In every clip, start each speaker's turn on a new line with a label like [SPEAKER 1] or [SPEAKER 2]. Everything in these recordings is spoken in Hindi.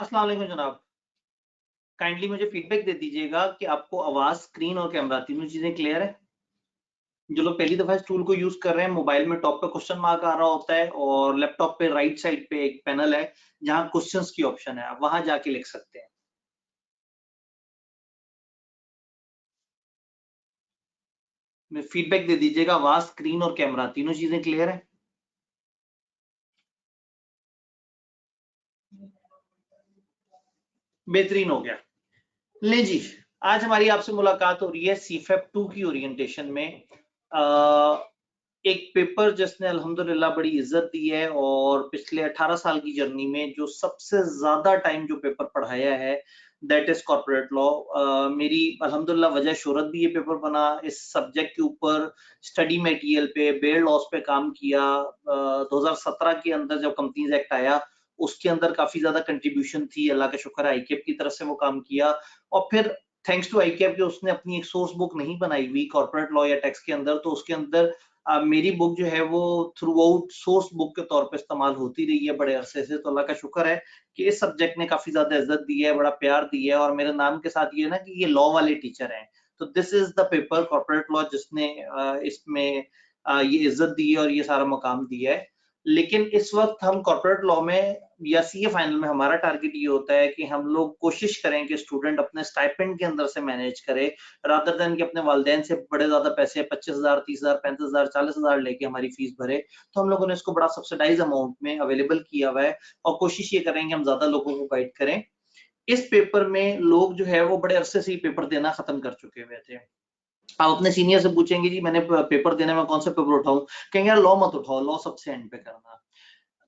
[SPEAKER 1] अस्सलाम वालेकुम जनाब। काइंडली मुझे फीडबैक दे दीजिएगा कि आपको आवाज़, स्क्रीन और कैमरा तीनों चीज़ें क्लियर है? जो लोग पहली दफ़ा इस टूल को यूज़ कर रहे हैं, मोबाइल में टॉप पे क्वेश्चन मार्क आ रहा होता है और लैपटॉप पे राइट साइड पे एक पैनल है, जहाँ क्वेश्चन्स की ऑप्शन है, आप वहाँ जाके लिख सकते हैं। मैं फीडबैक दे दीजिएगा, आवाज़, स्क्रीन और कैमरा तीनों चीज़ें क्लियर है? बेहतरीन हो गया। लें जी, आज हमारी आपसे मुलाकात हो रही है सीफेप 2 की ओरिएंटेशन में। एक पेपर जिसने अल्हम्दुलिल्लाह बड़ी इज़्ज़त दी है और पिछले 18 साल की जर्नी में जो सबसे ज़्यादा टाइम जो पेपर पढ़ाया है, दैट इज़ कॉर्पोरेट लॉ। मेरी अल्हम्दुलिल्लाह वजह शोहरत भी ये पेपर बना, इस सब्जेक्ट के ऊपर स्टडी मटेरियल पे, बेयर लॉज़ पे काम किया। 2017 के अंदर जब कंपनीज़ एक्ट आया, उसके अंदर काफ़ी ज़्यादा कंट्रीब्यूशन थी, अल्लाह का शुक्र है आईकेएप की तरफ से वो काम किया और फिर थैंक्स टू आईकेएप कि उसने अपनी एक सोर्स बुक नहीं बनाई हुई कॉर्पोरेट लॉ या टैक्स के अंदर, तो उसके अंदर मेरी बुक जो है वो थ्रू आउट सोर्स बुक के तौर पे इस्तेमाल होती रही है बड़े अरसे से, तो अल्लाह का शुक्र है कि इस सब्जेक्ट ने काफ़ी ज़्यादा इज़्ज़त दी है, बड़ा प्यार दिया है और मेरे नाम के साथ ये है ना कि ये लॉ वाले टीचर हैं। तो this is the paper corporate law जिसने इसमें ये इज़्ज़त दी है और ये सारा मकाम दिया है। लेकिन इस वक़्त हम कॉर्पोरेट लॉ में या सीए फाइनल में हमारा टारगेट ये होता है कि हम लोग कोशिश करें कि स्टूडेंट अपने स्टाइपेंड के अंदर से मैनेज करे, रादर देन कि अपने वालिदैन से बड़े ज़्यादा पैसे 25,000, 30,000, 35,000, 40,000 लेके हमारी फीस भरे। तो हम लोगों ने इसको बड़ा सब्सिडाइज़ अमाउंट में अवेलेबल किया हुआ है और कोशिश ये करेंगे हम ज़्यादा लोगों को गाइड करें। इस पेपर में लोग जो है वो बड़े अरसे से ये पेपर देना खत्म कर चुके हुए थे। आप अपने सीनियर से पूछेंगे जी मैंने पेपर देने में कौन सा पेपर उठाऊँ? कहेंगे यार लॉ मत उठाओ, लॉ सबसे एंड पे करना।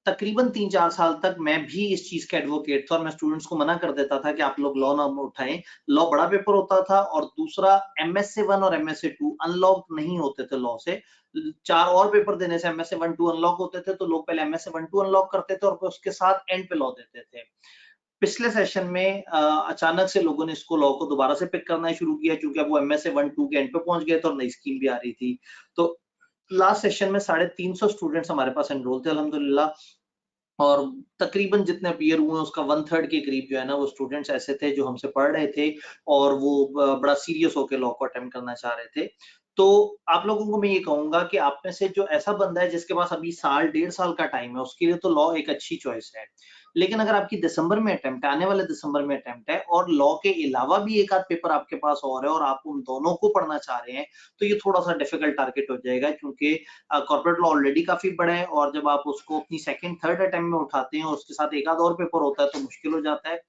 [SPEAKER 1] तकरीबन 3-4 साल तक मैं भी इस चीज़ का एडवोकेट था और मैं स्टूडेंट्स को मना कर देता था कि आप लोग लॉ ना उठाएँ। लॉ बड़ा पेपर होता था और दूसरा एमएसए 1 और एमएसए 2 अनलॉक नहीं होते थे लॉ से। 4 और पेपर देने से एमएसए 1, 2 अनलॉक होते थे, तो लोग पहले एमएसए 1, 2 अनलॉक करते थे और फिर उसके साथ एंड पे लॉ देते थे। पिछले सेशन में अचानक से लोगों ने इसको लॉ को दोबारा से पिक करना शुरू किया क्योंकि अब वो एमएसए 1, 2 के एंड पे पहुँच गए थे और नई स्कीम भी आ रही थी। तो लास्ट सेशन में 350 स्टूडेंट्स हमारे पास एनरोल थे अल्हम्दुलिल्लाह और तकरीबन जितने अपीयर हुए उसका 1/3 के करीब जो है ना वो स्टूडेंट्स ऐसे थे जो हमसे पढ़ रहे थे और वो बड़ा सीरियस होके लॉ को अटेम्प्ट करना चाह रहे थे। तो आप लोगों को मैं ये कहूँगा कि आप में से जो ऐसा बंदा है जिसके पास अभी साल, डेढ़ साल का टाइम है, उसके लिए तो लॉ एक अच्छी चॉइस है। लेकिन अगर आपकी दिसंबर में अटेम्प्ट है, आने वाले दिसंबर में अटेम्प्ट है और लॉ के अलावा भी एक आध पेपर आपके पास और है और आप उन दोनों को पढ़ना चाह रहे हैं, तो ये थोड़ा-सा डिफिकल्ट टारगेट हो जाएगा क्योंकि कॉर्पोरेट लॉ ऑलरेडी काफ़ी बड़ा है और जब आप उसको अपनी सेकंड, थर्ड अटेम्प्ट में उठाते हैं और उसके साथ एक आध और पेपर होता है तो मुश्किल हो जाता है।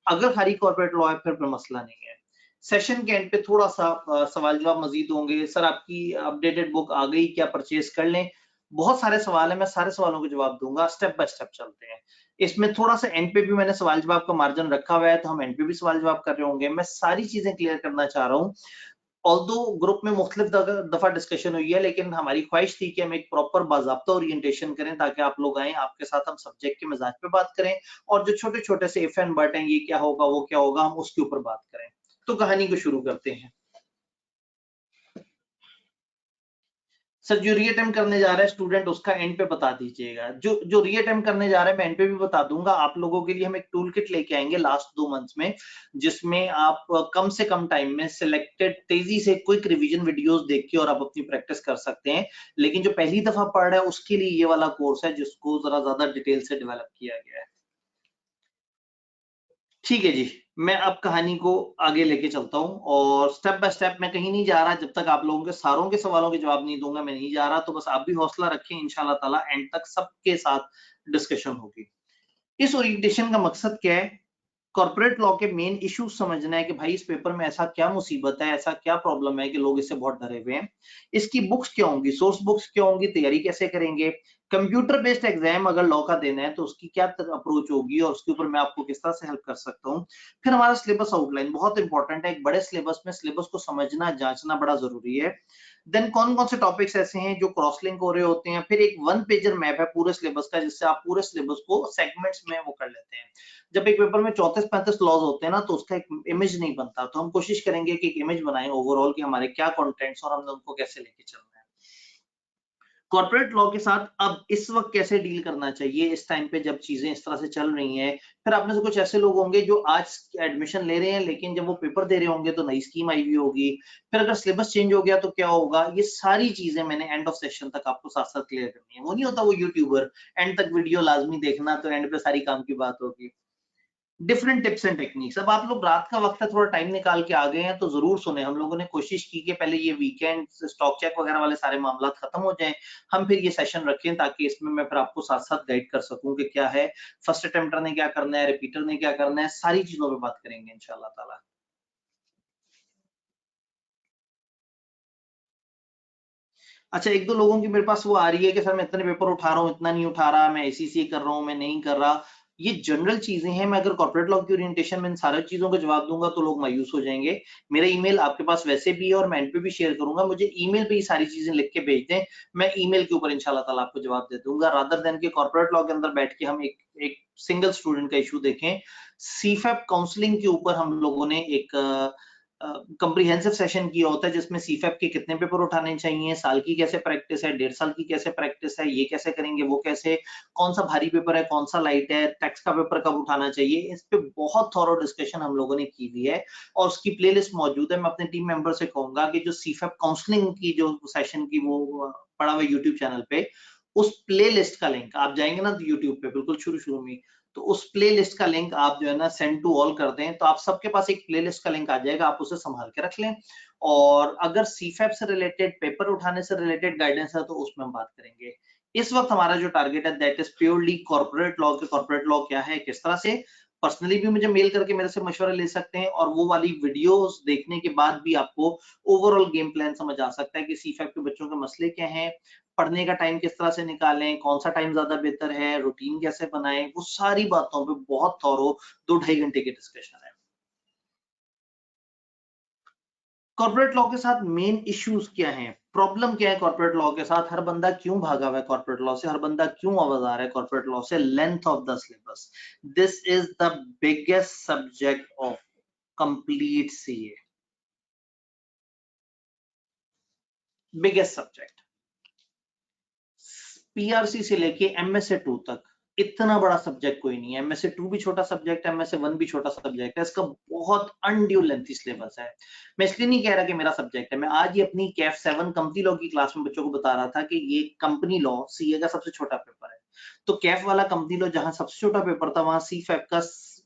[SPEAKER 1] अगर खाली कॉर्पोरेट लॉ है फिर कोई मसला नहीं है। सेशन के एंड पे थोड़ा-सा सवाल-जवाब मज़ीद होंगे। सर आपकी अपडेटेड बुक आ गई, क्या परचेज़ कर लें? बहुत सारे सवाल हैं, मैं सारे सवालों के जवाब दूँगा, स्टेप बाय स्टेप चलते हैं। इसमें थोड़ा-सा एंड पे भी मैंने सवाल-जवाब का मार्जिन रखा हुआ है, तो हम एंड पे भी सवाल-जवाब कर रहे होंगे। मैं सारी चीज़ें क्लियर करना चाह रहा हूँ ऑल्दो ग्रुप में मुख्तलिफ दफा डिस्कशन हुई है, लेकिन हमारी ख्वाहिश थी कि हम एक प्रॉपर बाज़ाब्ता ओरिएंटेशन करें ताकि आप लोग आएँ, आपके साथ हम सब्जेक्ट के मिज़ाज पे बात करें और जो छोटे-छोटे से इफ एंड बट हैं, ये क्या होगा, वो क्या होगा, हम उसके ऊपर बात करें। तो कहानी को शुरू करते हैं। सर जो रीअटेम्प्ट करने जा रहा है स्टूडेंट उसका एंड पे बता दीजिएगा। जो जो रीअटेम्प्ट करने जा रहा है मैं एंड पे भी बता दूँगा। आप लोगों के लिए हम एक टूल किट लेके आएँगे लास्ट 2 मंथ्स में, जिसमें आप कम से कम टाइम में सिलेक्टेड तेज़ी से क्विक रिवीजन वीडियोज़ देख के और आप अपनी प्रैक्टिस कर सकते हैं। लेकिन जो पहली दफ़ा पढ़ रहा है उसके लिए ये वाला कोर्स है जिसको ज़रा ज़्यादा डिटेल से डेवलप किया गया है। ठीक है जी, मैं अब कहानी को आगे लेके चलता हूँ और स्टेप बाय स्टेप मैं कहीं नहीं जा रहा जब तक आप लोगों के सारों के सवालों के जवाब नहीं दूँगा, मैं नहीं जा रहा, तो बस आप भी हौसला रखें इंशाअल्लाह ताला एंड तक सबके साथ डिस्कशन होगी। इस ओरिएंटेशन का मकसद क्या है? कॉर्पोरेट लॉ के मेन इश्यूज समझना है कि भाई इस पेपर में ऐसा क्या मुसीबत है, ऐसा क्या प्रॉब्लम है कि लोग इससे बहुत डरे हुए हैं। इसकी बुक्स क्या होंगी, सोर्स बुक्स क्या होंगी, तैयारी कैसे करेंगे, कंप्यूटर बेस्ड एग्जाम अगर लॉ का देना है तो उसकी क्या अप्रोच होगी और उसके ऊपर मैं आपको किस तरह से हेल्प कर सकता हूँ। फिर हमारा सिलेबस आउटलाइन बहुत इंपॉर्टेंट है, एक बड़े सिलेबस में सिलेबस को समझना जांचना बड़ा जरूरी है। देन कौन कौन से टॉपिक्स ऐसे हैं जो क्रॉस लिंक हो रहे होते हैं, फिर एक वन पेजर मैप है पूरे सिलेबस का जिससे आप पूरे सिलेबस को सेगमेंट्स में वो कर लेते हैं। जब एक पेपर में 34-35 लॉज होते हैं ना तो उसका एक इमेज नहीं बनता, तो हम कोशिश करेंगे कि एक इमेज बनाएं ओवरऑल कि हमारे क्या कंटेंट्स और हमने उनको कैसे लेके चलना है। कॉर्पोरेट लॉ के साथ अब इस वक्त कैसे डील करना चाहिए इस टाइम पे जब चीजें इस तरह से चल रही हैं। फिर आप में से कुछ ऐसे लोग होंगे जो आज एडमिशन ले रहे हैं लेकिन जब वो पेपर दे रहे होंगे तो नई स्कीम आई हुई होगी। फिर अगर सिलेबस चेंज हो गया तो क्या होगा। ये सारी चीजें मैंने एंड ऑफ सेशन तक आपको साथ साथ क्लियर करनी है। वो नहीं होता वो यूट्यूबर एंड तक वीडियो लाजमी देखना तो एंड पे सारी काम की बात होगी। Different tips and techniques. अब आप लोग रात का वक्त है, थोड़ा टाइम निकाल के आ गए हैं तो जरूर सुने। हम लोगों ने कोशिश की कि पहले ये वीकेंड स्टॉक चेक वगैरह वाले सारे मामला खत्म हो जाएं, हम फिर ये सेशन रखें ताकि इसमें मैं फिर आपको साथ साथ गाइड कर सकूं कि क्या है फर्स्ट अटेम्प्टर ने क्या करना है, रिपीटर ने क्या करना है, सारी चीजों पे बात करेंगे इंशाल्लाह ताला। अच्छा, एक दो लोगों की मेरे पास वो आ रही है कि सर मैं इतने पेपर उठा रहा हूँ, इतना नहीं उठा रहा, मैं एसीसी कर रहा हूँ, मैं नहीं कर रहा। ये जनरल चीजें हैं। मैं अगर कॉर्पोरेट लॉ की ओरिएंटेशन में इन सारी चीजों का जवाब दूंगा तो लोग मायूस हो जाएंगे। मेरा ईमेल आपके पास वैसे भी है और मैं एंड पे भी शेयर करूंगा। मुझे ईमेल पे ये सारी चीजें लिख के भेज दें, मैं ईमेल के ऊपर इंशाल्लाह ताला आपको जवाब दे दूंगा, रादर देन कि कॉर्पोरेट लॉ के अंदर बैठ के हम एक सिंगल स्टूडेंट का इशू देखें। सीफैप काउंसलिंग के ऊपर हम लोगों ने एक कंप्रीहेंसिव सेशन किया होता है जिसमें सीफैप के कितने पेपर उठाने चाहिए, साल की कैसे प्रैक्टिस है, 1.5 साल की कैसे प्रैक्टिस है, ये कैसे करेंगे, वो कैसे, कौन सा भारी पेपर है, कौन सा लाइट है, टैक्स का पेपर कब उठाना चाहिए, इस पे बहुत थॉरो डिस्कशन हम लोगों ने की हुई है और उसकी प्लेलिस्ट मौजूद है। मैं अपने टीम मेंबर से कहूंगा कि जो सीफैप काउंसलिंग की जो सेशन की वो पड़ा हुआ यूट्यूब चैनल पे, उस प्लेलिस्ट का लिंक आप जाएंगे ना तो यूट्यूब पे बिल्कुल शुरू शुरू में, तो उस प्लेलिस्ट का लिंक आप जो है ना सेंड टू ऑल कर दें तो आप सबके पास एक प्लेलिस्ट का लिंक आ जाएगा, आप उसे संभाल के रख लें। और अगर सीफैप से रिलेटेड, पेपर उठाने से रिलेटेड गाइडेंस है तो उसमें हम बात करेंगे। इस वक्त हमारा जो टारगेट है that is purely corporate law. के कॉर्पोरेट लॉ क्या है, किस तरह से, पर्सनली भी मुझे मेल करके मेरे से मशवरा ले सकते हैं और वो वाली वीडियोस देखने के बाद भी आपको ओवरऑल गेम प्लान समझ आ सकता है कि सीफैप के बच्चों के मसले क्या हैं, पढ़ने का टाइम किस तरह से निकालें, कौन सा टाइम ज्यादा बेहतर है, रूटीन कैसे बनाएं, वो सारी बातों पे बहुत थॉरो 2-2.5 घंटे की डिस्कशन है। कॉर्पोरेट लॉ के साथ मेन इश्यूज क्या हैं, प्रॉब्लम क्या है कॉर्पोरेट लॉ के साथ, हर बंदा क्यों भागा हुआ है कॉर्पोरेट लॉ से, हर बंदा क्यों आवाज आ रहा है कॉर्पोरेट लॉ से, length of the syllabus. This is the biggest subject of complete CA, biggest subject. PRC से लेके एमएसए 2 तक इतना बड़ा सब्जेक्ट कोई नहीं है। एमएसए 2 भी छोटा सब्जेक्ट है, एमएसए 1 भी छोटा सब्जेक्ट है, इसका बहुत अनड्यू लेंथी सिलेबस है। मैं इसलिए नहीं कह रहा कि मेरा सब्जेक्ट है, मैं आज ही अपनी कैफ 7 कंपनी लॉ की क्लास में बच्चों को बता रहा था कि ये कंपनी लॉ सीए का सबसे छोटा पेपर है। तो कैफ वाला कंपनी लॉ जहां सबसे छोटा पेपर था, वहां सीफैप का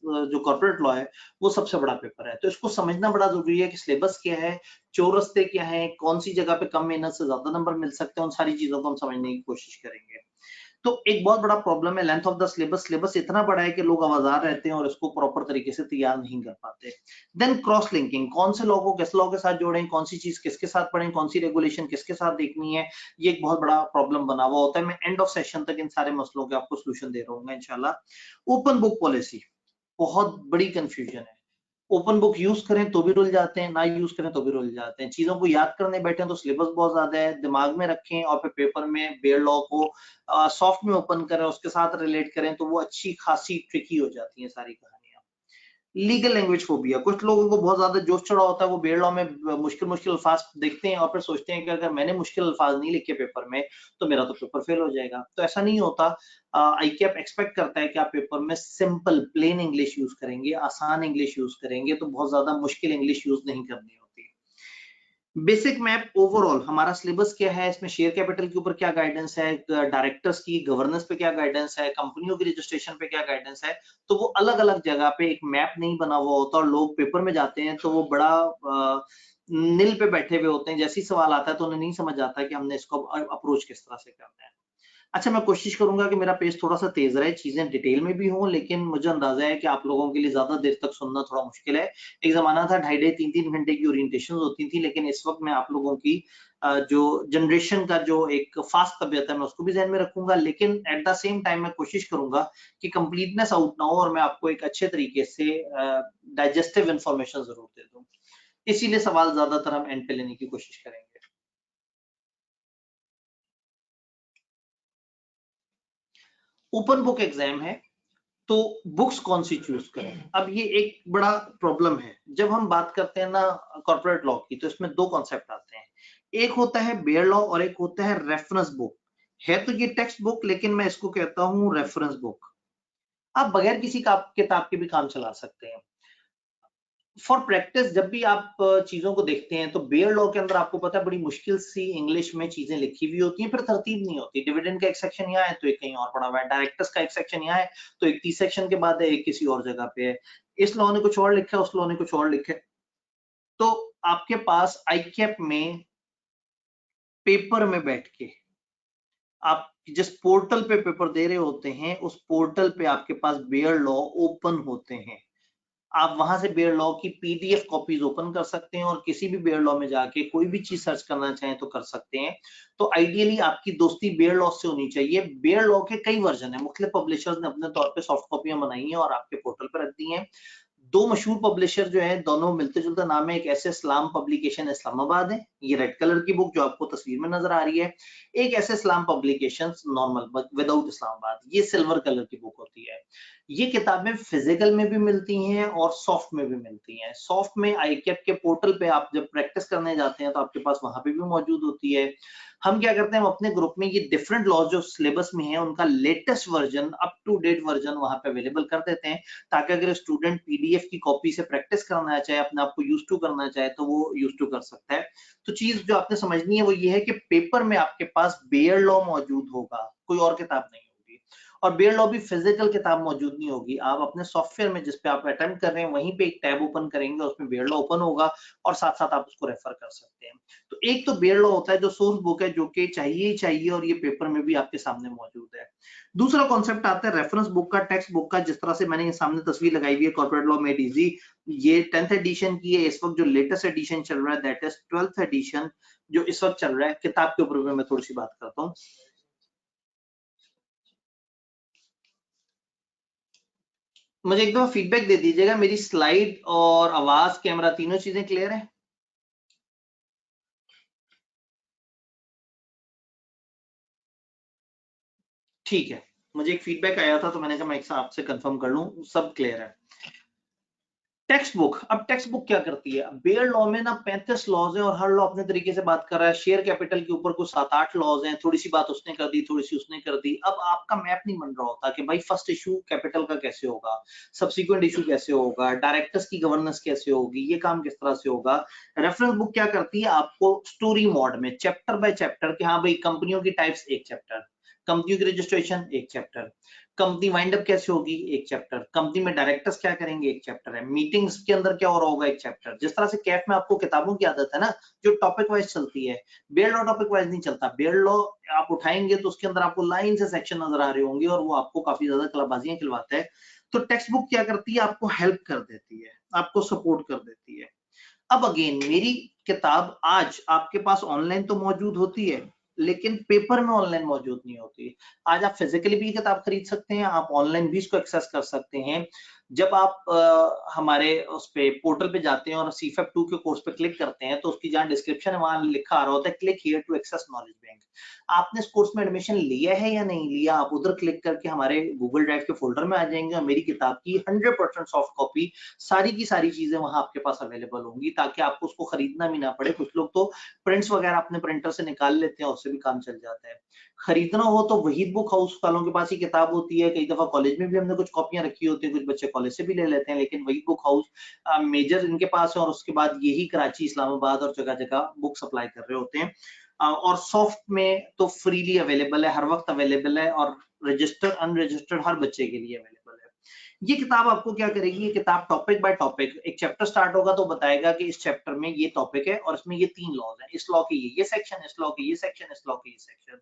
[SPEAKER 1] जो कॉर्पोरेट लॉ है वो सबसे बड़ा पेपर है। तो इसको समझना बड़ा जरूरी है कि सिलेबस क्या है, चौरस्ते क्या है, कौन सी जगह पे कम मेहनत से ज्यादा नंबर मिल सकते हैं, उन सारी चीजों को हम समझने की कोशिश करेंगे। तो एक बहुत बड़ा प्रॉब्लम है length of the syllabus. Syllabus इतना बड़ा है कि लोग आवाजार रहते हैं और इसको प्रॉपर तरीके से तैयार नहीं कर पाते। देन क्रॉस लिंकिंग, कौन से लॉ को किस लॉ के साथ जोड़ें, कौन सी चीज किसके साथ पढ़ें, कौन सी रेगुलेशन किसके साथ देखनी है, ये एक बहुत बड़ा प्रॉब्लम बना हुआ होता है। मैं एंड ऑफ सेशन तक इन सारे मसलों के आपको सोल्यूशन दे रहा हूँ इंशाल्लाह। ओपन बुक पॉलिसी बहुत बड़ी कंफ्यूजन है। ओपन बुक यूज करें तो भी रुल जाते हैं, ना यूज करें तो भी रुल जाते हैं। चीजों को याद करने बैठे तो सिलेबस बहुत ज्यादा है, दिमाग में रखें और फिर पेपर में बेयर लॉ को सॉफ्ट में ओपन करें, उसके साथ रिलेट करें तो वो अच्छी खासी ट्रिकी हो जाती है सारी कहानियां। लीगल लैंग्वेज फोबिया, कुछ लोगों को बहुत ज्यादा जोश चढ़ा होता है, वो बेयर लॉ में मुश्किल मुश्किल अल्फाज देखते हैं और फिर सोचते हैं कि अगर मैंने मुश्किल अल्फाज नहीं लिखे पेपर में तो मेरा तो पेपर फेल हो जाएगा। तो ऐसा नहीं होता। आईकैप एक्सपेक्ट करता है कि आप पेपर में सिंपल प्लेन इंग्लिश यूज करेंगे, आसान इंग्लिश यूज करेंगे, तो बहुत ज्यादा मुश्किल इंग्लिश यूज नहीं करनी होती। बेसिक मैप ओवरऑल हमारा सिलेबस क्या है, इसमें शेयर कैपिटल के ऊपर क्या गाइडेंस है, डायरेक्टर्स की गवर्नेंस पे क्या गाइडेंस है, कंपनियों की रजिस्ट्रेशन पे क्या गाइडेंस है, तो वो अलग अलग जगह पे एक मैप नहीं बना हुआ होता और लोग पेपर में जाते हैं तो वो बड़ा नील पे बैठे हुए होते हैं। जैसे ही सवाल आता है तो उन्हें नहीं समझ आता कि हमने इसको अप्रोच किस तरह से करना है। अच्छा, मैं कोशिश करूंगा कि मेरा पेस थोड़ा सा तेज रहे, चीजें डिटेल में भी हों, लेकिन मुझे अंदाजा है कि आप लोगों के लिए ज्यादा देर तक सुनना थोड़ा मुश्किल है। एक जमाना था 2.5-3 घंटे की ओरिएंटेशन होती थी, लेकिन इस वक्त मैं आप लोगों की जो जनरेशन का जो एक फास्ट तबीयत है मैं उसको भी ध्यान में रखूंगा, लेकिन एट द सेम टाइम मैं कोशिश करूंगा कि कंप्लीटनेस आउट ना हो और मैं आपको एक अच्छे तरीके से डाइजेस्टिव इंफॉर्मेशन जरूर दे दूं। इसीलिए सवाल ज्यादातर हम एंड पे लेने की कोशिश करेंगे। ओपन बुक एग्जाम है तो बुक्स कौन सी चूज करें, अब ये एक बड़ा प्रॉब्लम है। जब हम बात करते हैं ना कॉर्पोरेट लॉ की तो इसमें दो कॉन्सेप्ट आते हैं, एक होता है बेयर लॉ और एक होता है रेफरेंस बुक। है तो ये टेक्स्ट बुक, लेकिन मैं इसको कहता हूँ रेफरेंस बुक। आप बगैर किसी किताब के भी काम चला सकते हैं। फॉर प्रैक्टिस जब भी आप चीजों को देखते हैं तो बेयर लॉ के अंदर आपको पता है बड़ी मुश्किल सी इंग्लिश में चीजें लिखी हुई होती हैं, फिर तरतीब नहीं होती। डिविडेंड का एक सेक्शन यहाँ है तो एक कहीं और पड़ा हुआ है, डायरेक्टर्स का एक सेक्शन यहाँ है तो एक 30 सेक्शन के बाद है, एक किसी और जगह पे है, इस लॉ ने कुछ और लिखा है, उस लॉ ने कुछ और लिखा है। तो आपके पास आईकैप में पेपर में बैठ के आप जिस पोर्टल पे पेपर दे रहे होते हैं उस पोर्टल पे आपके पास बेयर लॉ ओपन होते हैं। आप वहां से बेयर लॉ की पीडीएफ कॉपीज ओपन कर सकते हैं और किसी भी बेयर लॉ में जाके कोई भी चीज सर्च करना चाहें तो कर सकते हैं। तो आइडियली आपकी दोस्ती बेयर लॉ से होनी चाहिए। बेयर लॉ के कई वर्जन है, मुख्तलिफ पब्लिशर्स ने अपने तौर पे सॉफ्ट कॉपियां बनाई हैं और आपके पोर्टल पर रख दी हैं। दो मशहूर पब्लिशर जो है, दोनों मिलते जुलते नाम है। एक ऐसे इस्लाम पब्लिकेशन इस्लामाबाद है, ये रेड कलर की बुक जो आपको तस्वीर में नजर आ रही है। एक ऐसे इस्लाम पब्लिकेशंस नॉर्मल विदाउट इस्लामाबाद, ये सिल्वर कलर की बुक होती है। ये किताबें फिजिकल में भी मिलती हैं और सॉफ्ट में भी मिलती हैं। सॉफ्ट में आईकैप के पोर्टल पे आप जब प्रैक्टिस करने जाते हैं तो आपके पास वहां पे भी मौजूद होती है। हम क्या करते हैं, हम अपने ग्रुप में ये डिफरेंट लॉज जो सिलेबस में है उनका latest version, up to date version वहां पे अवेलेबल कर देते हैं, ताकि अगर स्टूडेंट पीडीएफ की कॉपी से प्रैक्टिस करना चाहे, अपने आप को यूज टू करना चाहे तो वो यूज टू कर सकता है। तो चीज जो आपने समझनी है वो ये है कि पेपर में आपके पास बेयर लॉ मौजूद होगा, कोई और किताब नहीं होगी। और बेयर लॉ भी फिजिकल किताब मौजूद नहीं होगी। आप अपने सॉफ्टवेयर में जिस पे आप अटेम्प्ट कर रहे हैं वहीं पे एक टैब ओपन करेंगे, उसमें बेयर लॉ ओपन होगा और साथ साथ आप उसको रेफर कर सकते हैं। तो एक तो बेयर लॉ होता है जो सोर्स बुक है, जो कि चाहिए ही चाहिए और ये पेपर में भी आपके सामने मौजूद है। दूसरा कॉन्सेप्ट आता है रेफरेंस बुक का, टेक्स्ट बुक का। जिस तरह से मैंने सामने तस्वीर लगाई हुई है कॉर्पोरेट लॉ मेड इजी, ये 10th एडिशन की है। इस वक्त जो लेटेस्ट एडिशन चल रहा है दैट इज 12th एडिशन जो इस वक्त चल रहा है। किताब के ऊपर मैं थोड़ी सी बात करता हूँ। मुझे एक दफा फीडबैक दे दीजिएगा, मेरी स्लाइड और आवाज कैमरा तीनों चीजें क्लियर है? ठीक है, मुझे एक फीडबैक आया था तो मैंने कहा मैं एक साथ आपसे कंफर्म कर लूं सब क्लियर है। टेक्स्ट बुक, अब टेक्स्ट बुक क्या करती है? बेयर लॉ में ना 35 लॉज हैं और हर लॉ अपने तरीके से बात कर रहा है। शेयर कैपिटल के ऊपर कुछ 7-8 लॉज हैं, थोड़ी सी बात उसने कर दी, थोड़ी सी उसने कर दी। अब आपका मैप नहीं बन रहा होता कि भाई फर्स्ट इशू कैपिटल का कैसे होगा, सब्सिक्वेंट इशू कैसे होगा, डायरेक्टर्स की गवर्नेंस कैसे होगी, ये काम किस तरह से होगा। रेफरेंस बुक क्या करती है, आपको स्टोरी मोड में चैप्टर बाय चैप्टर कि हाँ भाई कंपनियों की टाइप्स एक चैप्टर, कंपनियों की रजिस्ट्रेशन एक चैप्टर, कंपनी वाइंड अप कैसे होगी एक चैप्टर, कंपनी में डायरेक्टर्स क्या करेंगे एक चैप्टर है, मीटिंग्स के अंदर क्या हो रहा होगा एक चैप्टर। जिस तरह से कैफ में आपको किताबों की आदत है ना जो टॉपिक वाइज चलती है, बेयर लॉ टॉपिक वाइज नहीं चलता। बेयर लॉ आप उठाएंगे तो उसके अंदर आपको लाइन से सेक्शन नजर आ रहे होंगे और वो आपको काफी ज्यादा कलाबाजियां खिलवाता है। तो टेक्स्ट बुक क्या करती है, आपको हेल्प कर देती है, आपको सपोर्ट कर देती है। अब अगेन मेरी किताब आज आपके पास ऑनलाइन तो मौजूद होती है लेकिन पेपर में ऑनलाइन मौजूद नहीं होती। आज आप फिजिकली भी किताब खरीद सकते हैं, आप ऑनलाइन भी इसको एक्सेस कर सकते हैं। जब आप हमारे उस पे पोर्टल पे जाते हैं और सीफेप 2 के कोर्स पे क्लिक करते हैं तो उसकी जहां डिस्क्रिप्शन है वहां लिखा आ रहा होता है click here to access knowledge bank. आपने इस कोर्स में एडमिशन लिया है या नहीं लिया, आप उधर क्लिक करके हमारे गूगल ड्राइव के फोल्डर में आ जाएंगे और मेरी किताब की 100% सॉफ्ट कॉपी, सारी की सारी चीजें वहां आपके पास अवेलेबल होंगी ताकि आपको उसको खरीदना भी ना पड़े। कुछ लोग तो प्रिंट्स वगैरह अपने प्रिंटर से निकाल लेते हैं, उससे भी काम चल जाता है। खरीदना हो तो वहीद बुक हाउस वालों के पास ही किताब होती है। कई दफा कॉलेज में भी हमने कुछ कॉपियां रखी होती है, कुछ बच्चे कॉलेज से भी ले लेते हैं, लेकिन वहीद बुक हाउस मेजर इनके पास है और उसके बाद यही कराची, इस्लामाबाद और जगह जगह बुक सप्लाई कर रहे होते हैं। और सॉफ्ट में तो फ्रीली अवेलेबल है, हर वक्त अवेलेबल है और रजिस्टर्ड अनरजिस्टर्ड हर बच्चे के लिए अवेलेबल है। ये किताब आपको क्या करेगी, ये किताब टॉपिक बाय टॉपिक, एक चैप्टर स्टार्ट होगा तो बताएगा कि इस चैप्टर में ये टॉपिक है और इसमें ये 3 लॉज हैं, इस लॉ के ये सेक्शन, इस लॉ के ये सेक्शन, इस लॉ के ये सेक्शन।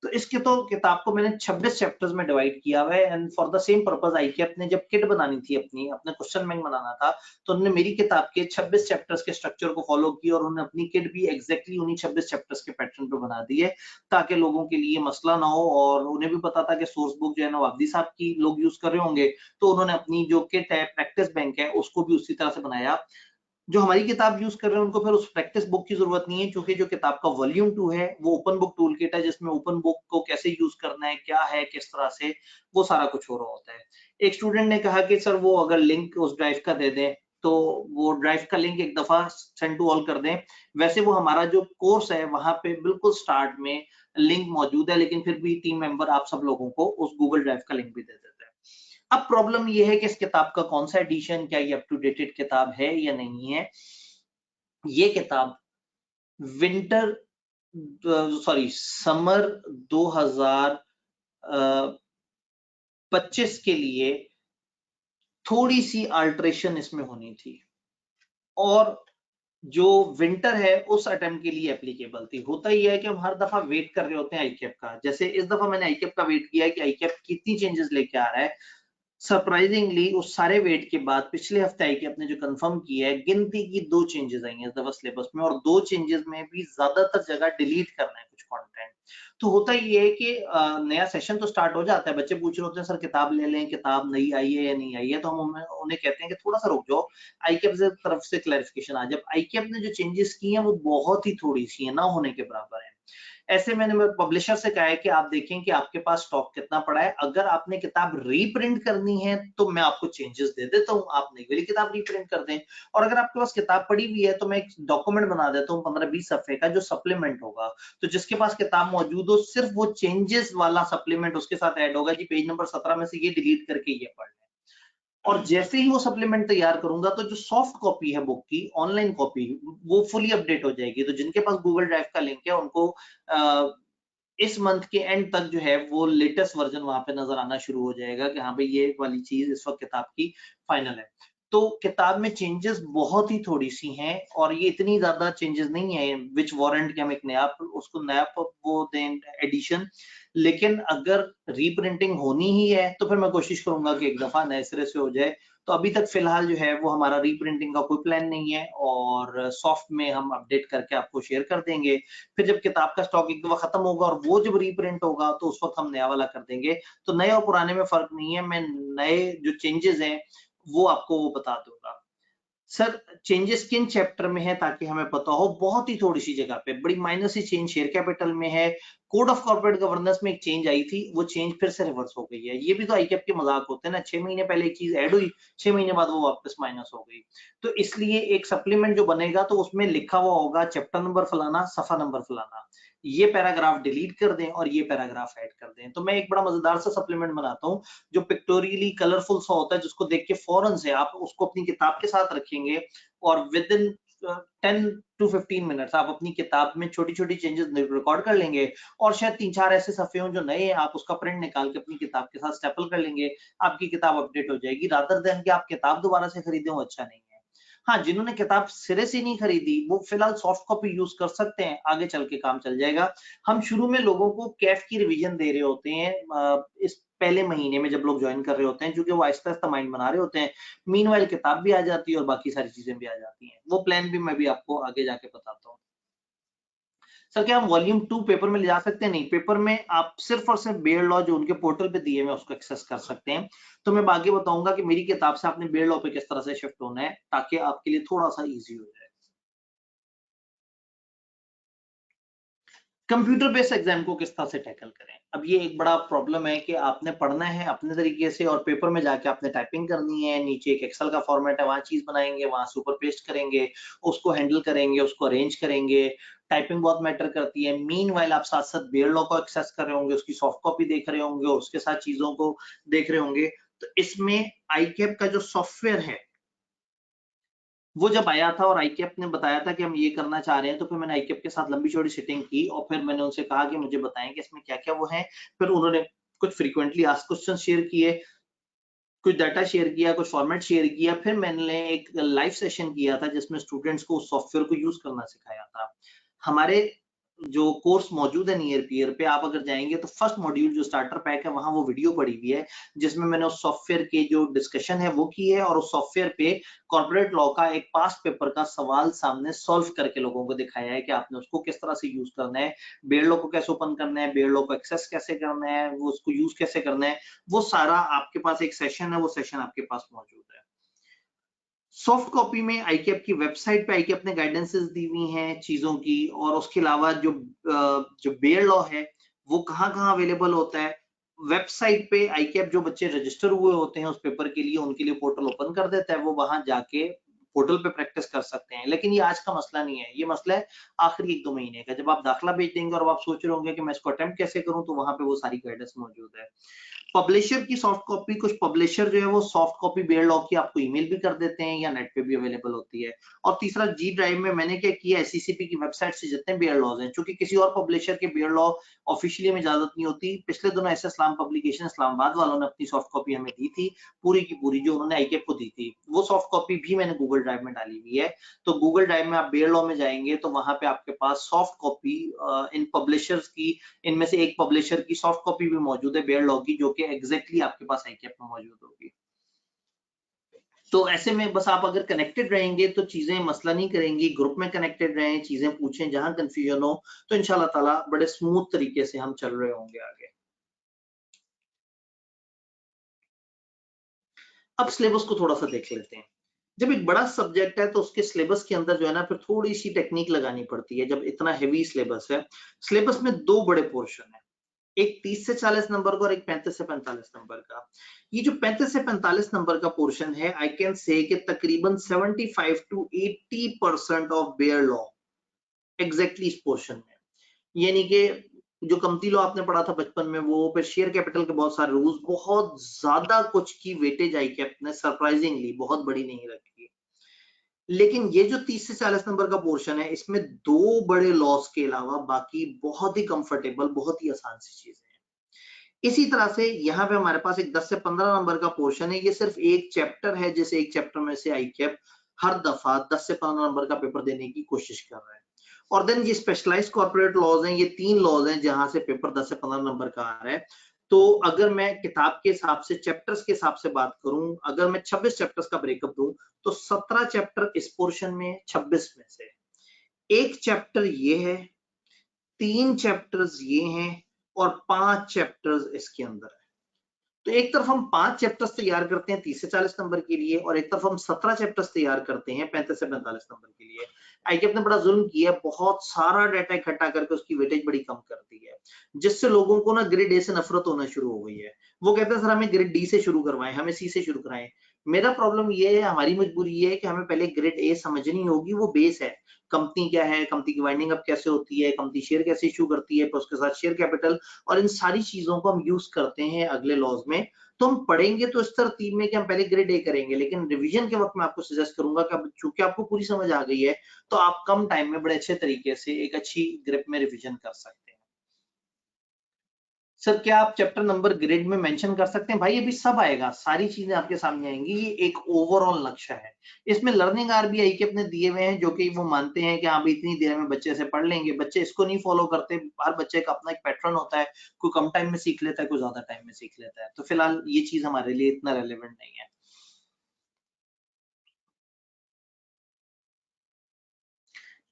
[SPEAKER 1] तो इसके तो किताब को मैंने 26 चैप्टर्स में डिवाइड किया हुआ है and for the same purpose I के अपने जब किट बनानी थी, अपने क्वेश्चन बैंक बनाना था, तो उन्होंने मेरी किताब के 26 चैप्टर्स के स्ट्रक्चर को फॉलो किया और उन्होंने अपनी किट भी एग्जैक्टली उन्हीं 26 चैप्टर्स के पैटर्न पे बना दी है ताकि लोगों के लिए मसला ना हो। और उन्हें भी पता था कि सोर्स बुक जो है नवाबी साहब की लोग यूज कर रहे होंगे, तो उन्होंने अपनी जो किट है प्रैक्टिस बैंक है उसको भी उसी तरह से बनाया। जो हमारी किताब यूज कर रहे हैं उनको फिर उस प्रैक्टिस बुक की जरूरत नहीं है, क्योंकि जो किताब का वॉल्यूम 2 है वो ओपन बुक टूल किट है जिसमें ओपन बुक को कैसे यूज करना है, क्या है, किस तरह से, वो सारा कुछ हो रहा होता है। एक स्टूडेंट ने कहा कि सर वो अगर लिंक उस ड्राइव का दे दें तो वो ड्राइव का लिंक एक दफा सेंड टू ऑल कर दें। वैसे वो हमारा जो कोर्स है वहां पे बिल्कुल स्टार्ट में लिंक मौजूद है, लेकिन फिर भी टीम मेंबर आप सब लोगों को उस गूगल ड्राइव का लिंक भी दे देते हैं। अब प्रॉब्लम ये है कि इस किताब का कौन सा एडिशन, क्या ये अप टू डेटेड किताब है या नहीं है। ये किताब विंटर समर 2025 के लिए थोड़ी सी अल्टरेशन इसमें होनी थी, और जो विंटर है उस अटेम्प्ट के लिए एप्लीकेबल थी। होता ही है कि हम हर दफा वेट कर रहे होते हैं आईकैप का। जैसे इस दफा मैंने आईकैप का वेट किया है कि आईकैप कितनी चेंजेस लेके आ रहा है। सरप्राइजिंगली उस सारे वेट के बाद पिछले हफ्ते आईकैप ने जो कंफर्म किया है, गिनती की 2 चेंजेस आई हैं इस दफा सिलेबस में, और 2 चेंजेस में भी ज्यादातर जगह डिलीट करना है कुछ कंटेंट। तो होता ये है कि नया सेशन तो स्टार्ट हो जाता है, बच्चे पूछ रहे होते हैं सर किताब ले लें, किताब नई आई है या नहीं आई है, तो हम उन्हें कहते हैं कि थोड़ा सा रुक जाओ, आईकैप से तरफ से क्लैरिफिकेशन आ जाए। आईकैप ने जो चेंजेस की हैं वो बहुत ही थोड़ी सी है, ना होने के बराबर है। ऐसे मैंने पब्लिशर से कहा है कि आप देखें कि आपके पास स्टॉक कितना पड़ा है। अगर आपने किताब रीप्रिंट करनी है तो मैं आपको चेंजेस दे देता हूं, आप नई वाली किताब रीप्रिंट कर दें। और अगर आपके पास किताब पड़ी हुई है तो मैं एक डॉक्यूमेंट बना देता हूं 15-20 सफ़े का, जो सप्लीमेंट होगा। तो जिसके पास किताब मौजूद हो, सिर्फ वो चेंजेस वाला सप्लीमेंट उसके साथ ऐड होगा कि पेज नंबर 17 में से ये डिलीट करके ये पढ़ लें। और जैसे ही वो सप्लीमेंट तैयार करूंगा तो जो सॉफ्ट कॉपी है बुक की, ऑनलाइन कॉपी, वो फुली अपडेट हो जाएगी। तो जिनके पास गूगल ड्राइव का लिंक है उनको इस मंथ के एंड तक जो है वो लेटेस्ट वर्जन वहां पे नजर आना शुरू हो जाएगा कि हाँ भाई ये वाली चीज इस वक्त किताब की फाइनल है। तो किताब में चेंजेस बहुत ही थोड़ी सी हैं, और ये इतनी ज्यादा चेंजेस नहीं है विच वारंट कि हम एक नया उसको नया वो दें एडिशन। लेकिन अगर रीप्रिंटिंग होनी ही है तो फिर मैं कोशिश करूंगा कि एक दफा नए सिरे से हो जाए। तो अभी तक फिलहाल जो है वो हमारा रीप्रिंटिंग का कोई प्लान नहीं है, और सॉफ्ट में हम अपडेट करके आपको शेयर कर देंगे। फिर जब किताब का स्टॉक एक दफा खत्म होगा और वो जब रीप्रिंट होगा तो उस वक्त हम नया वाला कर देंगे। तो नए और पुराने में फर्क नहीं है, मैं नए जो चेंजेस हैं वो आपको वो बता दूंगा। सर चेंजेस किन चैप्टर में है ताकि हमें पता हो? बहुत ही थोड़ी सी जगह पे बड़ी माइनर सी चेंज शेयर कैपिटल में है। कोड ऑफ कॉर्पोरेट गवर्नेंस में एक चेंज आई थी, वो चेंज फिर से रिवर्स हो गई है। ये भी तो आईकैप के मजाक होते हैं ना, 6 महीने पहले एक चीज ऐड हुई, 6 महीने बाद वो वापस माइनस हो गई। तो इसलिए एक सप्लीमेंट जो बनेगा तो उसमें लिखा हुआ होगा चैप्टर नंबर फलाना, सफा नंबर फलाना, ये पैराग्राफ डिलीट कर दें और ये पैराग्राफ ऐड कर दें। तो मैं एक बड़ा मजेदार सा सप्लीमेंट बनाता हूँ जो पिक्टोरियली कलरफुल सा होता है, जिसको देख के फौरन से आप उसको अपनी किताब के साथ रखेंगे और विद इन 10 टू 15 मिनट्स आप अपनी किताब में छोटी छोटी चेंजेस रिकॉर्ड कर लेंगे। और शायद 3-4 ऐसे सफ़े हों जो नए हैं, आप उसका प्रिंट निकाल के अपनी किताब के साथ स्टेपल कर लेंगे, आपकी किताब अपडेट हो जाएगी। रादर देन कि आप किताब दोबारा से खरीदें, वो अच्छा नहीं है। हाँ, जिन्होंने किताब सिरे से नहीं खरीदी वो फिलहाल सॉफ्ट कॉपी यूज कर सकते हैं, आगे चल के काम चल जाएगा। हम शुरू में लोगों को कैफ की रिवीजन दे रहे होते हैं इस पहले महीने में जब लोग ज्वाइन कर रहे होते हैं, क्योंकि वो आहिस्ता आहिस्ता माइंड बना रहे होते हैं। मीनवाइल किताब भी आ जाती है और बाकी सारी चीजें भी आ जाती हैं। वो प्लान भी मैं भी आपको आगे जाके बताता हूँ। सर क्या हम वॉल्यूम 2 पेपर में ले जा सकते हैं? नहीं, पेपर में आप सिर्फ और सिर्फ बेयर लॉ जो उनके पोर्टल पे दिए हुए उसको एक्सेस कर सकते हैं। तो मैं आगे बताऊंगा कि मेरी किताब से आपने बेयर लॉ पे किस तरह से शिफ्ट होना है ताकि आपके लिए थोड़ा सा इजी हो जाए। कंप्यूटर बेस्ड एग्जाम को किस तरह से टैकल करें? अब ये एक बड़ा प्रॉब्लम है कि आपने पढ़ना है अपने तरीके से और पेपर में जाके आपने टाइपिंग करनी है, नीचे एक एक्सेल का फॉर्मेट है, वहां चीज बनाएंगे, वहां सुपर पेस्ट करेंगे, उसको हैंडल करेंगे, उसको अरेंज करेंगे। टाइपिंग बहुत मैटर करती है। मीनवाइल आप साथ साथ बेयर लॉ को एक्सेस कर रहे होंगे, उसकी सॉफ्ट कॉपी देख रहे होंगे और उसके साथ चीजों को देख रहे होंगे। तो इसमें आईकैप का जो सॉफ्टवेयर है वो जब आया था और आईकैप ने बताया था कि हम ये करना चाह रहे हैं, तो फिर मैंने आईकैप के साथ लंबी चौड़ी सिटिंग की और फिर मैंने उनसे कहा कि मुझे बताएं कि इसमें क्या क्या वो है। फिर उन्होंने कुछ फ्रीक्वेंटली आस्क्ड क्वेश्चन शेयर किए, कुछ डाटा शेयर किया, कुछ फॉर्मेट शेयर किया। फिर मैंने एक लाइव सेशन किया था जिसमें स्टूडेंट्स को उस सॉफ्टवेयर को यूज करना सिखाया था। हमारे जो कोर्स मौजूद है नियर पीयर पे, आप अगर जाएंगे तो फर्स्ट मॉड्यूल जो स्टार्टर पैक है वहां वो वीडियो पड़ी हुई है जिसमें मैंने उस सॉफ्टवेयर के जो डिस्कशन है वो की है और उस सॉफ्टवेयर पे कॉर्पोरेट लॉ का एक पास्ट पेपर का सवाल सामने सॉल्व करके लोगों को दिखाया है कि आपने उसको किस तरह से यूज करना है, बेयर लॉ को कैसे ओपन करना है, बेयर लॉ को एक्सेस कैसे करना है, वो उसको यूज कैसे करना है। वो सारा आपके पास एक सेशन है, वो सेशन आपके पास मौजूद है। सॉफ्ट कॉपी में आईकैप की वेबसाइट पे आईकैप ने गाइडेंसेस दी हुई हैं चीजों की, और उसके अलावा जो बेयर लॉ है वो कहाँ कहाँ अवेलेबल होता है। वेबसाइट पे आईकैप जो बच्चे रजिस्टर हुए होते हैं उस पेपर के लिए, उनके लिए पोर्टल ओपन कर देता है, वो वहां जाके पोर्टल पे प्रैक्टिस कर सकते हैं, लेकिन ये आज का मसला नहीं है, ये मसला है आखिरी 1-2 महीने का। जब आप दाखिला भेज देंगे और आप सोच रहे होंगे कि मैं इसको अटेम्प्ट कैसे करूं, तो वहां पे वो सारी गाइडेंस मौजूद है। पब्लिशर की सॉफ्ट कॉपी, कुछ पब्लिशर जो है वो सॉफ्ट कॉपी बेयर लॉ की आपको ईमेल भी कर देते हैं या नेट पे भी अवेलेबल होती है। और तीसरा जी ड्राइव में मैंने क्या किया, एससीसीपी की वेबसाइट से जितने बेयर लॉज हैं, चूंकि किसी और पब्लिशर के बेयर लॉ ऑफिशियली में इजाजत नहीं होती, पिछले दिनों ऐसे इस्लाम पब्लिकेशन इस्लामाबाद वालों ने अपनी सॉफ्ट कॉपी हमें दी थी, पूरी की पूरी जो उन्होंने आईकेप को दी थी, वो सॉफ्ट कॉपी भी मैंने गूगल ड्राइव में डाली हुई है। तो गूगल ड्राइव में आप बेयर लॉ में जाएंगे तो वहां पे आपके पास सॉफ्ट कॉपी इन पब्लिशर्स की, इनमें से एक पब्लिशर की सॉफ्ट कॉपी भी मौजूद है बेयर लॉ की, जो कि एग्जैक्टली आपके पास आईकेप में मौजूद होगी। तो ऐसे में बस आप अगर कनेक्टेड रहेंगे तो चीजें मसला नहीं करेंगी, ग्रुप में कनेक्टेड रहें, चीजें पूछें, जहां कंफ्यूजन हो तो इंशाल्लाह ताला बड़े स्मूथ तरीके से हम चल रहे होंगे आगे। अब सिलेबस को थोड़ा सा देख लेते हैं। जब एक बड़ा सब्जेक्ट है तो उसके सिलेबस के अंदर जो है ना फिर थोड़ी सी टेक्निक लगानी पड़ती है। जब इतना हेवी सिलेबस है, सिलेबस में 2 बड़े पोर्शन है, एक 30 से 40 नंबर का और एक 35 से 45 नंबर का। ये जो 35 से 45 नंबर का पोर्शन है, आई कैन से कि तकरीबन 75 to 80% of bare law exactly इस पोर्शन में। यानी कि जो कंपनी लॉ आपने पढ़ा था बचपन में, वो फिर शेयर कैपिटल के बहुत सारे रूल्स, बहुत ज्यादा कुछ की वेटेज आई कि अपने सरप्राइजिंगली बहुत बड़ी नहीं रखी। लेकिन ये जो 30 से 40 नंबर का पोर्शन है, इसमें 2 बड़े लॉस के अलावा बाकी बहुत ही कंफर्टेबल, बहुत ही आसान सी चीजें हैं। इसी तरह से यहाँ पे हमारे पास एक 10 से 15 नंबर का पोर्शन है, ये सिर्फ एक चैप्टर है, जैसे एक चैप्टर में से आईकेप हर दफा 10 से 15 नंबर का पेपर देने की कोशिश कर रहा है। और देन ये स्पेशलाइज्ड कॉर्पोरेट लॉज हैं, ये 3 लॉज हैं जहां से पेपर 10 से 15 नंबर का आ रहा है। तो अगर मैं किताब के हिसाब से, चैप्टर्स के हिसाब से बात करूं, अगर मैं 26 चैप्टर्स का ब्रेकअप दूं तो 17 चैप्टर इस पोर्शन में, 26 में से एक चैप्टर ये है, 3 चैप्टर्स ये हैं और 5 चैप्टर्स इसके अंदर है। तो एक तरफ हम 5 चैप्टर्स तैयार करते हैं 30 से 40 नंबर के लिए, और एक तरफ हम 17 चैप्टर्स तैयार करते हैं 35 से 45 नंबर के लिए। आईकेप ने बड़ा जुल्म किया है, बहुत सारा डाटा इकट्ठा करके उसकी वेटेज बड़ी कम कर दी है, जिससे लोगों को ना ग्रेड ए से नफरत होना शुरू हो गई है। वो कहते हैं सर हमें ग्रेड डी से शुरू करवाएं, हमें सी से शुरू कराएं। मेरा प्रॉब्लम ये है, हमारी मजबूरी ये है कि हमें पहले ग्रेड ए समझनी होगी, वो बेस है। कंपनी क्या है, कंपनी की वाइंडिंग अप कैसे होती है, कंपनी शेयर कैसे इशू करती है, तो उसके साथ शेयर कैपिटल, और इन सारी चीजों को हम यूज करते हैं अगले लॉज में। तो हम पढ़ेंगे तो इस तरतीब में कि हम पहले ग्रेड ए करेंगे, लेकिन रिवीजन के वक्त मैं आपको सजेस्ट करूंगा कि चूंकि आपको पूरी समझ आ गई है, तो आप कम टाइम में बड़े अच्छे तरीके से एक अच्छी ग्रिप में रिवीजन कर सकते हैं। सर क्या आप चैप्टर नंबर ग्रेड में मेंशन कर सकते हैं? भाई अभी सब आएगा, सारी चीजें आपके सामने आएंगी, ये एक ओवरऑल नक्शा है। इसमें लर्निंग आरबीआई के अपने दिए हुए हैं, जो कि वो मानते हैं कि हाँ भाई इतनी देर में बच्चे से पढ़ लेंगे। बच्चे इसको नहीं फॉलो करते, हर बच्चे का अपना एक पैटर्न होता है, कोई कम टाइम में सीख लेता है, कोई ज्यादा टाइम में सीख लेता है। तो फिलहाल ये चीज हमारे लिए इतना रेलेवेंट नहीं है।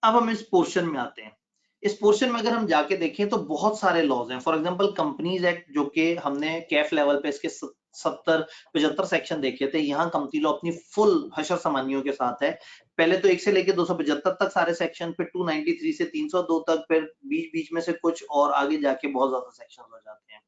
[SPEAKER 1] अब हम इस पोर्शन में आते हैं। इस पोर्शन में अगर हम जाके देखें तो बहुत सारे लॉज हैं। फॉर एग्जांपल कंपनीज एक्ट, जो कि हमने कैफ लेवल पे इसके 70-75 सेक्शन देखे थे, यहाँ कंपनी लॉ अपनी फुल हशर समानियों के साथ है। पहले तो 1 से लेके 275 तक सारे सेक्शन, फिर 293 से 302 तक, फिर बीच बीच में से कुछ और आगे जाके बहुत ज्यादा सेक्शन हो जाते हैं।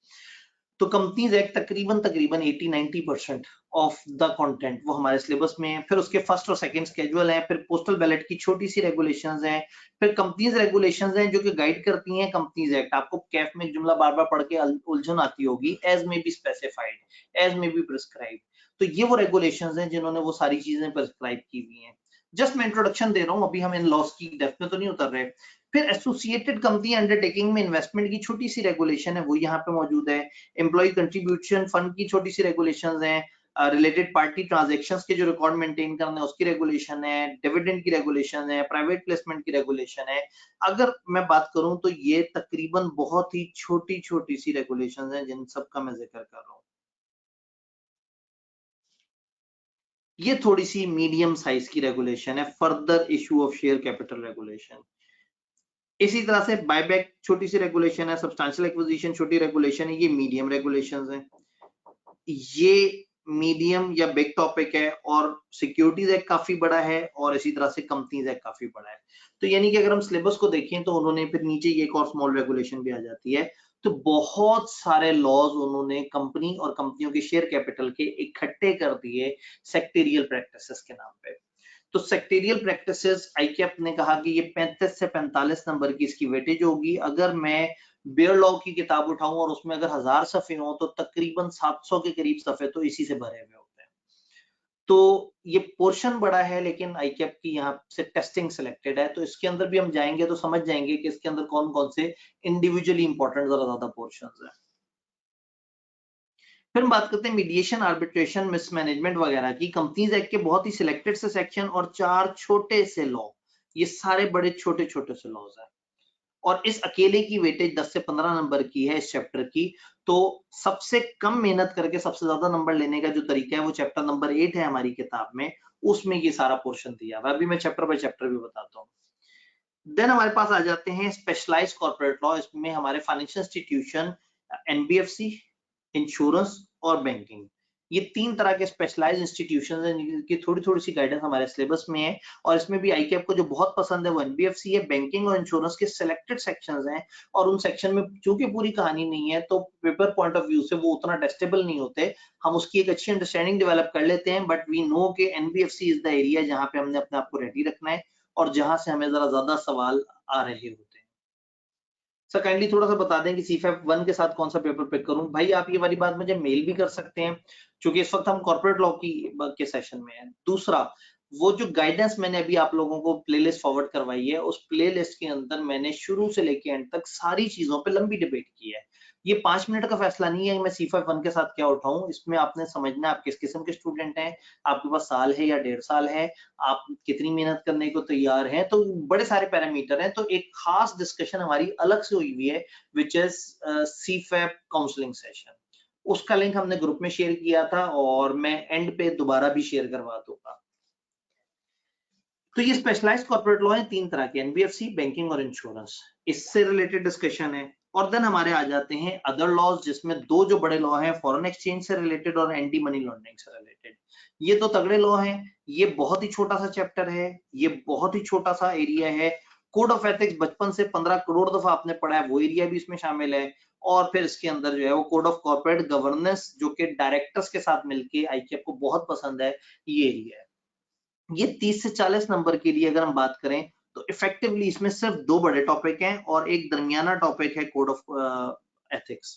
[SPEAKER 1] तो कंपनीज एक्ट तकरीबन तकरीबन 80-90% ऑफ द कंटेंट वो हमारे सिलेबस में है। फिर उसके फर्स्ट और सेकंड स्केड्यूल है, फिर पोस्टल बैलेट की छोटी सी रेगुलेशंस हैं, फिर कंपनीज रेगुलेशंस हैं जो कि गाइड करती हैं कंपनीज एक्ट। आपको कैफ में एक जुमला बार बार पढ़ के उलझन आती होगी, एज में बी स्पेसिफाइड, एज में बी प्रिस्क्राइब। तो ये वो रेगुलेशंस हैं जिन्होंने वो सारी चीजें प्रिस्क्राइब की हुई हैं। जस्ट मैं इंट्रोडक्शन दे रहा हूँ, अभी हम इन लॉस की डेप्थ में तो नहीं उतर रहे। फिर एसोसिएटेड कंपनी अंडरटेकिंग में इन्वेस्टमेंट की छोटी सी रेगुलेशन है, वो यहाँ पे मौजूद है। एम्प्लॉय कंट्रीब्यूशन फंड की छोटी सी रेगुलेशंस हैं। रिलेटेड पार्टी ट्रांजैक्शंस के जो रिकॉर्ड मेंटेन करना है उसकी रेगुलेशन है। डिविडेंड की रेगुलेशन है, प्राइवेट प्लेसमेंट की रेगुलेशन है। अगर मैं बात करूं तो ये तकरीबन बहुत ही छोटी छोटी सी रेगुलेशंस हैं जिन सब का मैं जिक्र कर रहा हूं। ये थोड़ी सी मीडियम साइज की रेगुलेशन है, further issue of share capital regulation. इसी तरह से बायबैक छोटी सी रेगुलेशन है, सब्सटैंशियल एक्विजिशन छोटी रेगुलेशन है, ये मीडियम रेगुलेशंस हैं। ये मीडियम या बिग टॉपिक है, और सिक्योरिटीज एक्ट काफी बड़ा है, और इसी तरह से कंपनीज एक्ट काफी बड़ा है। तो यानी कि अगर हम सिलेबस को देखें तो उन्होंने फिर नीचे ये एक और स्मॉल रेगुलेशन भी आ जाती है। तो बहुत सारे लॉज उन्होंने कंपनी और कंपनियों के शेयर कैपिटल के इकट्ठे कर दिए सेक्टेरियल प्रैक्टिसेस के नाम पे। तो सेक्टेरियल प्रैक्टिसेस आईकैप ने कहा कि ये 35 से 45 नंबर की इसकी वेटेज होगी। अगर मैं बेयर लॉ की किताब उठाऊं और उसमें अगर 1000 सफ़े हो तो तकरीबन 700 के करीब सफ़े तो इसी से भरे हुए होते हैं। तो ये पोर्शन बड़ा है, लेकिन आईकैप की यहाँ से टेस्टिंग सिलेक्टेड है, तो इसके अंदर भी हम जाएंगे तो समझ जाएंगे कि इसके अंदर कौन कौन से इंडिविजुअली इंपॉर्टेंट जरा ज्यादा पोर्शंस हैं। फिर हम बात करते हैं मीडिएशन, आर्बिट्रेशन, मिसमैनेजमेंट वगैरह की। कंपनीज एक्ट के बहुत ही सिलेक्टेड से सेक्शन और 4 छोटे से लॉ, ये सारे बड़े छोटे छोटे से लॉज हैं, और इस अकेले की वेटेज 10 से 15 नंबर की है इस चैप्टर की। तो सबसे कम मेहनत करके सबसे ज्यादा नंबर लेने का जो तरीका है वो चैप्टर नंबर 8 है हमारी किताब में, उसमें ये सारा पोर्शन दिया हुआ है। अभी मैं चैप्टर बाय चैप्टर भी बताता हूँ। देन हमारे पास आ जाते हैं स्पेशलाइज्ड कॉर्पोरेट लॉ। इसमें हमारे फाइनेंशियल इंस्टीट्यूशन, एनबीएफसी, इंश्योरेंस और बैंकिंग, ये 3 तरह के स्पेशलाइज्ड इंस्टीट्यूशंस हैं जिनकी थोड़ी थोड़ी सी गाइडेंस हमारे सिलेबस में है। और इसमें भी आईकैप को जो बहुत पसंद है वो एनबीएफसी है। बैंकिंग और इंश्योरेंस के सिलेक्टेड सेक्शंस हैं, और उन सेक्शन में चूंकि पूरी कहानी नहीं है तो पेपर पॉइंट ऑफ व्यू से वो उतना टेस्टेबल नहीं होते। हम उसकी एक अच्छी अंडरस्टैंडिंग डेवलप कर लेते हैं, बट वी नो कि एनबीएफसी इज द एरिया जहां पे हमने अपने आप को रेडी रखना है और जहां से हमें जरा ज्यादा सवाल आ रहे होते हैं। सर काइंडली थोड़ा सा बता दें कि सीफैप 1 के साथ कौन सा पेपर पिक करूं। भाई आप ये वाली बात मुझे मेल भी कर सकते हैं, क्योंकि इस वक्त हम कॉर्पोरेट लॉ की के सेशन में हैं। दूसरा, वो जो गाइडेंस मैंने अभी आप लोगों को प्लेलिस्ट फॉरवर्ड करवाई है, उस प्लेलिस्ट के अंदर मैंने शुरू से लेके एंड तक सारी चीजों पे लंबी डिबेट की है। ये 5 मिनट का फैसला नहीं है कि मैं सीफैप 1 के साथ क्या उठाऊं। इसमें आपने समझना आप किस किस्म के स्टूडेंट हैं, आपके पास साल है या 1.5 साल है, आप कितनी मेहनत करने को तैयार हैं। तो बड़े सारे पैरामीटर हैं। तो एक खास डिस्कशन हमारी अलग से हुई हुई है, विच इज सीफैप काउंसलिंग सेशन। उसका लिंक हमने ग्रुप में शेयर किया था और मैं एंड पे दोबारा भी शेयर करवा दूंगा। तो ये स्पेशलाइज्ड कॉर्पोरेट लॉ है 3 तरह के, एनबीएफसी, बैंकिंग और इंश्योरेंस, इससे रिलेटेड डिस्कशन है। और देन हमारे आ जाते हैं अदर लॉज, जिसमें 2 जो बड़े लॉ हैं, फॉरेन एक्सचेंज से रिलेटेड और एंटी मनी लॉन्ड्रिंग से रिलेटेड। ये तो तगड़े लॉ हैं। ये बहुत ही छोटा सा चैप्टर है, ये बहुत ही छोटा सा एरिया है। कोड ऑफ एथिक्स बचपन से 15 करोड़ दफा आपने पढ़ा है, वो एरिया भी इसमें शामिल है। और फिर इसके अंदर जो है वो कोड ऑफ कॉर्पोरेट गवर्नेंस, जो कि डायरेक्टर्स के साथ मिलके आईकैप को बहुत पसंद है, ये एरिया है। ये 30 से 40 नंबर के लिए अगर हम बात करें तो इफेक्टिवली इसमें सिर्फ 2 बड़े टॉपिक हैं और एक दरमियाना टॉपिक है कोड ऑफ एथिक्स,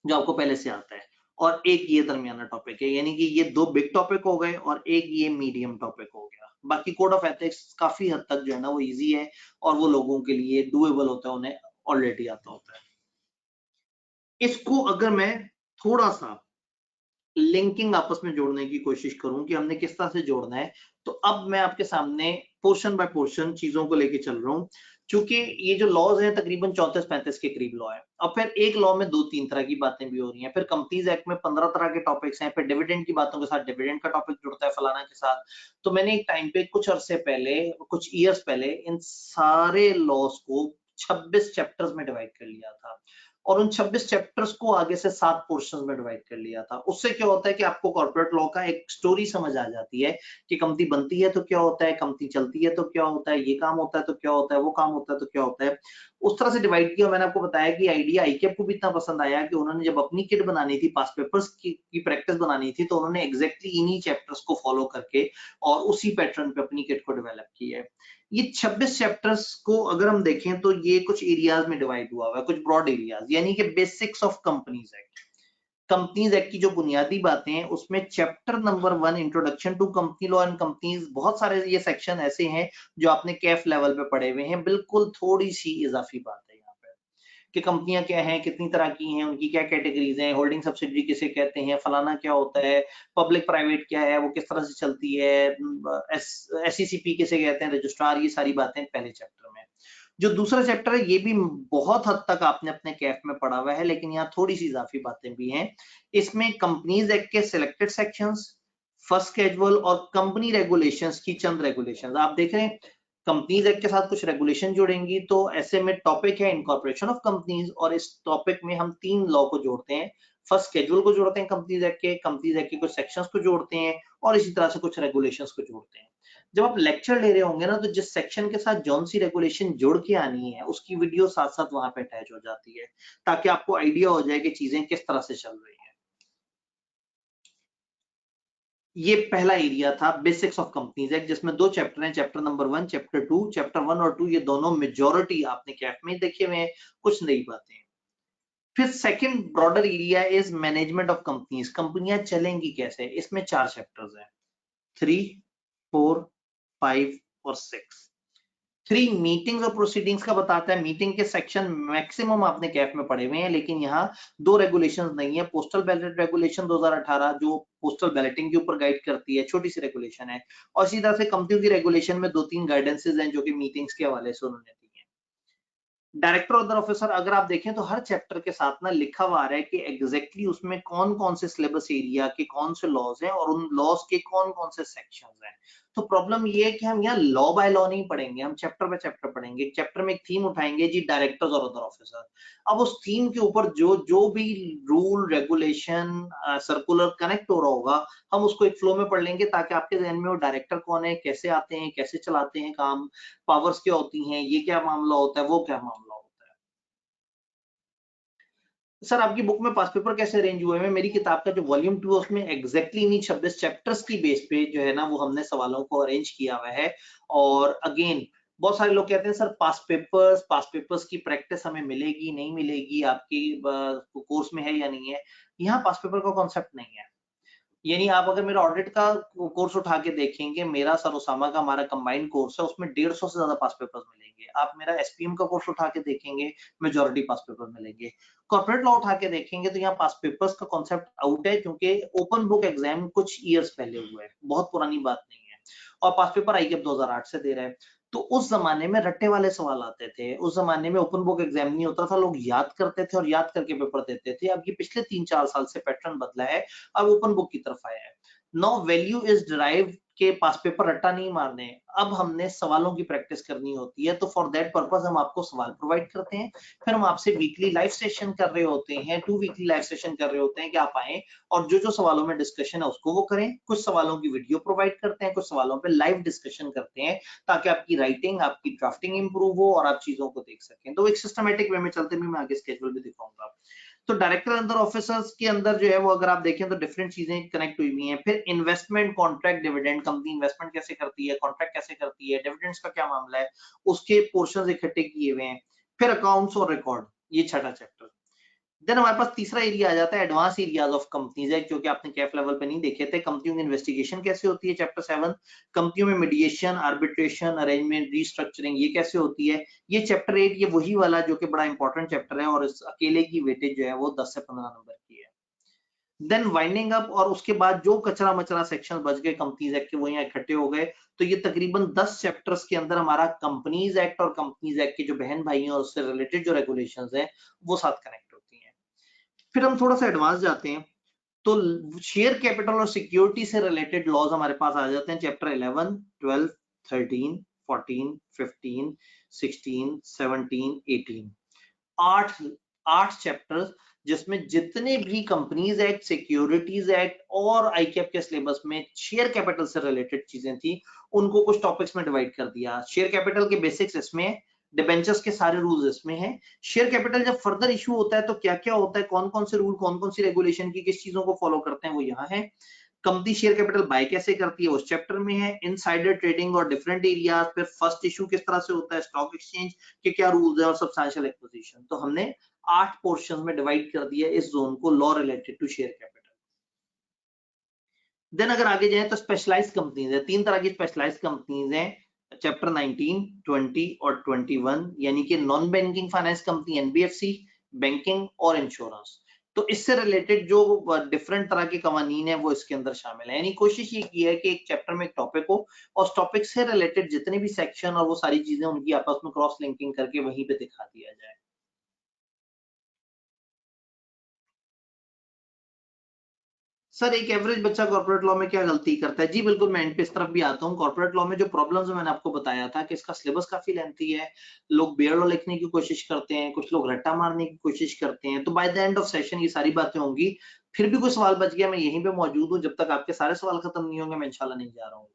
[SPEAKER 1] जो आपको पहले से आता है, और एक ये दरमियाना टॉपिक है। यानी कि ये 2 बिग टॉपिक हो गए और एक ये मीडियम टॉपिक हो गया। बाकी कोड ऑफ एथिक्स काफी हद तक जो है ना वो इजी है और वो लोगों के लिए डूएबल होता है, उन्हें ऑलरेडी आता होता है। इसको अगर मैं थोड़ा सा लिंकिंग आपस में जोड़ने की कोशिश करूं कि हमने किस तरह से जोड़ना है, तो अब मैं आपके सामने पोर्शन बाय पोर्शन चीजों को लेके चल रहा हूं। क्योंकि ये जो लॉज हैं तकरीबन 34-35 के करीब लॉ है, और फिर एक लॉ में 2-3 तरह की बातें भी हो रही हैं। फिर कंपनीज एक्ट में 15 तरह के टॉपिक्स हैं, फिर डिविडेंड की बातों के साथ डिविडेंड का टॉपिक जुड़ता है फलाना के साथ। तो मैंने एक टाइम पे कुछ अरसे पहले, कुछ ईयर्स पहले, इन सारे लॉज को 26 चैप्टर्स में डिवाइड कर लिया था, और उन 26 चैप्टर्स को आगे से 7 पोर्शंस में डिवाइड कर लिया था। उससे क्या होता है कि आपको कॉर्पोरेट लॉ का एक स्टोरी समझ आ जाती है कि कंपनी बनती है तो क्या होता है, कंपनी चलती है तो क्या होता है, ये काम होता है तो क्या होता है, वो काम होता है तो क्या होता है। उस तरह से डिवाइड किया। मैंने आपको बताया कि आइडिया आईकैप को भी इतना पसंद आया कि उन्होंने जब अपनी किट बनानी थी, पास पेपर्स की प्रैक्टिस बनानी थी, तो उन्होंने एग्जैक्टली इन्हीं चैप्टर्स को फॉलो करके और उसी पैटर्न पे अपनी किट को डेवलप किया है। ये 26 चैप्टर्स को अगर हम देखें तो ये कुछ एरियाज में डिवाइड हुआ हुआ है, कुछ ब्रॉड एरियाज, यानी कि basics of companies act. Companies act की जो बुनियादी बातें हैं उसमें chapter number 1 introduction to company law and companies, बहुत सारे ये सेक्शन ऐसे हैं जो आपने कैफ लेवल पे पढ़े हुए हैं। बिल्कुल थोड़ी सी इजाफी बात है यहाँ पे कि कंपनियां क्या हैं, कितनी तरह की हैं, उनकी क्या कैटेगरीज हैं, होल्डिंग सब्सिडी किसे कहते हैं, फलाना क्या होता है, पब्लिक प्राइवेट क्या है, वो किस तरह से चलती है, एसईसीपी किसे कहते हैं, रजिस्ट्रार, ये सारी बातें पहले चैप्टर में। जो दूसरा चैप्टर है ये भी बहुत हद तक आपने अपने कैफ में पढ़ा हुआ है, लेकिन यहाँ थोड़ी सी इजाफी बातें भी हैं। इसमें कंपनीज एक्ट के सिलेक्टेड सेक्शंस, फर्स्ट कैजुअल और कंपनी रेगुलेशंस की चंद रेगुलेशंस आप देख रहे हैं। कंपनीज एक्ट के साथ कुछ रेगुलेशन जोड़ेंगी, तो ऐसे में टॉपिक है इनकॉर्पोरेशन ऑफ कंपनीज, और इस टॉपिक में हम 3 लॉ को जोड़ते हैं। फर्स्ट शेड्यूल को जोड़ते हैं कंपनीज एक्ट के कुछ सेक्शंस को जोड़ते हैं, और इसी तरह से कुछ रेगुलेशंस को जोड़ते हैं। जब आप लेक्चर ले रहे होंगे ना, तो जिस सेक्शन के साथ जौन सी रेगुलेशन जुड़ के आनी है उसकी वीडियो साथ साथ वहां पे अटैच हो जाती है, ताकि आपको आइडिया हो जाए कि चीजें किस तरह से चल रही है। ये पहला एरिया था बेसिक्स ऑफ कंपनीज एक्ट, जिसमें 2 चैप्टर हैं, चैप्टर नंबर 1, चैप्टर 2। चैप्टर 1 और 2 ये दोनों मेजॉरिटी आपने कैफ में देखे हुए हैं, कुछ नई बातें हैं। फिर second broader area is management of companies, कंपनियां चलेंगी कैसे, इसमें 4 चैप्टर्स हैं, 3, 4, 5 और 6। 3 मीटिंग्स और प्रोसीडिंग्स का बताता है। मीटिंग के सेक्शन मैक्सिमम आपने कैफ में पढ़े हुए हैं, लेकिन यहाँ 2 रेगुलेशंस नहीं है। पोस्टल बैलेट रेगुलेशन 2018 जो पोस्टल बैलेटिंग के ऊपर गाइड करती है, छोटी सी रेगुलेशन है, और इसी तरह से कंपनियों की रेगुलेशन में 2-3 गाइडेंसेस हैं जो कि मीटिंग्स के हवाले से उन्होंने दी है। डायरेक्टर अदर ऑफिसर अगर आप देखें तो हर चैप्टर के साथ ना लिखा हुआ आ रहा है कि एग्जैक्टली उसमें कौन कौन से सिलेबस एरिया के कौन से लॉज हैं और उन लॉज के कौन कौन से सेक्शंस हैं। तो प्रॉब्लम ये है कि हम यहाँ लॉ बाय लॉ नहीं पढ़ेंगे, हम चैप्टर बाय चैप्टर पढ़ेंगे। चैप्टर में एक थीम उठाएंगे जी, डायरेक्टर्स और अदर ऑफिसर। अब उस थीम के ऊपर जो जो भी रूल रेगुलेशन सर्कुलर कनेक्ट हो रहा होगा, हम उसको एक फ्लो में पढ़ लेंगे, ताकि आपके जहन में वो डायरेक्टर कौन है, कैसे आते हैं, कैसे चलाते हैं काम, पावर्स क्या होती हैं, ये क्या मामला होता है, वो क्या मामला होता है। सर आपकी बुक में पास पेपर कैसे अरेंज हुए हैं? मेरी किताब का जो वॉल्यूम 2 है उसमें एग्जैक्टली इन्हीं 26 चैप्टर्स की बेस पे जो है ना वो हमने सवालों को अरेंज किया हुआ है। और अगेन बहुत सारे लोग कहते हैं सर पास पेपर्स की प्रैक्टिस हमें मिलेगी नहीं मिलेगी, आपकी कोर्स में है या नहीं है। यहाँ पास पेपर का कॉन्सेप्ट नहीं है। यानी आप अगर मेरा ऑडिट का कोर्स उठा के देखेंगे, मेरा सर उसामा का हमारा कंबाइंड कोर्स है, उसमें 150 से ज्यादा पास पेपर्स मिलेंगे। आप मेरा एसपीएम का कोर्स उठा के देखेंगे, मेजॉरिटी पास पेपर मिलेंगे। कॉर्पोरेट लॉ उठा के देखेंगे तो यहाँ पास पेपर्स का कॉन्सेप्ट आउट है, क्योंकि ओपन बुक एग्जाम कुछ ईयर्स पहले हुआ है, बहुत पुरानी बात नहीं है। और पास पेपर आईकेएफ 2008 से दे रहे हैं। तो उस जमाने में रट्टे वाले सवाल आते थे, उस जमाने में ओपन बुक एग्जाम नहीं होता था, लोग याद करते थे और याद करके पेपर देते थे। अब ये पिछले 3-4 साल से पैटर्न बदला है, अब ओपन बुक की तरफ आया है। नो वैल्यू इज डिराइव्ड के पास पेपर रट्टा नहीं मारने, अब हमने सवालों की प्रैक्टिस करनी होती है। तो फॉर दैट पर्पस हम आपको सवाल प्रोवाइड करते हैं, फिर हम आपसे वीकली लाइव सेशन कर रहे होते हैं, 2 वीकली लाइव सेशन कर रहे होते हैं कि आप आए और जो जो सवालों में डिस्कशन है उसको वो करें। कुछ सवालों की वीडियो प्रोवाइड करते हैं, कुछ सवालों पे लाइव डिस्कशन करते हैं, ताकि आपकी राइटिंग आपकी ड्राफ्टिंग इंप्रूव हो और आप चीजों को देख सकें। तो एक सिस्टमेटिक वे में चलते भी मैं आगे स्केड्यूल भी दिखाऊंगा। तो डायरेक्टर अंदर ऑफिसर्स के अंदर जो है वो अगर आप देखें तो डिफरेंट चीजें कनेक्ट हुई हुई हैं। फिर investment, contract, dividend, company investment कैसे करती है, कॉन्ट्रैक्ट कैसे करती है, डिविडेंड्स का क्या मामला है, उसके पोर्शंस इकट्ठे किए हुए हैं। फिर अकाउंट्स और रिकॉर्ड, ये छठा चैप्टर। देन हमारे पास तीसरा एरिया आ जाता है एडवांस एरियाज ऑफ कंपनीज है, जो कि आपने कैफ लेवल पे नहीं देखे थे। कंपनियों की इन्वेस्टिगेशन कैसे होती है, चैप्टर 7। कंपनियों में मीडिएशन, आर्बिट्रेशन, अरेंजमेंट, रीस्ट्रक्चरिंग ये कैसे होती है, ये चैप्टर 8। ये वही वाला जो कि बड़ा इंपॉर्टेंट चैप्टर है, और इस अकेले की वेटेज जो है वो 10 से 15 नंबर की है। देन वाइंडिंग अप, और उसके बाद जो कचरा मचरा सेक्शन बच गए कंपनीज एक्ट के, वो यहाँ इकट्ठे हो गए। तो ये तकरीबन 10 चैप्टर्स के अंदर हमारा कंपनीज एक्ट और कंपनीज एक्ट के जो बहन भाई हैं और उससे रिलेटेड जो रेगुलेशंस हैं वो साथ कनेक्ट होती हैं। फिर हम थोड़ा सा एडवांस जाते हैं, तो शेयर कैपिटल और सिक्योरिटी से रिलेटेड लॉज हमारे पास आ जाते हैं, चैप्टर 11, 12, 13, 14, 15, 16, 17, 18। आठ आठ चैप्टर्स, जिसमें जितने भी कंपनीज एक्ट, सिक्योरिटीज एक्ट और आईकेएफ के सिलेबस में शेयर कैपिटल से रिलेटेड चीजें थी, उनको कुछ टॉपिक्स में डिवाइड कर दिया। शेयर कैपिटल के बेसिक्स इसमें, डिबेंचर्स के सारे रूल्स इसमें हैं। शेयर कैपिटल जब फर्दर इशू होता है तो क्या क्या होता है, कौन कौन से रूल, कौन कौन सी रेगुलेशन की किस चीजों को फॉलो करते हैं, वो यहाँ है। कंपनी शेयर कैपिटल बाय कैसे करती है उस चैप्टर में है। इनसाइडर ट्रेडिंग और डिफरेंट एरियाज, फिर फर्स्ट इशू किस तरह से होता है, स्टॉक एक्सचेंज के क्या रूल्स है, और सब्सटैंशियल एक्विजिशन। तो हमने 8 पोर्शंस में डिवाइड कर दिया इस जोन को, law related to share capital. Then अगर आगे जाए तो स्पेशलाइज्ड कंपनीज है, 3 तरह की स्पेशलाइज्ड कंपनीज हैं, चैप्टर 19, 20 और 21। यानी कि non banking finance company NBFC, banking और इंश्योरेंस। तो इससे रिलेटेड जो डिफरेंट तरह के कवानीन है वो इसके अंदर शामिल है। यानी कोशिश ये की है कि एक चैप्टर में एक टॉपिक हो और उस टॉपिक से रिलेटेड जितने भी सेक्शन और वो सारी चीजें उनकी आपस में क्रॉस लिंकिंग करके वहीं पे दिखा दिया जाए। सर एक एवरेज बच्चा कॉर्पोरेट लॉ में क्या गलती करता है? जी बिल्कुल, मैं एंड पे इस तरफ भी आता हूँ। कॉर्पोरेट लॉ में जो प्रॉब्लम्स मैंने आपको बताया था कि इसका सिलेबस काफी लेंथी है, लोग बेयर लॉ लिखने की कोशिश करते हैं, कुछ लोग रट्टा मारने की कोशिश करते हैं। तो by the end of session ये सारी बातें होंगी। फिर भी कोई सवाल बच गया, मैं यहीं पे मौजूद हूँ, जब तक आपके सारे सवाल खत्म नहीं होंगे मैं इंशाल्लाह नहीं जा रहा हूँ।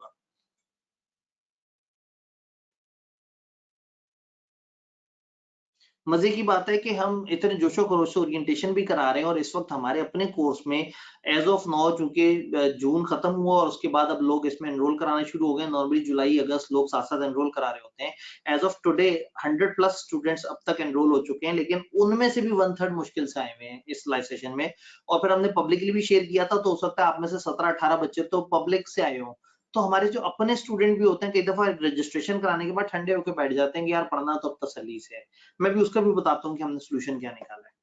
[SPEAKER 1] मजे की बात है कि हम इतने जोशो खरोश से ओरिएंटेशन भी करा रहे हैं और इस वक्त हमारे अपने कोर्स में एज ऑफ नाउ चूंकि जून खत्म हुआ और उसके बाद अब लोग इसमें एनरोल कराने शुरू हो गए। नॉर्मली जुलाई अगस्त लोग साथ साथ एनरोल करा रहे होते हैं। As of today 100 plus students अब तक एनरोल हो चुके हैं, लेकिन उनमें से भी 1/3 मुश्किल से आए हुए हैं इस लाइव सेशन में। और फिर हमने पब्लिकली भी शेयर किया था, तो हो सकता है आप में से 17-18 बच्चे तो पब्लिक से आए हों। तो हमारे जो अपने स्टूडेंट भी होते हैं, कई दफा रजिस्ट्रेशन कराने के बाद ठंडे होकर बैठ जाते हैं कि यार पढ़ना तो अब तसल्ली से है। मैं भी उसका भी बताता हूँ कि हमने सोल्यूशन क्या निकाला है।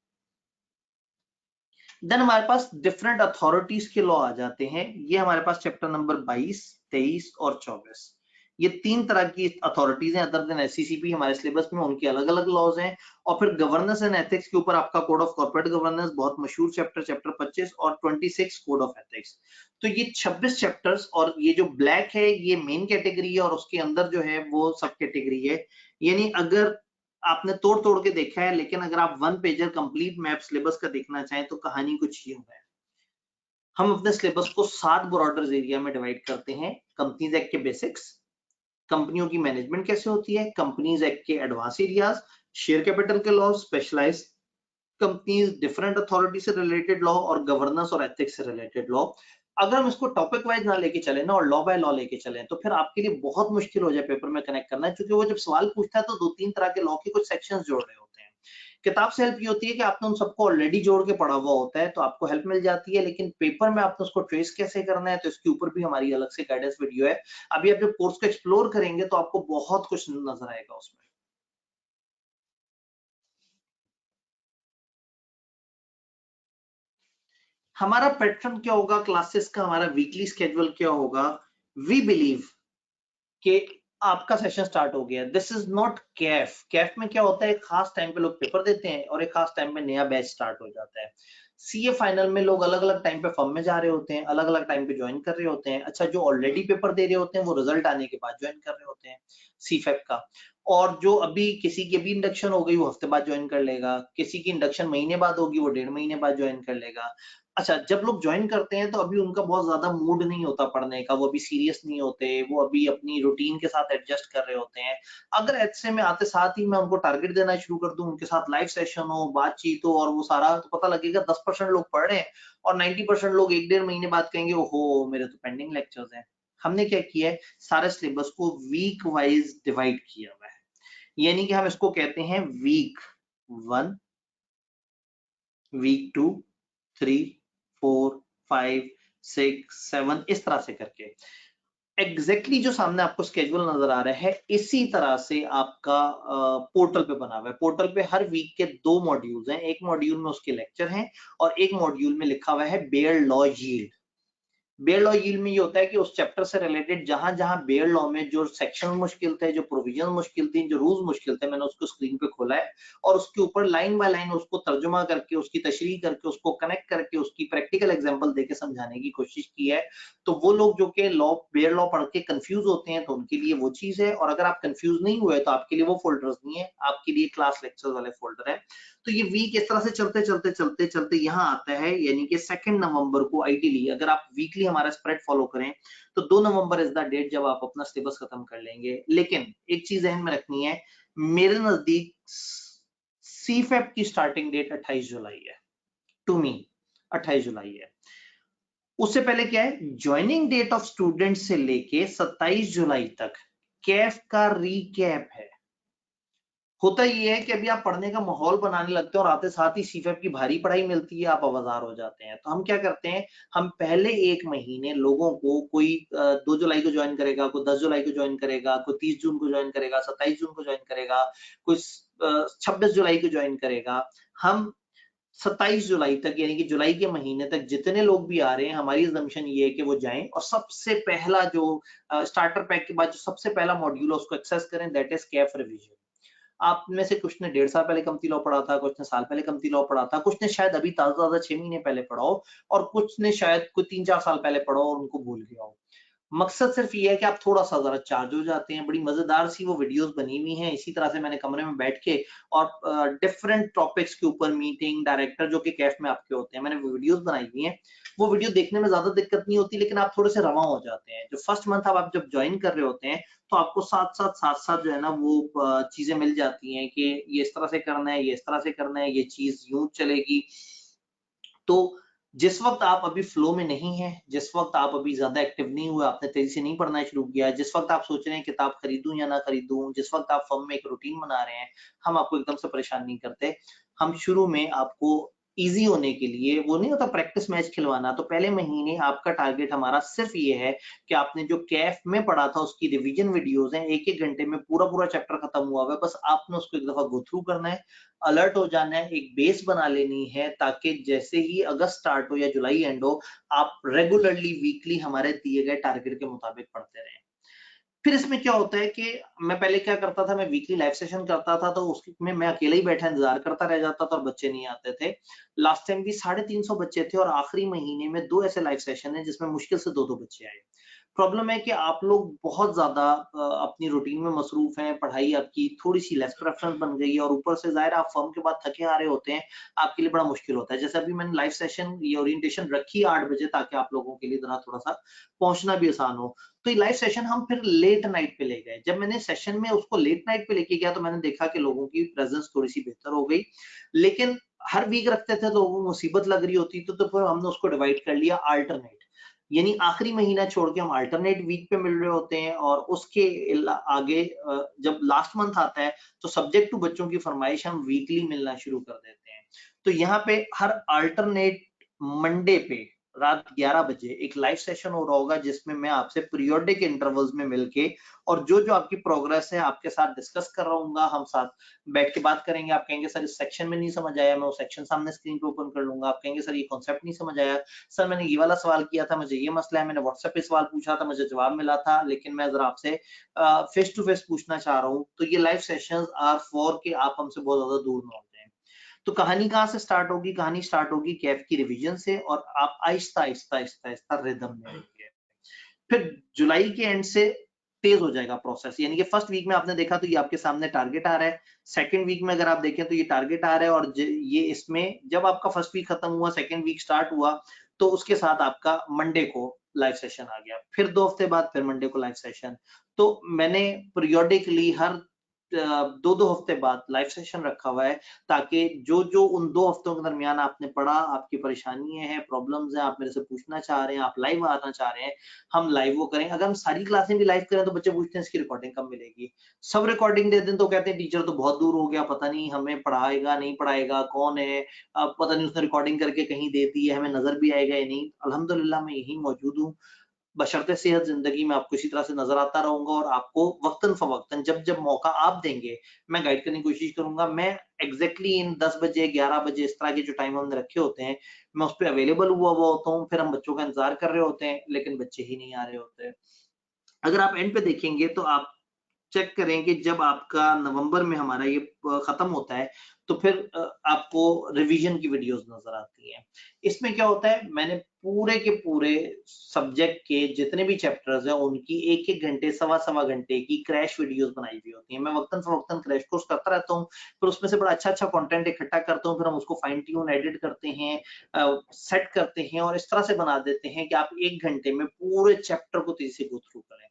[SPEAKER 1] देन हमारे पास डिफरेंट अथॉरिटीज के लॉ आ जाते हैं। ये हमारे पास चैप्टर नंबर 22, 23 और 24, ये 3 तरह की अथॉरिटीज हैं। अदर देन एससीसीपी हमारे सिलेबस में उनके अलग अलग लॉज हैं। और फिर गवर्नेंस एंड एथिक्स के ऊपर आपका कोड ऑफ कॉर्पोरेट गवर्नेंस बहुत मशहूर चैप्टर 25 और 26 कोड ऑफ एथिक्स। तो ये 26 चैप्टर्स, और ये जो ब्लैक है ये मेन कैटेगरी है और उसके अंदर जो है वो सब कैटेगरी है। यानी अगर आपने तोड़ तोड़ के देखा है, लेकिन अगर आप 1 पेजर कंप्लीट मैप सिलेबस का देखना चाहें तो कहानी कुछ ये है। हम अपने सिलेबस को 7 ब्रॉडर एरिया में डिवाइड करते हैं। कंपनीज एक्ट के बेसिक्स, कंपनियों की मैनेजमेंट कैसे होती है, कंपनीज एक्ट के एडवांस एरियाज, शेयर कैपिटल के law, specialised companies, different authority से रिलेटेड लॉ और गवर्नेंस और एथिक्स से रिलेटेड लॉ। अगर हम इसको टॉपिक वाइज ना लेके चले ना और लॉ बाय लॉ लेके चले तो फिर आपके लिए बहुत मुश्किल हो जाए पेपर में कनेक्ट करना, क्योंकि वो जब सवाल पूछता है तो 2-3 तरह के लॉ के कुछ सेक्शंस जोड़ रहे होते हैं। किताब से हेल्प ये होती है कि आपने उन सबको ऑलरेडी जोड़ के पढ़ा हुआ होता है तो आपको हेल्प मिल जाती है, लेकिन पेपर में आपने उसको ट्रेस कैसे करना है तो इसके ऊपर भी हमारी अलग से गाइडेंस वीडियो है। अभी आप जब कोर्स को एक्सप्लोर करेंगे तो आपको बहुत कुछ नजर आएगा उसमें। हमारा पैटर्न क्या होगा क्लासेस का, हमारा वीकली स्केड्यूल क्या होगा। वी बिलीव कि आपका सेशन स्टार्ट हो गया। This is not Kaif. Kaif में क्या होता है, एक खास टाइम पे लोग पेपर देते हैं और एक खास टाइम पे नया बैच स्टार्ट हो जाता है। सीए फाइनल में लोग अलग अलग टाइम पे फॉर्म में जा रहे होते हैं, अलग अलग टाइम पे ज्वाइन कर रहे होते हैं। अच्छा, जो ऑलरेडी पेपर दे रहे होते हैं वो रिजल्ट आने के बाद ज्वाइन कर रहे होते हैं सीफेप का। और जो अभी किसी की अभी इंडक्शन हो गई वो हफ्ते बाद ज्वाइन कर लेगा, किसी की इंडक्शन महीने बाद होगी वो 1.5 महीने बाद ज्वाइन कर लेगा। अच्छा, जब लोग ज्वाइन करते हैं तो अभी उनका बहुत ज्यादा मूड नहीं होता पढ़ने का, वो अभी सीरियस नहीं होते, वो अभी अपनी रूटीन के साथ एडजस्ट कर रहे होते हैं। अगर एचसे में आते साथ ही मैं उनको टारगेट देना शुरू कर दूं, उनके साथ लाइव सेशन हो, बातचीत हो और वो सारा, तो पता लगेगा 10% लोग पढ़ रहे हैं और 90% लोग 1-1.5 महीने बाद कहेंगे ओहो मेरे तो पेंडिंग लेक्चर्स हैं। हमने क्या किया है, सारे सिलेबस को वीक वाइज डिवाइड किया हुआ है। यानी कि हम इसको कहते हैं वीक 1, वीक 2, 3, 4, 5, 6, 7, इस तरह से करके एग्जैक्टली जो सामने आपको स्केड्यूल नजर आ रहा है इसी तरह से आपका पोर्टल पे बना हुआ है। पोर्टल पे हर वीक के 2 मॉड्यूल्स हैं, एक मॉड्यूल में उसके लेक्चर हैं और एक मॉड्यूल में लिखा हुआ है bare law yield. Bare law yield में ये होता है कि उस चैप्टर से रिलेटेड जहां जहां बेयर लॉ में जो सेक्शन मुश्किल थे, जो प्रोविजन मुश्किल थी, जो रूल्स मुश्किल थे, मैंने उसको स्क्रीन पे खोला है और उसके ऊपर लाइन बाय लाइन उसको तर्जुमा करके, उसकी तशरीह करके, उसको कनेक्ट करके, उसकी प्रैक्टिकल एग्जांपल देके समझाने की कोशिश की है। तो वो लोग जो कि लॉ, बेयर लॉ पढ़ के कंफ्यूज होते हैं तो उनके लिए वो चीज है, और अगर आप कंफ्यूज नहीं हुए तो आपके लिए वो फोल्डर्स नहीं है, आपके लिए क्लास लेक्चर वाले फोल्डर है। तो ये वीक इस तरह से चलते चलते चलते चलते यहाँ आता है, यानी कि 2 नवंबर को आइडियली अगर आप वीकली हमारा स्प्रेड फॉलो करें तो 2 नवंबर इज द डेट जब आप अपना सिलेबस खत्म कर लेंगे। लेकिन एक चीज ध्यान में रखनी है, मेरे नजदीक सीफेप की स्टार्टिंग डेट 28 जुलाई है। टू मी 28 जुलाई है। उससे पहले क्या है, ज्वाइनिंग डेट ऑफ स्टूडेंट से लेके 27 जुलाई तक कैफ का रीकैप है। होता ये है कि अभी आप पढ़ने का माहौल बनाने लगते हैं और आते साथ ही सीफेप की भारी पढ़ाई मिलती है, आप आवाजार हो जाते हैं। तो हम क्या करते हैं, हम पहले 1 महीने लोगों को, कोई 2 जुलाई को ज्वाइन करेगा, कोई 10 जुलाई को ज्वाइन करेगा, कोई 30 जून को ज्वाइन करेगा, 27 जून को ज्वाइन करेगा, कोई 26 जुलाई को ज्वाइन करेगा। हम 27 जुलाई तक यानी कि जुलाई के महीने तक जितने लोग भी आ रहे हैं, हमारी assumption ये है कि वो जाएं और सबसे पहला जो स्टार्टर पैक के बाद जो सबसे पहला मॉड्यूल है उसको एक्सेस करें, दैट इज कैफ रिवीजन। आप में से कुछ ने 1.5 साल पहले कमती लॉ पढ़ा था, कुछ ने साल पहले कमती लॉ पढ़ा था, कुछ ने शायद अभी ताजा 6 महीने पहले पढ़ा हो और कुछ ने शायद कोई 3-4 साल पहले पढ़ा हो और उनको भूल गया हो। मकसद सिर्फ ये है कि आप थोड़ा सा जरा चार्ज हो जाते हैं। बड़ी मजेदार सी वो वीडियोस बनी हुई हैं। इसी तरह से मैंने कमरे में बैठ के और डिफरेंट टॉपिक्स के ऊपर मीटिंग डायरेक्टर जो कि कैफ में आपके होते हैं, मैंने वो वीडियोस बनाई हुई हैं। वो वीडियो देखने में ज्यादा दिक्कत नहीं होती, लेकिन आप थोड़े से रवा हो जाते हैं। जो फर्स्ट मंथ आप जब ज्वाइन कर रहे होते हैं, तो आपको साथ साथ जो है ना वो चीजें मिल जाती हैं कि ये इस तरह से करना है, ये इस तरह से करना है, ये चीज यूं चलेगी। तो जिस वक्त आप अभी फ्लो में नहीं है, जिस वक्त आप अभी ज्यादा एक्टिव नहीं हुए, आपने तेजी से नहीं पढ़ना शुरू किया है, जिस वक्त आप सोच रहे हैं किताब खरीदूं या ना खरीदूं, जिस वक्त आप फर्म में एक रूटीन बना रहे हैं, हम आपको एकदम से परेशान नहीं करते। हम शुरू में आपको इजी होने के लिए, वो नहीं होता प्रैक्टिस मैच खिलवाना, तो पहले महीने आपका टारगेट हमारा सिर्फ ये है कि आपने जो कैफ में पढ़ा था उसकी रिवीजन वीडियोस हैं, एक एक घंटे में पूरा पूरा चैप्टर खत्म हुआ हुआ है, बस आपने उसको एक दफा गो थ्रू करना है, अलर्ट हो जाना है, एक बेस बना लेनी है, ताकि जैसे ही अगस्त स्टार्ट हो या जुलाई एंड हो, आप रेगुलरली वीकली हमारे दिए गए टारगेट के मुताबिक पढ़ते रहें। फिर इसमें क्या होता है कि मैं पहले क्या करता था, मैं वीकली लाइव सेशन करता था, तो उसमें मैं अकेले ही बैठा इंतजार करता रह जाता था और बच्चे नहीं आते थे। लास्ट टाइम भी 350 बच्चे थे और आखिरी महीने में 2 ऐसे लाइव सेशन है जिसमें मुश्किल से 2-2 बच्चे आए। प्रॉब्लम है कि आप लोग बहुत ज्यादा अपनी रूटीन में मसरूफ हैं, पढ़ाई आपकी थोड़ी सी लेस प्रेफरेंस बन गई है, और ऊपर से जाहिर आप फर्म के बाद थके आ रहे होते हैं, आपके लिए बड़ा मुश्किल होता है। जैसे अभी मैंने लाइव सेशन ये ओरिएंटेशन रखी 8 बजे, ताकि आप लोगों के लिए थोड़ा सा पहुंचना भी आसान हो। तो ये लाइव सेशन हम फिर लेट नाइट पे ले गए। जब मैंने सेशन में उसको लेट नाइट पे लेके गया, तो मैंने देखा कि लोगों की प्रेजेंस थोड़ी सी बेहतर हो गई। लेकिन हर वीक रखते थे तो वो मुसीबत लग रही होती, तो फिर हमने उसको डिवाइड कर लिया अल्टरनेट, यानी आखिरी महीना छोड़ के हम अल्टरनेट वीक पे मिल रहे होते हैं। और उसके आगे जब लास्ट मंथ आता है, तो सब्जेक्ट टू बच्चों की फरमाइश हम वीकली मिलना शुरू कर देते हैं। तो यहाँ पे हर अल्टरनेट मंडे पे रात 11 बजे एक लाइव सेशन हो रहा होगा, जिसमें मैं आपसे पीरियोडिक इंटरवल्स में मिलके और जो जो आपकी प्रोग्रेस है आपके साथ डिस्कस कर रहा हूँ। हम साथ बैठ के बात करेंगे। आप कहेंगे सर इस सेक्शन में नहीं समझ आया, मैं वो सेक्शन सामने स्क्रीन पे ओपन कर लूंगा। आप कहेंगे सर ये कॉन्सेप्ट नहीं समझ आया, सर मैंने ये वाला सवाल किया था, मुझे ये मसला है, मैंने व्हाट्सएप पे सवाल पूछा था, मुझे जवाब मिला था, लेकिन मैं जरा आपसे फेस टू फेस पूछना चाह रहा हूँ। तो ये लाइव सेशंस आर फॉर कि आप हमसे बहुत ज्यादा दूर ना हो जाएं। तो कहानी कहाँ से स्टार्ट होगी? कहानी स्टार्ट होगी कैफ की रिवीजन से, और आप आहिस्ता आहिस्ता आहिस्ता आहिस्ता रिदम में आएंगे। फिर जुलाई के एंड से तेज हो जाएगा प्रोसेस, यानी कि फर्स्ट वीक में आपने देखा तो ये आपके सामने टारगेट आ रहा है। सेकंड वीक में अगर आप देखें तो ये टारगेट आ रहा है, और ये इसमें जब आपका फर्स्ट वीक खत्म हुआ, सेकंड वीक स्टार्ट हुआ, तो उसके साथ आपका मंडे को लाइव सेशन आ गया। फिर 2 हफ्ते बाद फिर मंडे को लाइव सेशन। तो मैंने पीरियोडिकली हर 2-2 हफ्ते बाद लाइव सेशन रखा हुआ है, ताकि जो जो उन 2 हफ्तों के दरमियान आपने पढ़ा, आपकी परेशानियां हैं, प्रॉब्लम्स हैं, आप मेरे से पूछना चाह रहे हैं, आप लाइव आना चाह रहे हैं, हम लाइव वो करें। अगर हम सारी क्लासें भी लाइव करें तो बच्चे पूछते हैं इसकी रिकॉर्डिंग कब मिलेगी। सब रिकॉर्डिंग दे दें तो कहते हैं टीचर तो बहुत दूर हो गया, पता नहीं हमें पढ़ाएगा नहीं पढ़ाएगा, कौन है, अब पता नहीं उसने रिकॉर्डिंग करके कहीं दे दी है, हमें नजर भी आएगा या नहीं। अल्हम्दुलिल्लाह मैं यही मौजूद हूँ, बशर्ते सेहत जिंदगी में आपको इसी तरह से नजर आता रहूंगा, और आपको वक्तन फवक्तन जब जब मौका आप देंगे, मैं गाइड करने की कोशिश करूंगा। मैं एग्जैक्टली इन 10 बजे 11 बजे इस तरह के जो टाइम हमने रखे होते हैं, मैं उस पर अवेलेबल हुआ होता हूँ। फिर हम बच्चों का इंतजार कर रहे होते हैं, लेकिन बच्चे ही नहीं आ रहे होते। अगर आप एंड पे देखेंगे तो आप चेक करें कि जब आपका नवंबर में हमारा ये खत्म होता है, तो फिर आपको रिवीजन की वीडियोस नजर आती हैं। इसमें क्या होता है, मैंने पूरे के पूरे सब्जेक्ट के जितने भी चैप्टर्स हैं उनकी एक एक घंटे सवा सवा घंटे की क्रैश वीडियोस बनाई हुई होती हैं। मैं वक्तन फवक्तन क्रैश कोर्स करता रहता हूँ, फिर उसमें से बड़ा अच्छा अच्छा कंटेंट इकट्ठा करता हूँ, फिर हम उसको फाइन ट्यून एडिट करते हैं, सेट करते हैं, और इस तरह से बना देते हैं कि आप 1 घंटे में पूरे चैप्टर को तेजी से गो थ्रू करें।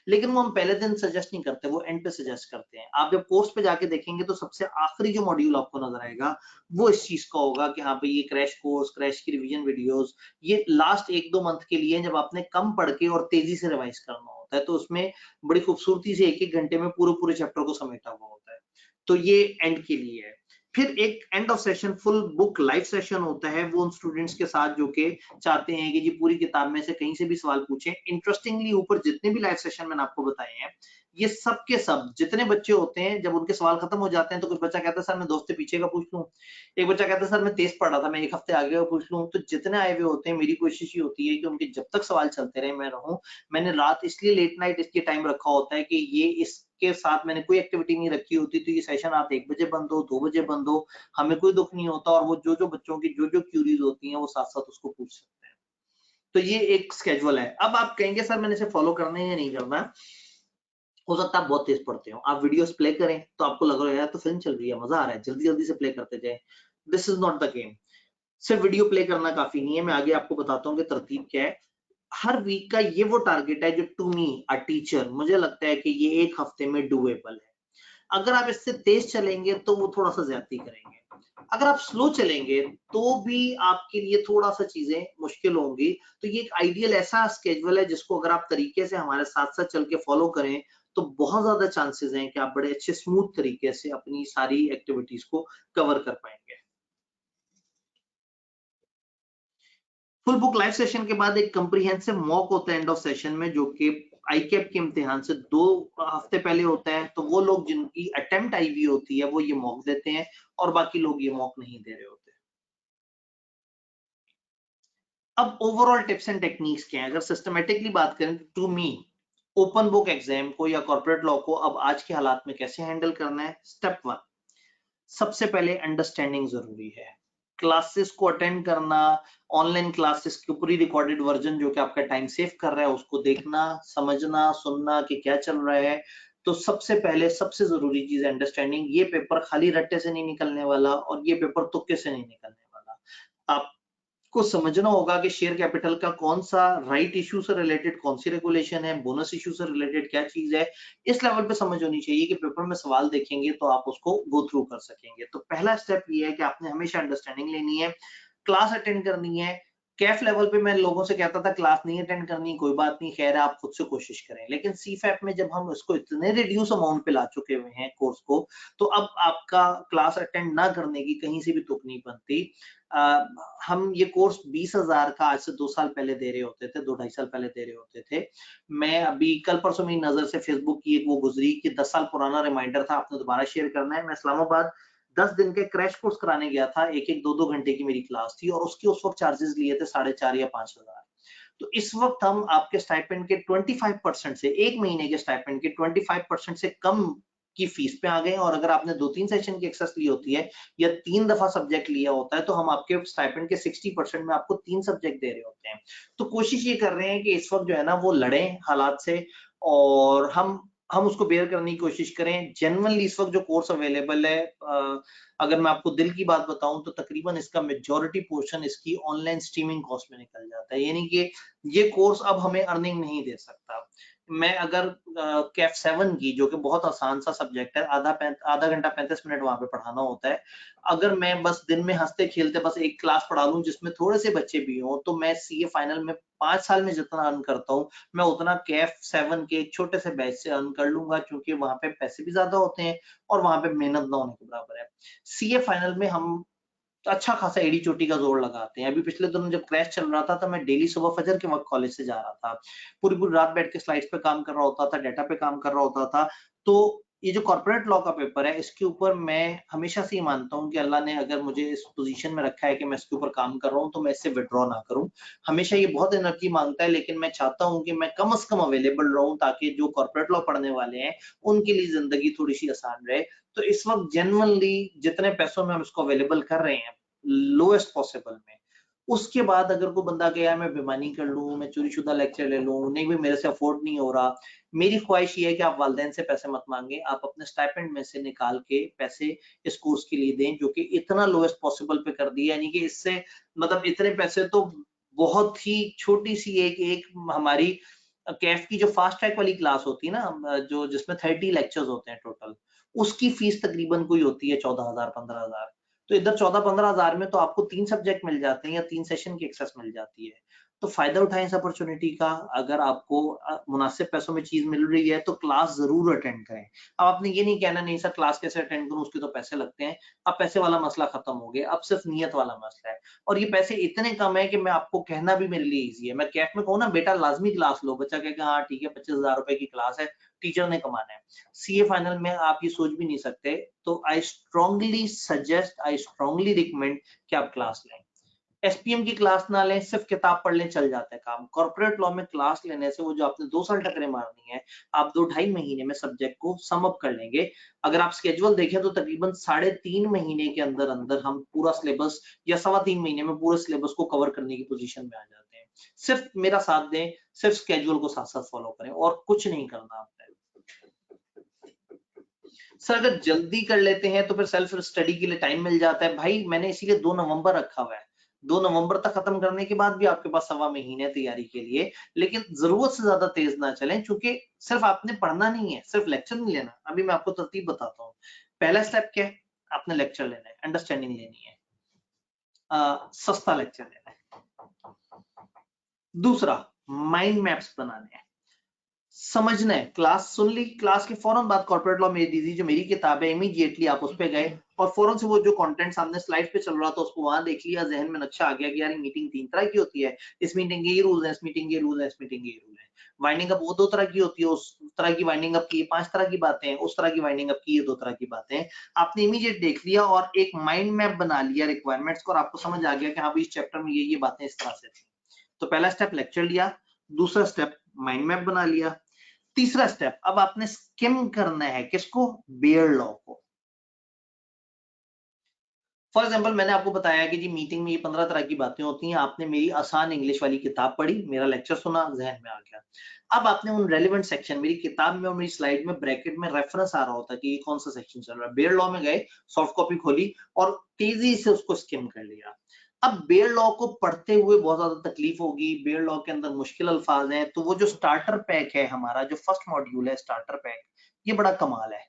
[SPEAKER 1] लेकिन वो हम पहले दिन सजेस्ट नहीं करते, वो एंड पे सजेस्ट करते हैं। आप जब कोर्स पे जाके देखेंगे तो सबसे आखिरी जो मॉड्यूल आपको नजर आएगा वो इस चीज का होगा कि हाँ भाई ये क्रैश कोर्स, क्रैश की रिवीजन वीडियोस, ये लास्ट 1-2 मंथ के लिए जब आपने कम पढ़ के और तेजी से रिवाइज करना होता है, तो उसमें बड़ी खूबसूरती से एक एक घंटे में पूरे पूरे चैप्टर को समेटा हुआ होता है। तो ये एंड के लिए है। फिर एक end of session full book live session होता है, वो उन स्टूडेंट्स के साथ जो कि चाहते हैं कि जी पूरी किताब में से कहीं से भी सवाल पूछें। इंटरेस्टिंगली ऊपर जितने भी लाइव सेशन मैंने आपको बताए हैं, ये सब के सब जितने बच्चे होते हैं, जब उनके सवाल खत्म हो जाते हैं तो कुछ बच्चा कहता है सर मैं दोस्त से पीछे का पूछ लूं, एक बच्चा कहता है सर मैं तेज पढ़ रहा था, मैं एक हफ्ते आगे का पूछ लूं। तो जितने आए हुए होते हैं, मेरी कोशिश ये होती है कि उनके जब तक सवाल चलते रहे मैं रहूं। मैंने रात इसलिए लेट नाइट इसके टाइम रखा होता है कि ये इसके साथ मैंने कोई एक्टिविटी नहीं रखी होती, तो ये सेशन रात 1 बजे बंद हो, 2 बजे बंद हो, हमें कोई दुख नहीं होता, और वो जो जो बच्चों की जो जो क्यूरीज होती हैं वो साथ साथ उसको पूछ सकते हैं। तो ये एक स्केड्यूल है। अब आप कहेंगे सर मैंने इसे फॉलो करना है या नहीं करना, हो सकता है आप बहुत तेज पढ़ते हो, आप वीडियोस प्ले करें तो आपको लग रहा है यार तो फिल्म चल रही है, मजा आ रहा है, जल्दी जल्दी से प्ले करते जाए। This is not the game. सिर्फ वीडियो प्ले करना काफी नहीं है, मैं आगे आपको बताता हूँ कि तरतीब क्या है। हर वीक का ये वो टारगेट है जो टू मी अ टीचर मुझे लगता है कि ये एक हफ्ते में डूएबल है। अगर आप इससे तेज चलेंगे तो वो थोड़ा सा ज्यादती करेंगे, अगर आप स्लो चलेंगे तो भी आपके लिए थोड़ा सा चीजें मुश्किल होंगी। तो ये एक आइडियल ऐसा स्केड्यूल है जिसको अगर आप तरीके से हमारे साथ साथ चल के फॉलो करें तो बहुत ज्यादा चांसेस हैं कि आप बड़े अच्छे स्मूथ तरीके से अपनी सारी एक्टिविटीज को कवर कर पाएंगे। फुल बुक लाइव सेशन के बाद एक कंप्रीहेंसिव मॉक होता है एंड ऑफ सेशन में, जो कि आईकेप के इम्तिहान से 2 हफ्ते पहले होता है। तो वो लोग जिनकी अटेम्प्ट आई हुई होती है वो ये मॉक देते हैं और बाकी लोग ये मॉक नहीं दे रहे होते। अब ओवरऑल टिप्स एंड टेक्निक्स क्या है, अगर सिस्टमेटिकली बात करें to me open book exam को या कॉर्पोरेट लॉ को अब आज के हालात में कैसे हैंडल करना है। स्टेप 1, सबसे पहले अंडरस्टैंडिंग जरूरी है। क्लासेस को अटेंड करना, ऑनलाइन क्लासेस की पूरी रिकॉर्डेड वर्जन जो कि आपका टाइम सेव कर रहा है उसको देखना, समझना, सुनना कि क्या चल रहा है। तो सबसे पहले सबसे जरूरी चीज है अंडरस्टैंडिंग। ये पेपर खाली रट्टे से नहीं निकलने वाला और ये पेपर तुक्के से नहीं निकलने वाला। आप को समझना होगा कि शेयर कैपिटल का कौन सा राइट इशू से रिलेटेड कौन सी रेगुलेशन है, बोनस इशू से रिलेटेड क्या चीज है। इस लेवल पे समझ होनी चाहिए कि पेपर में सवाल देखेंगे तो आप उसको गो थ्रू कर सकेंगे। तो पहला स्टेप ये है कि आपने हमेशा अंडरस्टैंडिंग लेनी है, क्लास अटेंड करनी है। कैफ लेवल पे मैं लोगों से कहता था क्लास नहीं अटेंड करनी, कोई बात नहीं, खैर आप खुद से कोशिश करें। लेकिन सीफैप में जब हम इसको इतने रिड्यूस अमाउंट पे ला चुके हुए हैं कोर्स को, तो अब आपका क्लास अटेंड ना करने की कहीं से भी तुक नहीं बनती। हम ये कोर्स 20,000 का आज से 2 साल पहले दे रहे होते थे, 2 ढाई साल पहले दे रहे होते थे। मैं अभी कल परसों मेरी नजर से फेसबुक की एक वो गुजरी कि 10 साल पुराना रिमाइंडर था, आपने दोबारा शेयर करना है। मैं इस्लामाबाद 10 दिन के क्रैश कोर्स कराने गया था, एक एक 2-2 घंटे की मेरी क्लास थी और उसके उस वक्त चार्जेस लिए थे 4,500 या 5,000। तो इस वक्त हम आपके स्टाइपेंड के 25% से, एक महीने के स्टाइपेंड के 25% से कम की फीस पे आ गए। और अगर आपने 2-3 सेशन की एक्सेस ली होती है या 3 दफा सब्जेक्ट लिया होता है तो हम आपके स्टाइपेंड के 60% में आपको 3 सब्जेक्ट दे रहे होते हैं। तो कोशिश ये कर रहे हैं कि इस वक्त जो है ना वो लड़ें हालात से और हम उसको बेयर करने की कोशिश करें। जेन्युइनली इस वक्त जो कोर्स अवेलेबल है, अगर मैं आपको दिल की बात बताऊं तो तकरीबन इसका मेजॉरिटी पोर्शन इसकी ऑनलाइन स्ट्रीमिंग कॉस्ट में निकल जाता है। यानी कि ये कोर्स अब हमें अर्निंग नहीं दे सकता। मैं अगर कैफ 7 की, जो कि बहुत आसान सा सब्जेक्ट है, आधा घंटा 35 मिनट वहां पे पढ़ाना होता है, अगर मैं बस दिन में हंसते खेलते बस एक क्लास पढ़ा लूं जिसमें थोड़े से बच्चे भी हों, तो मैं सीए फाइनल में 5 साल में जितना अर्न करता हूँ मैं उतना कैफ 7 के एक छोटे से बैच से अर्न कर लूंगा, क्योंकि वहां पे पैसे भी ज्यादा होते हैं और वहां पे मेहनत ना होने के बराबर है। सीए फाइनल में हम अच्छा खासा एड़ी चोटी का जोर लगाते हैं। अभी पिछले दिनों जब क्रैश चल रहा था तो मैं डेली सुबह फजर के वक्त कॉलेज से जा रहा था, पूरी पूरी रात बैठ के स्लाइड्स पे काम कर रहा होता था, डाटा पे काम कर रहा होता था। तो ये जो कॉर्पोरेट लॉ का पेपर है इसके ऊपर मैं हमेशा से ये मानता हूँ कि अल्लाह ने अगर मुझे इस पोजीशन में रखा है कि मैं इसके ऊपर काम कर रहा हूँ तो मैं इससे विड्रॉ ना करूँ। हमेशा ये बहुत एनर्जी मांगता है, लेकिन मैं चाहता हूँ कि मैं कम से कम अवेलेबल रहूँ ताकि जो कॉर्पोरेट लॉ पढ़ने वाले हैं उनके लिए जिंदगी थोड़ी सी आसान रहे। तो इस वक्त जेन्युइनली जितने पैसों में हम इसको अवेलेबल कर रहे हैं लोएस्ट पॉसिबल में, उसके बाद अगर कोई बंदा कहे यार मैं बेईमानी कर लूं, मैं चोरी-शुदा लेक्चर ले लूं, नहीं भाई मेरे से अफोर्ड नहीं हो रहा, मेरी ख्वाहिश ये है कि आप वालिदैन से पैसे मत मांगे, आप अपने स्टाइपेंड में से निकाल के पैसे इस कोर्स के लिए दें, जो कि इतना लोएस्ट पॉसिबल पे कर दिया। यानी कि इससे मतलब इतने पैसे तो बहुत ही छोटी सी एक एक हमारी कैफ की जो फास्ट ट्रैक वाली क्लास होती है ना, जो जिसमें 30 लेक्चर्स होते हैं टोटल, उसकी फीस तकरीबन कोई होती है 14,000 15,000। तो इधर 14-15,000 में तो आपको 3 सब्जेक्ट मिल जाते हैं या 3 सेशन की एक्सेस मिल जाती है। तो फायदा उठाएं इस अपॉर्चुनिटी का। अगर आपको मुनासिब पैसों में चीज मिल रही है तो क्लास जरूर अटेंड करें। अब आपने ये नहीं कहना नहीं सर क्लास कैसे अटेंड करूं, उसके तो पैसे लगते हैं। अब पैसे वाला मसला खत्म हो गया, अब सिर्फ नियत वाला मसला है। और ये पैसे इतने कम है कि मैं आपको कहना भी मेरे लिए ईजी है। मैं कैफ में कहूँ ना बेटा लाजमी क्लास लो, बच्चा कहेगा हाँ ठीक है 25,000 रुपए की क्लास है, टीचर ने कमाना है। सीए फाइनल में आप ये सोच भी नहीं सकते। तो I strongly suggest, I strongly recommend कि आप क्लास लें। एसपीएम की क्लास ना लें, सिर्फ किताब पढ़ लें, चल जाता है काम। कॉर्पोरेट लॉ में क्लास लेने से वो जो आपने 2 साल टकरे मारनी है, आप 2 ढाई महीने में सब्जेक्ट को सम अप कर लेंगे। अगर आप स्केड्यूल देखें तो तकरीबन 3.5 महीने के अंदर अंदर हम पूरा सिलेबस, या 3.25 महीने में पूरे सिलेबस को कवर करने की पोजीशन में आ जाते हैं। सिर्फ मेरा साथ दें, सिर्फ स्केड्यूल को साथ साथ फॉलो करें और कुछ नहीं करना आपने। सर अगर जल्दी कर लेते हैं तो फिर सेल्फ स्टडी के लिए टाइम मिल जाता है भाई, मैंने इसीलिए 2 नवंबर रखा हुआ है। 2 नवंबर तक खत्म करने के बाद भी आपके पास 1.25 महीने तैयारी के लिए, लेकिन जरूरत से ज्यादा तेज ना चलें, क्योंकि सिर्फ आपने पढ़ना नहीं है, सिर्फ लेक्चर नहीं लेना। अभी मैं आपको तरतीब बताता हूँ। पहला स्टेप क्या है, आपने लेक्चर लेना है, अंडरस्टैंडिंग लेनी है, सस्ता लेक्चर लेना है। दूसरा, माइंड मैप्स बनाने हैं, समझना है। क्लास सुन ली, क्लास के फौरन बाद कॉर्पोरेट लॉ मेरी दीदी जो मेरी किताब है, इमीडिएटली आप उस पे गए और फौरन से वो जो कंटेंट सामने स्लाइड पे चल रहा था उसको वहां देख लिया, जहन में नक्शा आ गया कि यार मीटिंग 3 तरह की होती है, इस मीटिंग के ये रूल्स हैं, इस मीटिंग के रूल हैं, इस मीटिंग के ये रूल हैं। वाइंडिंग अप वो 2 तरह की होती है, उस तरह की वाइंडिंग अप की 5 तरह की बातें हैं, उस तरह की वाइंडिंग अप की ये 2 तरह की बातें हैं। आपने इमीडिएट देख लिया और एक माइंड मैप बना लिया रिक्वायरमेंट्स को, और आपको समझ आ गया कि हाँ भाई इस चैप्टर में ये बातें इस तरह से थी। तो पहला स्टेप लेक्चर लिया, दूसरा स्टेप माइंड मैप बना लिया, तीसरा स्टेप अब आपने स्किम करना है, किसको, बेयर लॉ को। फॉर एग्जाम्पल मैंने आपको बताया कि जी मीटिंग में ये 15 तरह की बातें होती हैं, आपने मेरी आसान इंग्लिश वाली किताब पढ़ी, मेरा लेक्चर सुना, जहन में आ गया। अब आपने उन रेलिवेंट सेक्शन, मेरी किताब में और मेरी स्लाइड में ब्रैकेट में रेफरेंस आ रहा होता है कि ये कौन सा सेक्शन चल रहा है। बेयर लॉ में गए, सॉफ्ट कॉपी खोली और तेजी से उसको स्किम कर लिया। अब बेयर लॉ को पढ़ते हुए बहुत ज्यादा तकलीफ होगी, बेयर लॉ के अंदर मुश्किल अल्फाज हैं, तो वो जो स्टार्टर पैक है हमारा, जो फर्स्ट मॉड्यूल है स्टार्टर पैक, ये बड़ा कमाल है।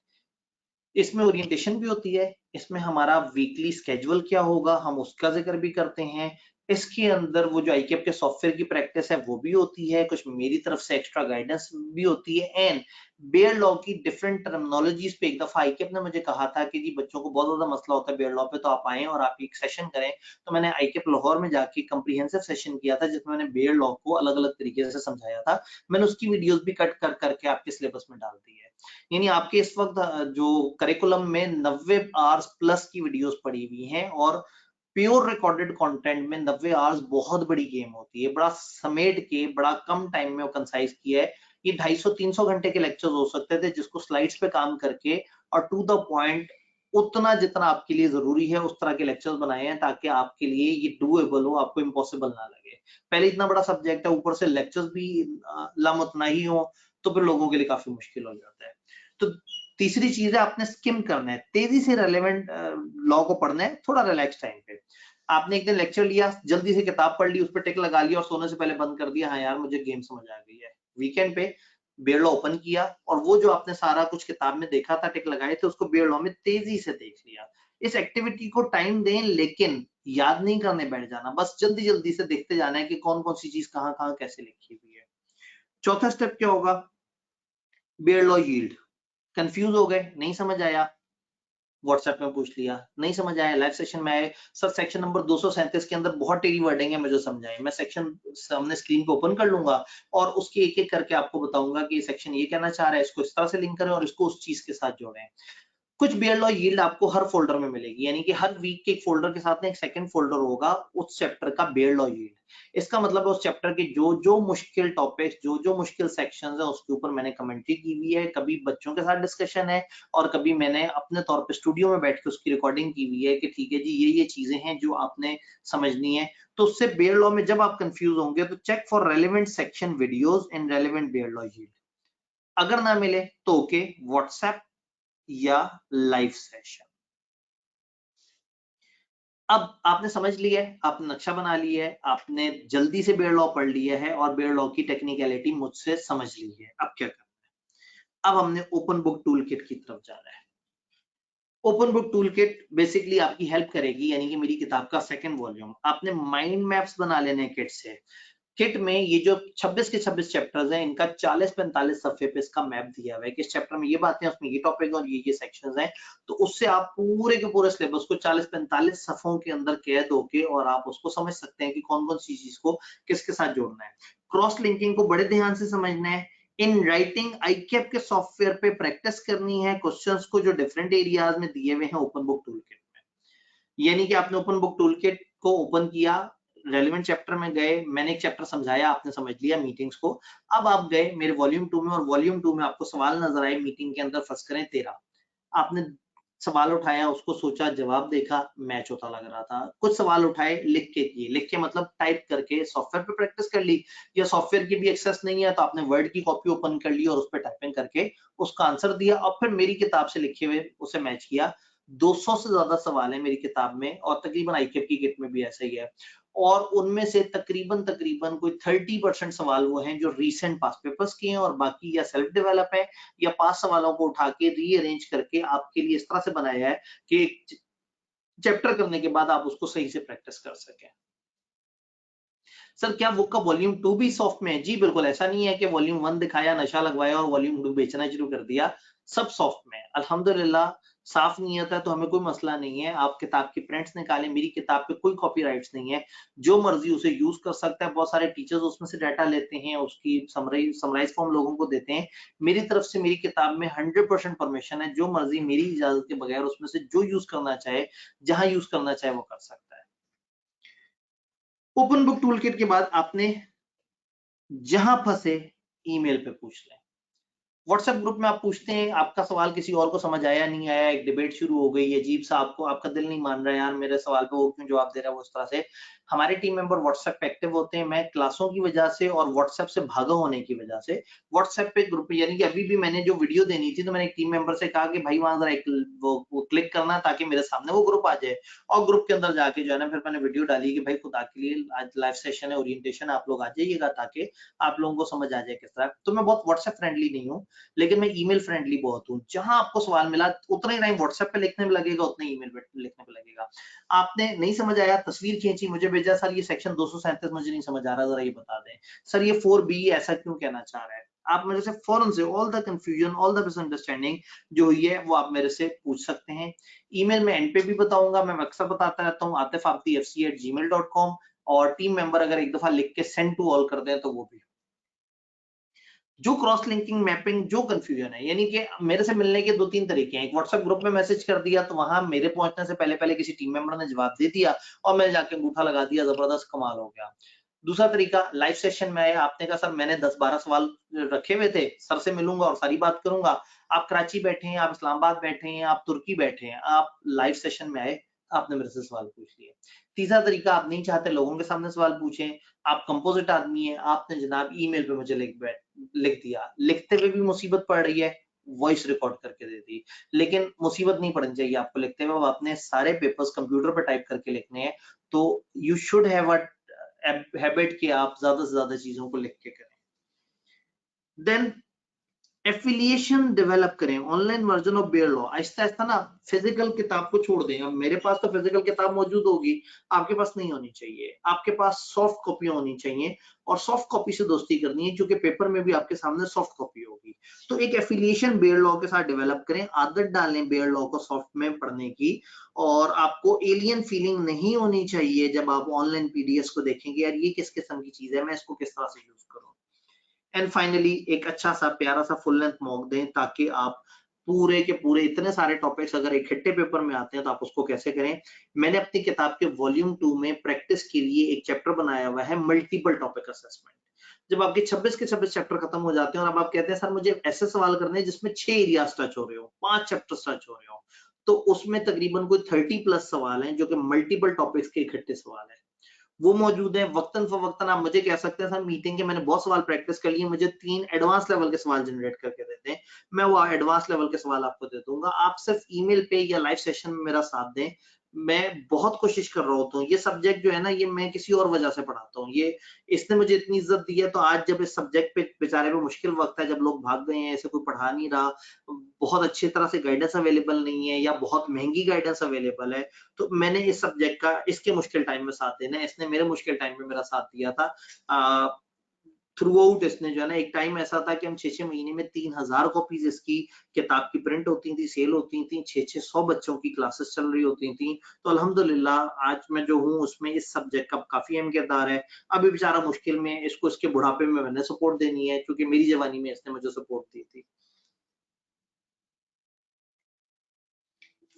[SPEAKER 1] इसमें ओरिएंटेशन भी होती है, इसमें हमारा वीकली स्केड्यूल क्या होगा हम उसका जिक्र भी करते हैं, इसके अंदर वो जो आईकेप के सॉफ्टवेयर की प्रैक्टिस है वो भी होती है, कुछ मेरी तरफ से एक्स्ट्रा गाइडेंस भी होती है। एंड बेयर लॉ की डिफरेंट टर्मिनोलॉजीज पे एक दफा आईकेप ने मुझे कहा था कि जी बच्चों को बहुत ज्यादा मसला होता है बेयर लॉ पे, तो आप आए और आप एक सेशन करें। तो मैंने आईकेप लाहौर में जाके कंप्रीहेंसिव सेशन किया था जिसमें मैंने बेयर लॉ को अलग अलग तरीके से समझाया था। मैंने उसकी वीडियोस भी कट कर करके आपके सिलेबस में डाल दी है। यानी आपके इस वक्त जो करिकुलम में 90 आवर्स प्लस की वीडियोस पड़ी हुई हैं, और प्योर रिकॉर्डेड कंटेंट में 90 आवर्स बहुत बड़ी गेम होती है। बड़ा समेट के बड़ा कम टाइम में वो कंसाइज किया है। ये 250-300 घंटे के लेक्चर्स हो सकते थे जिसको स्लाइड्स पे काम करके और टू द पॉइंट उतना जितना आपके लिए जरूरी है उस तरह के लेक्चर्स बनाए हैं ताकि आपके लिए ये डूएबल हो, आपको इम्पॉसिबल ना लगे। पहले इतना बड़ा सब्जेक्ट है, ऊपर से लेक्चर्स भी लामतना ही हो, तो फिर लोगों के लिए काफी मुश्किल हो जाता है। तो तीसरी चीज है आपने स्किम करना है, तेजी से रेलेवेंट लॉ को पढ़ना है, थोड़ा रिलैक्स टाइम पे। आपने एक दिन लेक्चर लिया, जल्दी से किताब पढ़ ली, उस पर टिक लगा लिया और सोने से पहले बंद कर दिया, हाँ यार मुझे गेम समझ आ गई है। वीकेंड पे बेयर लॉ ओपन किया और वो जो आपने सारा कुछ किताब में देखा था, टिक लगाए थे, उसको बेयर लॉ में तेजी से देख लिया। इस एक्टिविटी को टाइम दें, लेकिन याद नहीं करने बैठ जाना, बस जल्दी जल्दी से देखते जाना है कि कौन कौन सी चीज कहाँ कहाँ कैसे लिखी हुई है। चौथा स्टेप क्या होगा, बेयर लॉ यील्ड। कंफ्यूज हो गए, नहीं समझ आया, व्हाट्सएप में पूछ लिया, नहीं समझ आया लाइव सेशन में आए, सर सेक्शन नंबर 237 के अंदर बहुत टेढ़ी वर्डिंग है, मुझे समझाएं। मैं सेक्शन सामने स्क्रीन पे ओपन कर लूंगा और उसके एक एक करके आपको बताऊंगा कि सेक्शन ये कहना चाह रहा है, इसको इस तरह से लिंक करें और इसको उस चीज के साथ जोड़ें। कुछ बेयर लॉ यील्ड आपको हर फोल्डर में मिलेगी, यानी कि हर वीक के एक फोल्डर के साथ में एक सेकंड फोल्डर होगा उस चैप्टर का बेयर लॉ यील्ड। इसका मतलब है उस चैप्टर के जो जो मुश्किल टॉपिक्स, जो जो मुश्किल सेक्शंस हैं, उसके ऊपर मैंने कमेंट्री की हुई है, कभी बच्चों के साथ डिस्कशन है और कभी मैंने अपने तौर पे स्टूडियो में बैठ के उसकी रिकॉर्डिंग की हुई है कि ठीक है जी ये चीजें हैं जो आपने समझनी है। तो उससे बेयर लॉ में जब आप कंफ्यूज होंगे तो check for relevant section videos in relevant bare law yield. अगर ना मिले तो ओके, व्हाट्सएप या लाइव सेशन। अब आपने समझ लिया है, आपने नक्शा बना लिया है, आपने जल्दी से बेयर लॉ पढ़ लिया है और बेयर लॉ की टेक्निकलिटी मुझसे समझ ली है। अब क्या करना है, अब हमने ओपन बुक टूल किट की तरफ जाना है। Open book tool kit basically आपकी हेल्प करेगी, यानी कि मेरी किताब का सेकंड वॉल्यूम। आपने माइंड मैप्स बना लेने किट से। किट में ये जो 26 के 26 चैप्टर्स हैं, इनका 40-45 सफे पे इसका मैप दिया हुआ है कि इस चैप्टर में ये बातें, उसमें ये टॉपिक और ये सेक्शंस हैं। तो उससे आप पूरे के पूरे सिलेबस को 40-45 सफों के अंदर कैद होके और आप उसको समझ सकते हैं कि कौन कौन सी चीज को किसके साथ जोड़ना है। क्रॉस लिंकिंग को बड़े ध्यान से समझना है। इन राइटिंग आईकेप के सॉफ्टवेयर पे प्रैक्टिस करनी है क्वेश्चंस को जो डिफरेंट एरियाज में दिए हुए हैं ओपन बुक टूल किट में। यानी कि आपने ओपन बुक टूल किट को ओपन किया, रेलेवेंट चैप्टर में गए, मैंने एक चैप्टर समझाया, आपने समझ लिया मीटिंग्स को। अब आप गए मेरे वॉल्यूम 2 में और वॉल्यूम 2 में आपको सवाल नजर आए मीटिंग के अंदर फंस करें 13। आपने सवाल उठाया, उसको सोचा, जवाब देखा, मैच होता लग रहा था। कुछ सवाल उठाए, लिख के किए, लिख के मतलब टाइप करके सॉफ्टवेयर पे प्रैक्टिस कर ली, या सॉफ्टवेयर की भी एक्सेस नहीं है तो आपने वर्ड की कॉपी ओपन कर ली और उस पर टाइपिंग करके उसका आंसर दिया और फिर मेरी किताब से लिखे हुए उसे मैच किया। 200 से ज्यादा सवाल है मेरी किताब में और तकरीबन आईकेप की किट में भी ऐसा ही है, और उनमें से तकरीबन तकरीबन कोई 30% सवाल वो हैं जो रीसेंट पास्ट पेपर्स के हैं और बाकी या सेल्फ डेवलप है या पास सवालों को उठा के रीअरेंज करके आपके लिए इस तरह से बनाया है कि चैप्टर करने के बाद आप उसको सही से प्रैक्टिस कर सकें। सर क्या बुक का वॉल्यूम 2 भी सॉफ्ट में है? जी बिल्कुल, ऐसा नहीं है कि वॉल्यूम 1 दिखाया, नशा लगवाया और वॉल्यूम 2 बेचना शुरू कर दिया। सब सॉफ्ट में है अल्हम्दुलिल्लाह। साफ नीयत है तो हमें कोई मसला नहीं है। आप किताब की प्रिंट्स निकालें, मेरी किताब पे कोई कॉपीराइट्स नहीं है, जो मर्जी उसे यूज कर सकता है। बहुत सारे टीचर्स उसमें से डाटा लेते हैं, उसकी समराइज फॉर्म लोगों को देते हैं। मेरी तरफ से मेरी किताब में 100% परमिशन है, जो मर्जी मेरी इजाजत के बगैर उसमें से जो यूज करना चाहे, जहां यूज करना चाहे वो कर सकता है। ओपन बुक टूल किट के बाद आपने जहां फंसे ईमेल पे पूछ लें। व्हाट्सएप ग्रुप में आप पूछते हैं, आपका सवाल किसी और को समझ आया नहीं आया, एक डिबेट शुरू हो गई, अजीब सा आपको आपका दिल नहीं मान रहा है यार मेरे सवाल पे वो क्यों जवाब दे रहा है, वो इस तरह से। हमारे टीम मेंबर व्हाट्सएप पे एक्टिव होते हैं। मैं क्लासों की वजह से और व्हाट्सएप से भागा होने की वजह से व्हाट्सएप पे ग्रुप, यानी कि अभी भी मैंने जो वीडियो देनी थी तो मैंने एक टीम मेंबर से कहा कि भाई वहां जरा एक वो क्लिक करना ताकि मेरे सामने वो ग्रुप आ जाए, और ग्रुप के अंदर जाके जो है ना फिर मैंने वीडियो डाली कि भाई खुदा के लिए आज लाइव सेशन है, ओरिएंटेशन आप लोग आ जाइएगा ताकि आप लोगों को समझ आ जाए किस तरह। तो मैं बहुत व्हाट्सएप फ्रेंडली नहीं हूँ, लेकिन मैं ईमेल फ्रेंडली बहुत हूँ। जहां आपको सवाल मिला उतना ही टाइम व्हाट्सएप पे लिखने में लगेगा, उतना ही ईमेल पे लिखने में लगेगा। आपने नहीं समझ आया, तस्वीर खींची, मुझे भेजा, सर ये सेक्शन 237 मुझे नहीं समझ आ रहा, जरा ये बता दें। सर ये 4B ऐसा क्यों कहना चाह रहा है? आप मेरे से फौरन से all the confusion, all the misunderstanding जो हुई है वो आप मेरे से पूछ सकते हैं। ईमेल में एंड पे भी बताऊंगा, मैं अक्सर बताता रहता हूँ atifafdfc@gmail.com, और टीम मेंबर अगर एक दफा लिख के सेंड टू ऑल कर दें तो वो भी। जो क्रॉस लिंकिंग मैपिंग जो कंफ्यूजन है, यानी कि मेरे से मिलने के 2-3 तरीके हैं। एक व्हाट्सएप ग्रुप में मैसेज कर दिया तो वहां मेरे पहुंचने से पहले पहले किसी टीम मेंबर ने जवाब दे दिया और मैंने जाके अंगूठा लगा दिया, जबरदस्त कमाल हो गया। दूसरा तरीका, लाइव सेशन में आए, आपने कहा सर मैंने 10-12 सवाल रखे हुए थे, सर से मिलूंगा और सारी बात करूंगा। आप कराची बैठे हैं, आप इस्लामाबाद बैठे हैं, आप तुर्की बैठे हैं, आप लाइव सेशन में आए, आपने मेरे से सवाल पूछ लिए। तीसरा तरीका, आप नहीं चाहते लोगों के सामने सवाल पूछें, आप कंपोजिट आदमी हैं, आपने जनाब ईमेल पे मुझे लिख दिया, लिखते हुए भी मुसीबत पड़ रही है, वॉइस रिकॉर्ड करके दे दी। लेकिन मुसीबत नहीं पड़नी चाहिए आपको लिखते हुए, आपने सारे पेपर्स कंप्यूटर पे टाइप करके लिखने हैं, तो you should have a habit कि आप ज्यादा से ज्यादा चीजों को लिख के करें। देन एफिलिएशन डेवलप करें, online version of bare law. आहिस्ता आहिस्ता ना फिजिकल किताब को छोड़ दें। अब मेरे पास तो फिजिकल किताब मौजूद होगी, आपके पास नहीं होनी चाहिए, आपके पास सॉफ्ट कॉपियां होनी चाहिए, और सॉफ्ट कॉपी से दोस्ती करनी है क्योंकि पेपर में भी आपके सामने सॉफ्ट कॉपी होगी। तो एक एफिलिएशन बेयर लॉ के साथ डेवलप करें, आदत डालें बेयर लॉ को सॉफ्ट में पढ़ने की, और आपको एलियन फीलिंग नहीं होनी चाहिए जब आप ऑनलाइन पीडीएफ को देखेंगे, यार ये किस किस्म की चीज है, मैं इसको किस तरह से यूज करूं। एंड फाइनली एक अच्छा सा प्यारा सा फुल लेंथ मॉक दें ताकि आप पूरे के पूरे इतने सारे टॉपिक्स अगर इकट्ठे पेपर में आते हैं तो आप उसको कैसे करें। मैंने अपनी किताब के वॉल्यूम 2 में प्रैक्टिस के लिए एक चैप्टर बनाया हुआ है, मल्टीपल टॉपिक असेसमेंट। जब आपके 26 के 26 चैप्टर खत्म हो जाते हैं और अब आप कहते हैं सर मुझे ऐसे सवाल करने हैं जिसमें 6 एरियाज टच हो रहे हो, 5 चैप्टर्स टच हो रहे हो, तो उसमें तकरीबन कोई 30+ सवाल हैं जो कि मल्टीपल टॉपिक्स के इकट्ठे सवाल है, वो मौजूद है। वक्तन फवक्तन आप मुझे कह सकते हैं सर मीटिंग के मैंने बहुत सवाल प्रैक्टिस कर लिए, मुझे 3 एडवांस लेवल के सवाल जनरेट करके देते हैं, मैं वो एडवांस लेवल के सवाल आपको दे दूंगा। आप सिर्फ ईमेल पे या लाइव सेशन में मेरा साथ दें। मैं बहुत कोशिश कर रहा होता हूँ, ये सब्जेक्ट जो है ना ये मैं किसी और वजह से पढ़ाता हूँ, ये इसने मुझे इतनी इज्जत दी है, तो आज जब इस सब्जेक्ट पे बेचारे पे मुश्किल वक्त है, जब लोग भाग गए हैं, ऐसे कोई पढ़ा नहीं रहा, बहुत अच्छी तरह से गाइडेंस अवेलेबल नहीं है या बहुत महंगी गाइडेंस अवेलेबल है, तो मैंने इस सब्जेक्ट का इसके मुश्किल टाइम में साथ देना है। इसने मेरे मुश्किल टाइम में मेरा साथ दिया था थ्रू आउट। इसने जो है ना, एक टाइम ऐसा था कि हम 6-6 महीने में 3000 कॉपीज इसकी किताब की प्रिंट होती थी, सेल होती थी, 600 बच्चों की क्लासेस चल रही होती थी। तो अल्हम्दुलिल्लाह आज मैं जो हूँ उसमें इस सब्जेक्ट का काफी अहम किरदार है। अभी बेचारा मुश्किल में, इसको इसके बुढ़ापे में मैंने सपोर्ट देनी है क्योंकि मेरी जवानी में इसने मुझे सपोर्ट दी थी।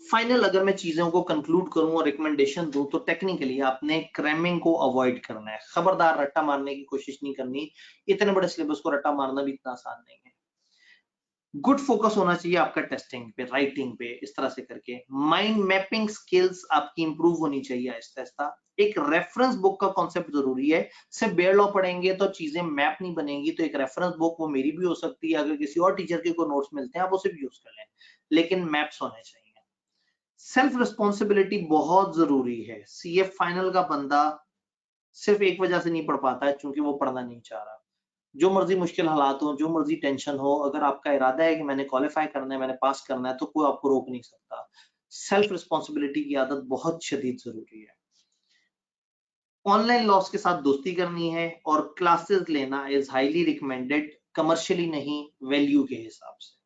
[SPEAKER 1] फाइनल अगर मैं चीजों को कंक्लूड करूं और रिकमेंडेशन दूं तो टेक्निकली आपने क्रैमिंग को अवॉइड करना है, खबरदार रट्टा मारने की कोशिश नहीं करनी। इतने बड़े सिलेबस को रट्टा मारना भी इतना आसान नहीं है। गुड फोकस होना चाहिए आपका टेस्टिंग पे, राइटिंग पे, इस तरह से करके माइंड मैपिंग स्किल्स आपकी इंप्रूव होनी चाहिए आहिस्ता आहिस्ता। एक रेफरेंस बुक का कॉन्सेप्ट जरूरी है। सिर्फ बेयर लॉ पढ़ेंगे तो चीजें मैप नहीं बनेंगी, तो एक रेफरेंस बुक, वो मेरी भी हो सकती है, अगर किसी और टीचर के कोई नोट्स मिलते हैं आप उसे भी यूज कर लें, लेकिन मैप्स होने चाहिए। सेल्फ रिस्पॉन्सिबिलिटी बहुत जरूरी है। सीए फाइनल का बंदा सिर्फ एक वजह से नहीं पढ़ पाता है, क्योंकि वो पढ़ना नहीं चाह रहा। जो मर्जी मुश्किल हालात हो, जो मर्जी टेंशन हो, अगर आपका इरादा है कि मैंने क्वालिफाई करना है, मैंने पास करना है, तो कोई आपको रोक नहीं सकता। सेल्फ रिस्पॉन्सिबिलिटी की आदत बहुत शदीद जरूरी है। ऑनलाइन लॉस के साथ दोस्ती करनी है और क्लासेस लेना इज हाईली रिकमेंडेड, कमर्शियली नहीं, वैल्यू के हिसाब से।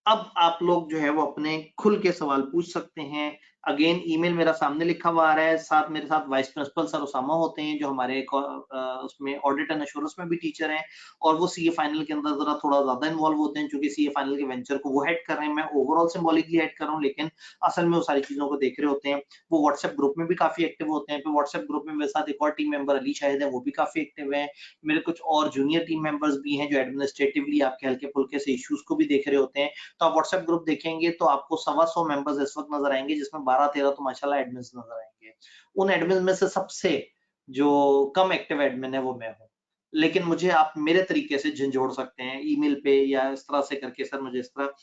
[SPEAKER 1] अब आप लोग जो है वो अपने खुल के सवाल पूछ सकते हैं। अगेन ईमेल मेरा सामने लिखा हुआ आ रहा है, साथ मेरे साथ वाइस प्रिंसिपल सर उसामा होते हैं, जो हमारे उसमें ऑडिट एंड एश्योरेंस में भी टीचर हैं, और वो सीए फाइनल के अंदर जरा थोड़ा ज्यादा इन्वॉल्व होते हैं, क्योंकि सीए फाइनल के वेंचर को वो हेड कर रहे हैं। मैं ओवरऑल सिंबॉलिकली हेड कर रहा हूँ, लेकिन असल में वो सारी चीजों को देख रहे होते हैं। वो व्हाट्सएप ग्रुप में भी काफी एक्टिव होते हैं। फिर व्हाट्सएप ग्रुप में मेरे साथ एक और टीम मेंबर अली शाहिद है, वो भी काफी एक्टिव है। मेरे कुछ और जूनियर टीम मेंबर्स भी हैं जो एडमिनिस्ट्रेटिवली आपके हल्के फुल्के से इश्यूज को भी देख रहे होते हैं। तो आप व्हाट्सएप ग्रुप देखेंगे तो आपको 125 मेंबर्स इस वक्त नजर आएंगे, जिसमें 12-13 तो माशाल्लाह एडमिन्स नजर आएंगे। उन एडमिन में से सबसे जो कम एक्टिव एडमिन है वो मैं हूँ, लेकिन मुझे आप मेरे तरीके से झंझोड़ सकते हैं ईमेल पे या इस तरह से करके, सर मुझे इस तरह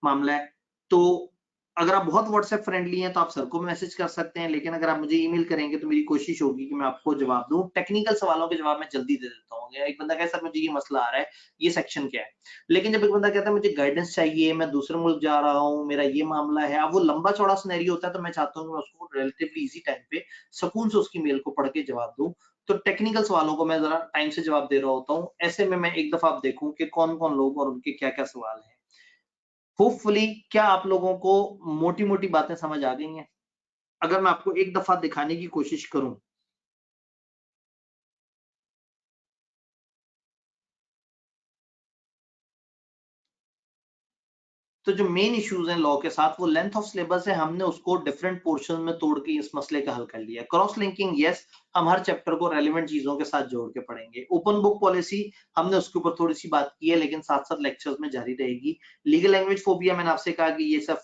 [SPEAKER 1] मामला है। तो अगर आप बहुत व्हाट्सएप फ्रेंडली हैं तो आप सर को मैसेज कर सकते हैं, लेकिन अगर आप मुझे ईमेल करेंगे तो मेरी कोशिश होगी कि मैं आपको जवाब दूं। टेक्निकल सवालों के जवाब मैं जल्दी दे देता हूँ। एक बंदा कहे सर मुझे ये मसला आ रहा है, ये सेक्शन क्या है, लेकिन जब एक बंदा कहता है मुझे गाइडेंस चाहिए, मैं दूसरे मुल्क जा रहा हूँ, मेरा ये मामला है, अब वो लंबा चौड़ा सिनेरियो होता है, तो मैं चाहता हूँ कि मैं उसको रिलेटिवली इजी टाइम पे सुकून से उसकी मेल को पढ़ के जवाब दूं। तो टेक्निकल सवालों को मैं जरा टाइम से जवाब दे रहा होता हूँ। ऐसे में मैं एक दफा आप देखूं कि कौन कौन लोग और उनके क्या क्या सवाल हैं। होपफुली क्या आप लोगों को मोटी मोटी बातें समझ आ गई हैं? अगर मैं आपको एक दफा दिखाने की कोशिश करूं, तो जो मेन इश्यूज हैं लॉ के साथ, वो लेंथ ऑफ सिलेबस है, हमने उसको डिफरेंट पोर्शन में तोड़ के इस मसले का हल कर लिया। क्रॉस लिंकिंग, यस, हम हर चैप्टर को रेलेवेंट चीजों के साथ जोड़ के पढ़ेंगे। ओपन बुक पॉलिसी हमने उसके ऊपर थोड़ी सी बात की है, लेकिन साथ साथ लेक्चर्स में जारी रहेगी। लीगल लैंग्वेज फोबिया, मैंने आपसे कहा कि ये सब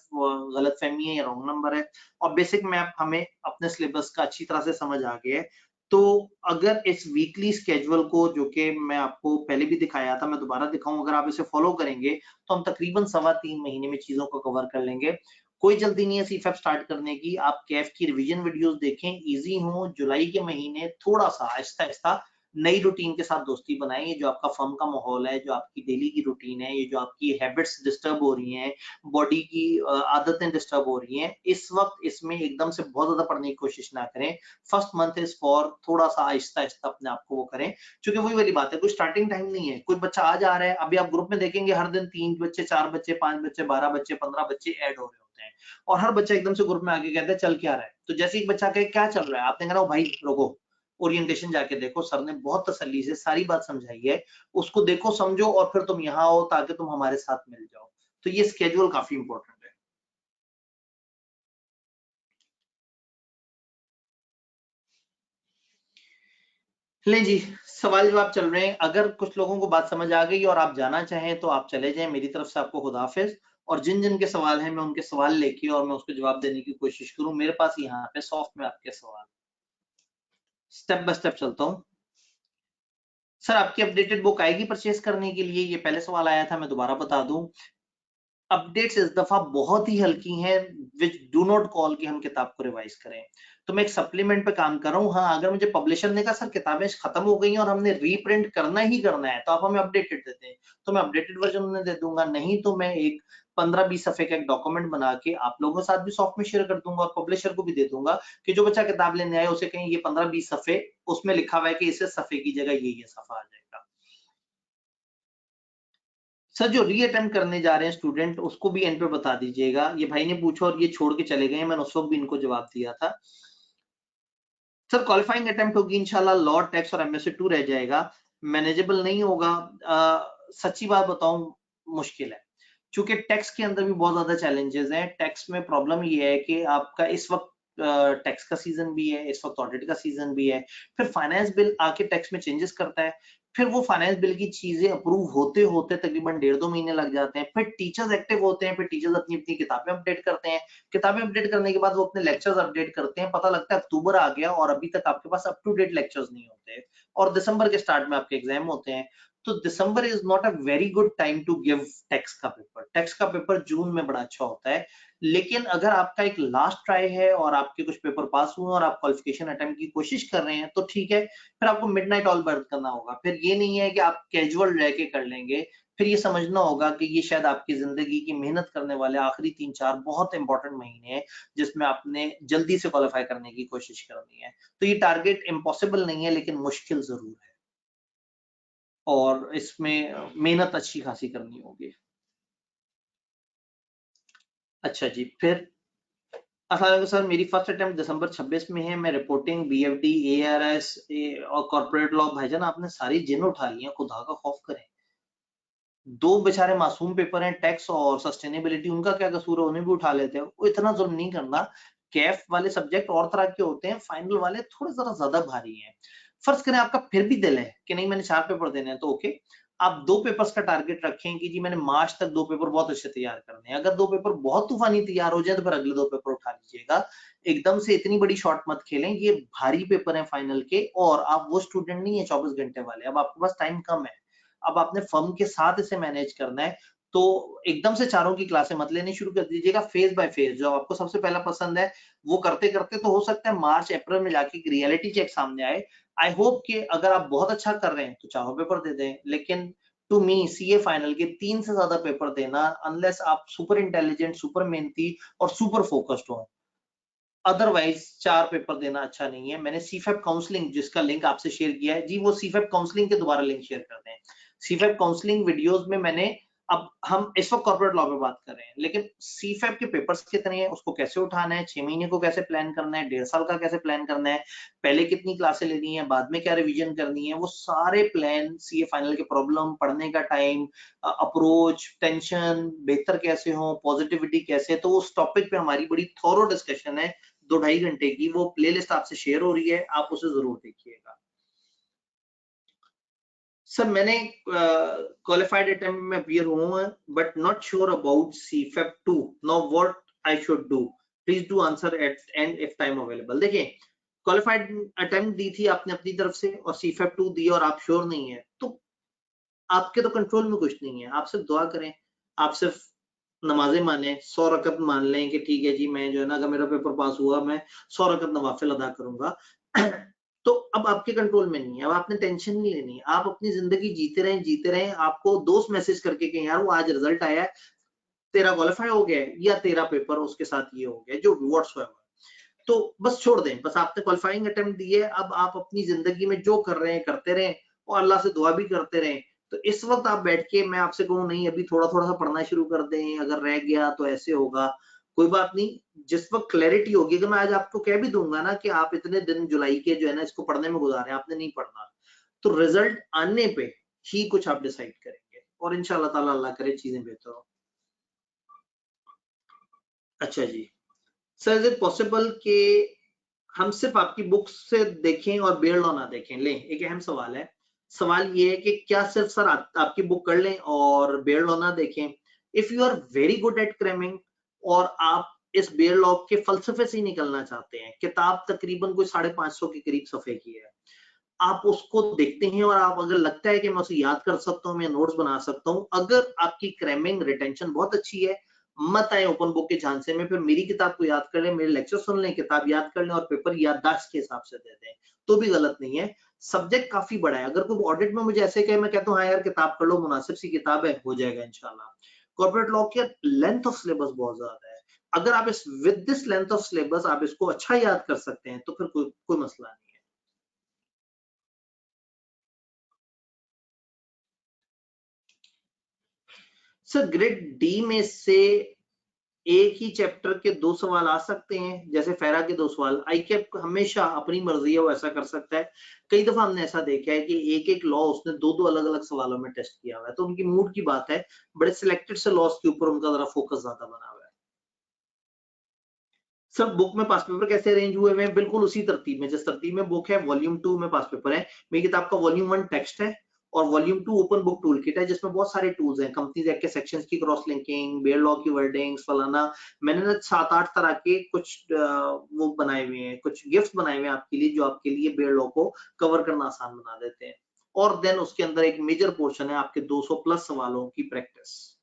[SPEAKER 1] गलत फहमी है या रॉन्ग नंबर है, और बेसिक मैप हमें अपने सिलेबस का अच्छी तरह से समझ आ गया है। तो अगर इस वीकली स्केड्यूल को, जो कि मैं आपको पहले भी दिखाया था, मैं दोबारा दिखाऊं, अगर आप इसे फॉलो करेंगे तो हम तकरीबन 3.25 महीने में चीजों को कवर कर लेंगे। कोई जल्दी नहीं है सीफएप स्टार्ट करने की। आप कैफ की रिवीजन वीडियोस देखें, इजी हो। जुलाई के महीने थोड़ा सा आहिस्ता आहिस्ता नई रूटीन के साथ दोस्ती बनाएं। ये जो आपका फर्म का माहौल है, जो आपकी डेली की रूटीन है, ये जो आपकी हैबिट्स डिस्टर्ब हो रही हैं, बॉडी की आदतें डिस्टर्ब हो रही हैं, इस वक्त इसमें एकदम से बहुत ज्यादा पढ़ने की कोशिश ना करें। फर्स्ट मंथ इज फॉर थोड़ा सा आहिस्ता आहिस्ता अपने आप को वो करें, क्योंकि वही वाली बात है, कोई स्टार्टिंग टाइम नहीं है। कोई बच्चा आ जा रहा है, अभी आप ग्रुप में देखेंगे हर दिन 3 बच्चे, 4 बच्चे, 5 बच्चे, 12 बच्चे, 15 बच्चे ऐड हो रहे होते हैं, और हर बच्चा एकदम से ग्रुप में आके कहता है चल क्या रहा है। तो जैसे एक बच्चा कहे क्या चल रहा है, आपने कहना भाई रुको, ओरिएंटेशन जाके देखो, सर ने बहुत तसल्ली से सारी बात समझाई है, उसको देखो समझो और फिर तुम यहाँ आओ ताकि तुम हमारे साथ मिल जाओ। तो ये स्केड्यूल काफी इंपॉर्टेंट है। लें जी, सवाल जवाब चल रहे हैं। अगर कुछ लोगों को बात समझ आ गई और आप जाना चाहें तो आप चले जाएं। मेरी तरफ से आपको खुदा हाफिज। और जिन जिन के सवाल हैं मैं उनके सवाल लेके और मैं उसको जवाब देने की कोशिश करूं। मेरे पास यहाँ पे सॉफ्ट में आपके सवाल, स्टेप बाय स्टेप चलता हूँ। सर आपकी अपडेटेड बुक आएगी परचेज करने के लिए? ये पहले सवाल आया था, मैं दोबारा बता दूं। अपडेट्स इस दफा बहुत ही हल्की हैं, विच डू नॉट कॉल कि हम किताब को रिवाइज करें। तो मैं एक सप्लीमेंट पे काम कर रहा हूँ। हाँ, अगर मुझे पब्लिशर ने कहा सर किताबें खत्म हो गई हैं और हमने रीप्रिंट करना ही करना है, तो आप हमें अपडेटेड देते हैं, तो मैं अपडेटेड वर्जन उन्हें दे दूंगा। नहीं तो मैं एक 15-20 सफे का एक डॉक्यूमेंट बना के आप लोगों के साथ भी सॉफ्ट में शेयर कर दूंगा, और पब्लिशर को भी दे दूंगा कि जो बच्चा किताब लेने आए उसे कहीं ये 15-20 सफे, उसमें लिखा हुआ है कि इसे सफे की जगह ये सफा आ जाएगा। सर जो री अटेम्प्ट करने जा रहे हैं स्टूडेंट, उसको भी एंड पे बता दीजिएगा। ये भाई ने पूछा और ये छोड़ के चले गए, मैंने उस वक्त भी इनको जवाब दिया था। सर क्वालिफाइंग अटेम्प्ट होगी इंशाल्लाह, लॉ, टैक्स और एमएससी 2 रह जाएगा, मैनेजेबल नहीं होगा। सच्ची बात बताऊं, मुश्किल है, क्योंकि टैक्स के अंदर भी बहुत ज्यादा चैलेंजेस हैं। टैक्स में प्रॉब्लम ये है कि आपका इस वक्त टैक्स का सीजन भी है, इस वक्त ऑडिट का सीजन भी है, फिर फाइनेंस बिल आके टैक्स में चेंजेस करता है। फिर वो फाइनेंस बिल की चीजें अप्रूव होते होते तकरीबन 1.5-2 महीने लग जाते हैं। फिर टीचर्स एक्टिव होते हैं, फिर टीचर्स अपनी अपनी किताबें अपडेट करते हैं। किताबें अपडेट करने के बाद वो अपने लेक्चर्स अपडेट करते हैं। पता लगता है अक्टूबर आ गया और अभी तक आपके पास अप टू डेट लेक्चर्स नहीं होते, और दिसंबर के स्टार्ट में आपके एग्जाम होते हैं। तो December is not a very good time to give text का पेपर। टेक्स्ट का पेपर जून में बड़ा अच्छा होता है। लेकिन अगर आपका एक लास्ट ट्राई है और आपके कुछ पेपर पास हुए और आप क्वालिफिकेशन अटेम्प्ट की कोशिश कर रहे हैं, तो ठीक है, फिर आपको मिडनाइट ऑल बर्थ करना होगा। फिर ये नहीं है कि आप कैजुअल रह के कर लेंगे। फिर ये समझना होगा कि ये शायद आपकी जिंदगी की मेहनत करने वाले आखिरी 3-4 बहुत इंपॉर्टेंट महीने हैं, जिसमें आपने जल्दी से क्वालिफाई करने की कोशिश करनी है। तो ये टारगेट इम्पॉसिबल नहीं है, लेकिन मुश्किल जरूर है, और इसमें मेहनत अच्छी खासी करनी होगी। अच्छा जी, फिर अस्सलाम सर, मेरी फर्स्ट अटेम्प्ट दिसंबर 26 में है। मैं रिपोर्टिंग, बीएफडी, एआरएस और कॉर्पोरेट लॉ, भाईजान आपने सारी जिन उठा ली हैं, खुदा का खौफ करें। 2 बेचारे मासूम पेपर हैं, टैक्स और सस्टेनेबिलिटी, उनका क्या कसूर है, उन्हें भी उठा लेते हैं। वो इतना जुल्म नहीं करना। कैफ वाले सब्जेक्ट और तरह के होते हैं, फाइनल वाले थोड़े जरा ज्यादा भारी हैं। फर्ज करें आपका फिर भी दिल है कि नहीं मैंने 4 पेपर देने हैं, तो ओके, आप 2 पेपर्स का टारगेट रखें कि जी मैंने मार्च तक 2 पेपर बहुत अच्छे तैयार करने हैं। अगर 2 पेपर बहुत तूफानी तैयार हो जाए तो फिर अगले 2 पेपर उठा लीजिएगा। एकदम से इतनी बड़ी शॉट मत खेलें, ये भारी पेपर है फाइनल के, और आप वो स्टूडेंट नहीं है 24 घंटे वाले। अब आपके पास टाइम कम है, अब आपने फर्म के साथ इसे मैनेज करना है। तो एकदम से चारों की क्लासें मत लेनी शुरू कर दीजिएगा, फेज बाय फेज। जो आपको सबसे पहला पसंद है वो करते करते तो हो सकता है मार्च अप्रैल में जाके एक रियलिटी चेक सामने आए। आई होप कि अगर आप बहुत अच्छा कर रहे हैं तो चारों पेपर दे दें, लेकिन टू मी सीए फाइनल के 3 से ज्यादा पेपर देना, अनलेस आप सुपर इंटेलिजेंट, सुपर मेहनती और सुपर फोकस्ड हो, अदरवाइज 4 पेपर देना अच्छा नहीं है। मैंने सीफेप काउंसलिंग जिसका लिंक आपसे शेयर किया है जी, वो सीफेप काउंसलिंग के दोबारा लिंक शेयर करते हैं। सीफेप काउंसलिंग वीडियोस में मैंने, अब हम इस वक्त कॉर्पोरेट लॉ पे बात कर रहे हैं, लेकिन सीफेप के पेपर्स कितने हैं, उसको कैसे उठाना है, 6 महीने को कैसे प्लान करना है, 1.5 साल का कैसे प्लान करना है, पहले कितनी क्लासें लेनी है, बाद में क्या रिवीजन करनी है, वो सारे प्लान, सीए फाइनल के प्रॉब्लम, पढ़ने का टाइम, अप्रोच, टेंशन बेहतर कैसे हो, पॉजिटिविटी कैसे, तो उस टॉपिक पे हमारी बड़ी थॉरो डिस्कशन है 2-2.5 घंटे की। वो प्लेलिस्ट आपसे शेयर हो रही है, आप उसे जरूर देखिएगा। सर मैंने क्वालिफाइड अटेम्प्ट में अपीयर हुआ हूं, बट नॉट श्योर अबाउट सीफेप 2, now what I should do, please do answer at end if time available. देखिए, क्वालिफाइड अटेम्प्ट दी थी आपने अपनी तरफ से और सीफेप 2 दी और आप श्योर नहीं है, तो आपके तो कंट्रोल में कुछ नहीं है। आप सिर्फ दुआ करें, आप सिर्फ नमाजें माने, 100 रकत मान लें कि ठीक है जी, मैं जो है ना, अगर मेरा पेपर पास हुआ मैं 100 रकत नवाफिल अदा करूंगा। तो अब आपके कंट्रोल में नहीं है, अब आपने टेंशन नहीं लेनी है, आप अपनी जिंदगी जीते रहें। आपको दोस्त मैसेज करके कहें यार वो आज रिजल्ट आया है, तेरा क्वालिफाई हो गया है, या तेरा पेपर उसके साथ ये हो गया, जो व्हाट्सएवर, तो बस छोड़ दें। बस आपने क्वालिफाइंग अटेम्प्ट दिए, अब आप अपनी जिंदगी में जो कर रहे हैं करते रहें, और अल्लाह से दुआ भी करते रहें। तो इस वक्त आप बैठ के मैं आपसे कहूँ नहीं, अभी थोड़ा थोड़ा सा पढ़ना शुरू कर दें, अगर रह गया तो ऐसे होगा, कोई बात नहीं। जिस वक्त क्लैरिटी होगी, अगर मैं आज आपको कह भी दूंगा ना कि आप इतने दिन जुलाई के जो है ना इसको पढ़ने में गुजारे, आपने नहीं पढ़ना, तो रिजल्ट आने पे ही कुछ आप डिसाइड करेंगे, और इंशाल्लाह ताला अल्लाह करे चीजें बेहतर हो। अच्छा जी, सर इज इट पॉसिबल कि हम सिर्फ आपकी बुक्स से देखें और बेयर लॉ ना देखें? ले, एक अहम सवाल है। सवाल ये है कि क्या सिर्फ सर आपकी बुक कर लें और बेयर लॉ ना देखें? If you are very good at cramming और आप इस बेयर लॉ के फलसफे से ही निकलना चाहते हैं, किताब तकरीबन कोई 550 के करीब सफे की है, आप उसको देखते हैं और आप अगर लगता है कि मैं उसे याद कर सकता हूँ, मैं नोट्स बना सकता हूँ, अगर आपकी क्रैमिंग रिटेंशन बहुत अच्छी है, मत आए ओपन बुक के झांसे में, फिर मेरी किताब को याद कर लें, मेरे लेक्चर सुन लें, किताब याद कर लें और पेपर याददाश्त के हिसाब से दे दें, तो भी गलत नहीं है। सब्जेक्ट काफी बड़ा है, अगर कोई ऑडिट में मुझे ऐसे कहे, मैं कहता हूँ हाँ यार किताब पढ़ लो, मुनासिब सी किताब है, हो जाएगा इंशाल्लाह। कॉर्पोरेट लॉ की लेंथ ऑफ सिलेबस बहुत ज्यादा है, अगर आप इस with this length of syllabus आप इसको अच्छा याद कर सकते हैं तो फिर कोई मसला नहीं। सर ग्रेड डी में से एक ही चैप्टर के 2 सवाल आ सकते हैं, जैसे फेरा के 2 सवाल। आई कैप हमेशा अपनी मर्जी है, वो ऐसा कर सकता है। कई दफा हमने ऐसा देखा है कि एक एक लॉ उसने 2-2 अलग अलग सवालों में टेस्ट किया हुआ है, तो उनकी मूड की बात है, बड़े सिलेक्टेड से लॉस के ऊपर उनका जरा फोकस ज्यादा बना हुआ है। सर बुक में पास पेपर कैसे अरेंज हुए हैं? बिल्कुल उसी तरतीब में, जिस तरतीब में बुक है, वॉल्यूम 2 में पास पेपर है। मेरी किताब का वॉल्यूम 1 टेक्स्ट है, और volume 2 open book tool kit है जिसमें बहुत सारे टूल्स हैं, कंपनीज एक्ट के सेक्शंस की क्रॉस लिंकिंग, बेयर लॉ की वर्डिंग्स, फलाना। मैंने ना 7-8 तरह के कुछ वो बनाए हुए हैं, कुछ गिफ्ट बनाए हुए हैं आपके लिए, जो आपके लिए बेयर लॉ को कवर करना आसान बना देते हैं। और देन उसके अंदर एक मेजर पोर्शन है आपके 200 प्लस सवालों की प्रैक्टिस।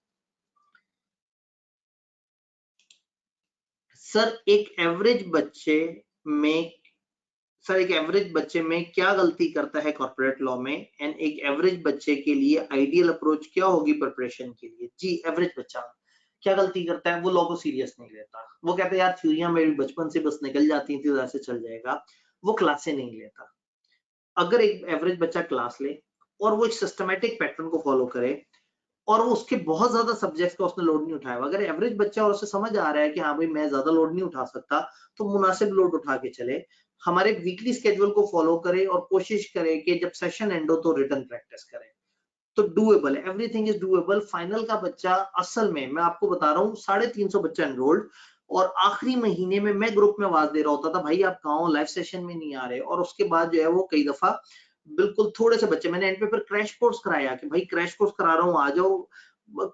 [SPEAKER 1] सर एक एवरेज बच्चे में सर एक एवरेज बच्चे में क्या गलती करता है कॉर्पोरेट लॉ में, एंड एक एवरेज बच्चे के लिए आइडियल अप्रोच क्या होगी प्रिपरेशन के लिए? जी, एवरेज बच्चा क्या गलती करता है? वो लॉ को सीरियस नहीं लेता। वो कहता है यार थ्योरियां मेरी बचपन से बस निकल जाती थी, वैसे चल जाएगा। वो क्लासे नहीं लेता। अगर एक एवरेज बच्चा क्लास ले और वो एक सिस्टमेटिक पैटर्न को फॉलो करे और वो उसके बहुत ज्यादा सब्जेक्ट्स का उसने लोड नहीं उठाया, अगर एवरेज बच्चा और उसे समझ आ रहा है कि हाँ भाई मैं ज्यादा लोड नहीं उठा सकता, तो मुनासिब लोड उठा के चले, हमारे वीकली स्केड्यूल को फॉलो करे और कोशिश करे कि जब सेशन एंड हो तो रिटर्न प्रैक्टिस करे। तो डूएबल है, एवरीथिंग इज डूएबल। फाइनल का बच्चा असल में मैं आपको बता रहा हूँ 350 बच्चा एनरोल्ड, और आखिरी महीने में मैं ग्रुप में आवाज दे रहा होता था भाई आप कहाँ हो, लाइव सेशन में नहीं आ रहे। और उसके बाद जो है वो कई दफा बिल्कुल थोड़े से बच्चे, मैंने एंड पे फिर क्रैश कोर्स कराया कि भाई क्रैश कोर्स करा रहा हूँ आ जाओ।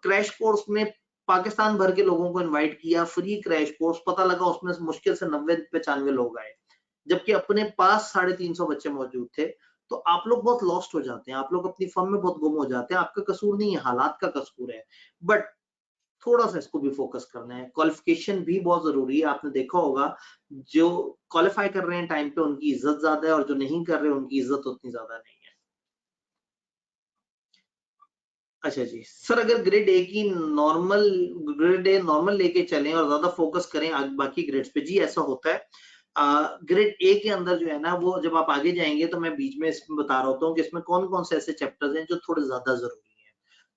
[SPEAKER 1] क्रैश कोर्स में पाकिस्तान भर के लोगों को इनवाइट किया, फ्री क्रैश कोर्स, पता लगा उसमें मुश्किल से 90-95 लोग आए, जबकि अपने पास 350 बच्चे मौजूद थे। तो आप लोग बहुत लॉस्ट हो जाते हैं, आप लोग अपनी फर्म में बहुत गुम हो जाते हैं। आपका कसूर नहीं है, हालात का कसूर है। बट थोड़ा सा इसको भी फोकस करना है। क्वालिफिकेशन भी बहुत जरूरी है। आपने देखा होगा जो क्वालिफाई कर रहे हैं टाइम पे उनकी इज्जत ज्यादा है, और जो नहीं कर रहे उनकी इज्जत उतनी ज्यादा नहीं है। अच्छा जी सर, अगर ग्रेड ए नॉर्मल लेके चलें और ज्यादा फोकस करें बाकी ग्रेड्स पे, जी ऐसा होता है। ग्रेड ए के अंदर जो है ना, वो जब आप आगे जाएंगे तो मैं बीच में इसमें बता रहा होता हूँ कि इसमें कौन कौन से ऐसे चैप्टर्स हैं जो थोड़े ज्यादा जरूरी हैं।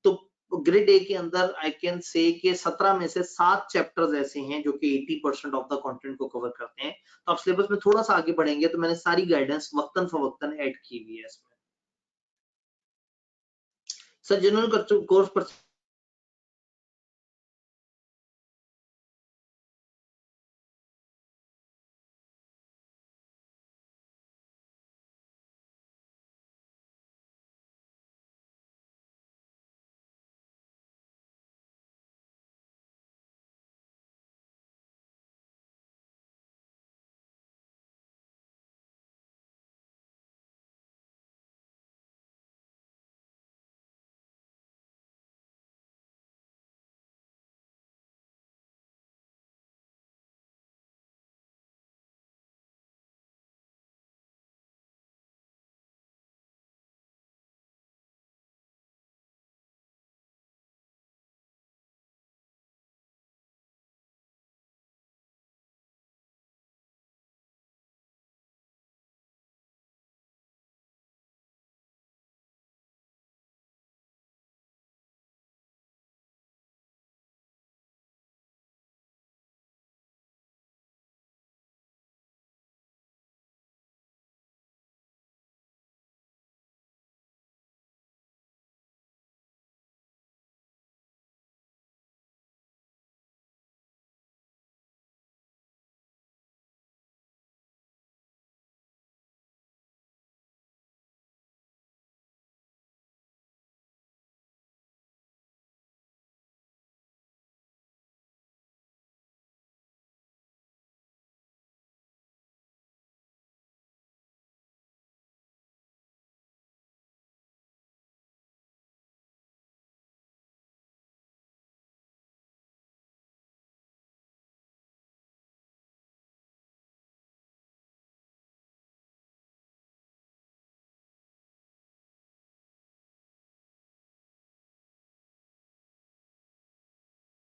[SPEAKER 1] तो ग्रेड ए के अंदर आई कैन से कि 17 में से 7 चैप्टर्स ऐसे हैं जो कि 80% ऑफ द कंटेंट को कवर करते हैं। तो आप सिलेबस में थोड़ा सा आगे बढ़ेंगे तो मैंने सारी गाइडेंस वक्तन फवक्तन ऐड की हुई है इसमें। सर जिन्होंने कोर्स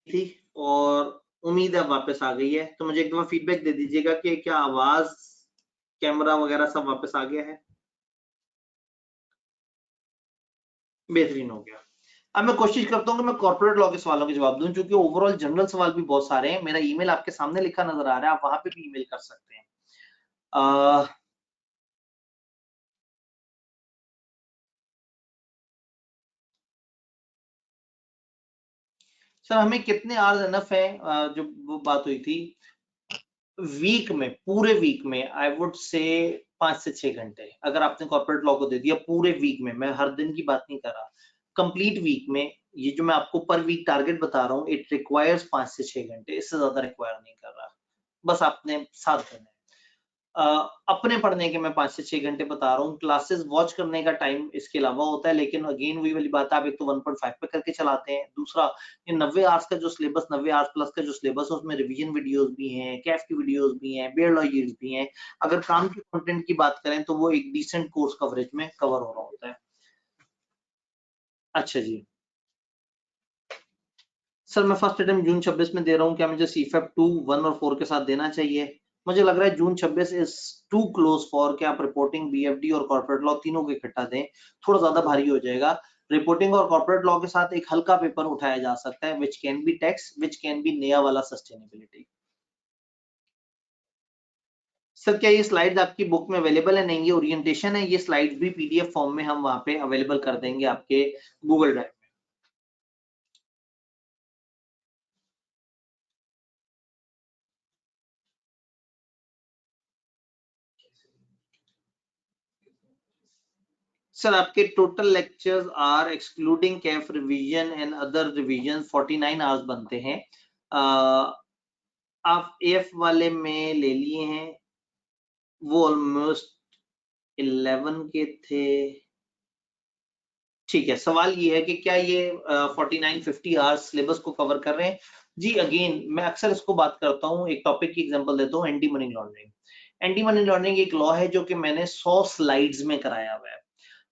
[SPEAKER 1] थी, और उम्मीद है अब वापस आ गई है। तो मुझे एक दफा फीडबैक दे दीजिएगा कि क्या आवाज, कैमरा वगैरह सब वापस आ गया है? बेहतरीन हो गया। अब मैं कोशिश करता हूँ कि मैं कॉर्पोरेट लॉ के सवालों के जवाब दूं, क्योंकि ओवरऑल जनरल सवाल भी बहुत सारे हैं। मेरा ईमेल आपके सामने लिखा नजर आ रहा है, आप वहां पे भी ईमेल कर सकते हैं। अह, सर हमें कितने आवर्स एनफ है, जो वो बात हुई थी? वीक में, पूरे वीक में आई वुड से 5 से 6 घंटे, अगर आपने कॉर्पोरेट लॉ को दे दिया पूरे वीक में, मैं हर दिन की बात नहीं कर रहा, कंप्लीट वीक में, ये जो मैं आपको पर वीक टारगेट बता रहा हूँ, इट रिक्वायर्स 5 से 6 घंटे, इससे ज्यादा रिक्वायर नहीं कर रहा, बस आपने साथ देना है। अपने पढ़ने के मैं 5 से 6 घंटे बता रहा हूँ, क्लासेस वॉच करने का टाइम इसके अलावा होता है, लेकिन अगेन वही वाली बात है, आप एक तो 1.5 पे करके चलाते हैं, दूसरा ये 90 आवर्स का जो सिलेबस, 90 आवर्स प्लस का जो सिलेबस है, उसमें रिवीजन वीडियोस भी हैं, कैफ की वीडियोस भी हैं, बेयर लॉयर्स भी हैं, अगर काम के कंटेंट की बात करें तो वो एक डिसेंट कोर्स कवरेज में कवर हो रहा होता है। अच्छा जी, सर मैं फर्स्ट अटेम्प्ट जून 26 में दे रहा हूँ, क्या मुझे सीफेप 2, 1 और 4 के साथ देना चाहिए? मुझे लग रहा है जून 26 इज टू क्लोज फॉर कि आप रिपोर्टिंग, बीएफडी और कॉर्पोरेट लॉ तीनों को इकट्ठा दें, थोड़ा ज्यादा भारी हो जाएगा। रिपोर्टिंग और कॉर्पोरेट लॉ के साथ एक हल्का पेपर उठाया जा सकता है, which can be tax, which can be नया वाला सस्टेनेबिलिटी। सर क्या ये स्लाइड्स आपकी बुक में अवेलेबल है? नहीं, ये ओरिएंटेशन है, ये स्लाइड्स भी पीडीएफ फॉर्म में हम वहां पे अवेलेबल कर देंगे आपके गूगल ड्राइव। सर आपके total lectures are excluding CAF revision and other revision 49 hours बनते हैं। आप एफ वाले में ले लिए हैं, वो ऑलमोस्ट 11 के थे। ठीक है, सवाल ये है कि क्या ये 49-50 आवर्स सिलेबस को कवर कर रहे हैं? जी, अगेन मैं अक्सर इसको बात करता हूँ, एक टॉपिक की एग्जांपल देता हूँ, anti money laundering. Anti money laundering एक लॉ है जो कि मैंने 100 स्लाइड्स में कराया हुआ है।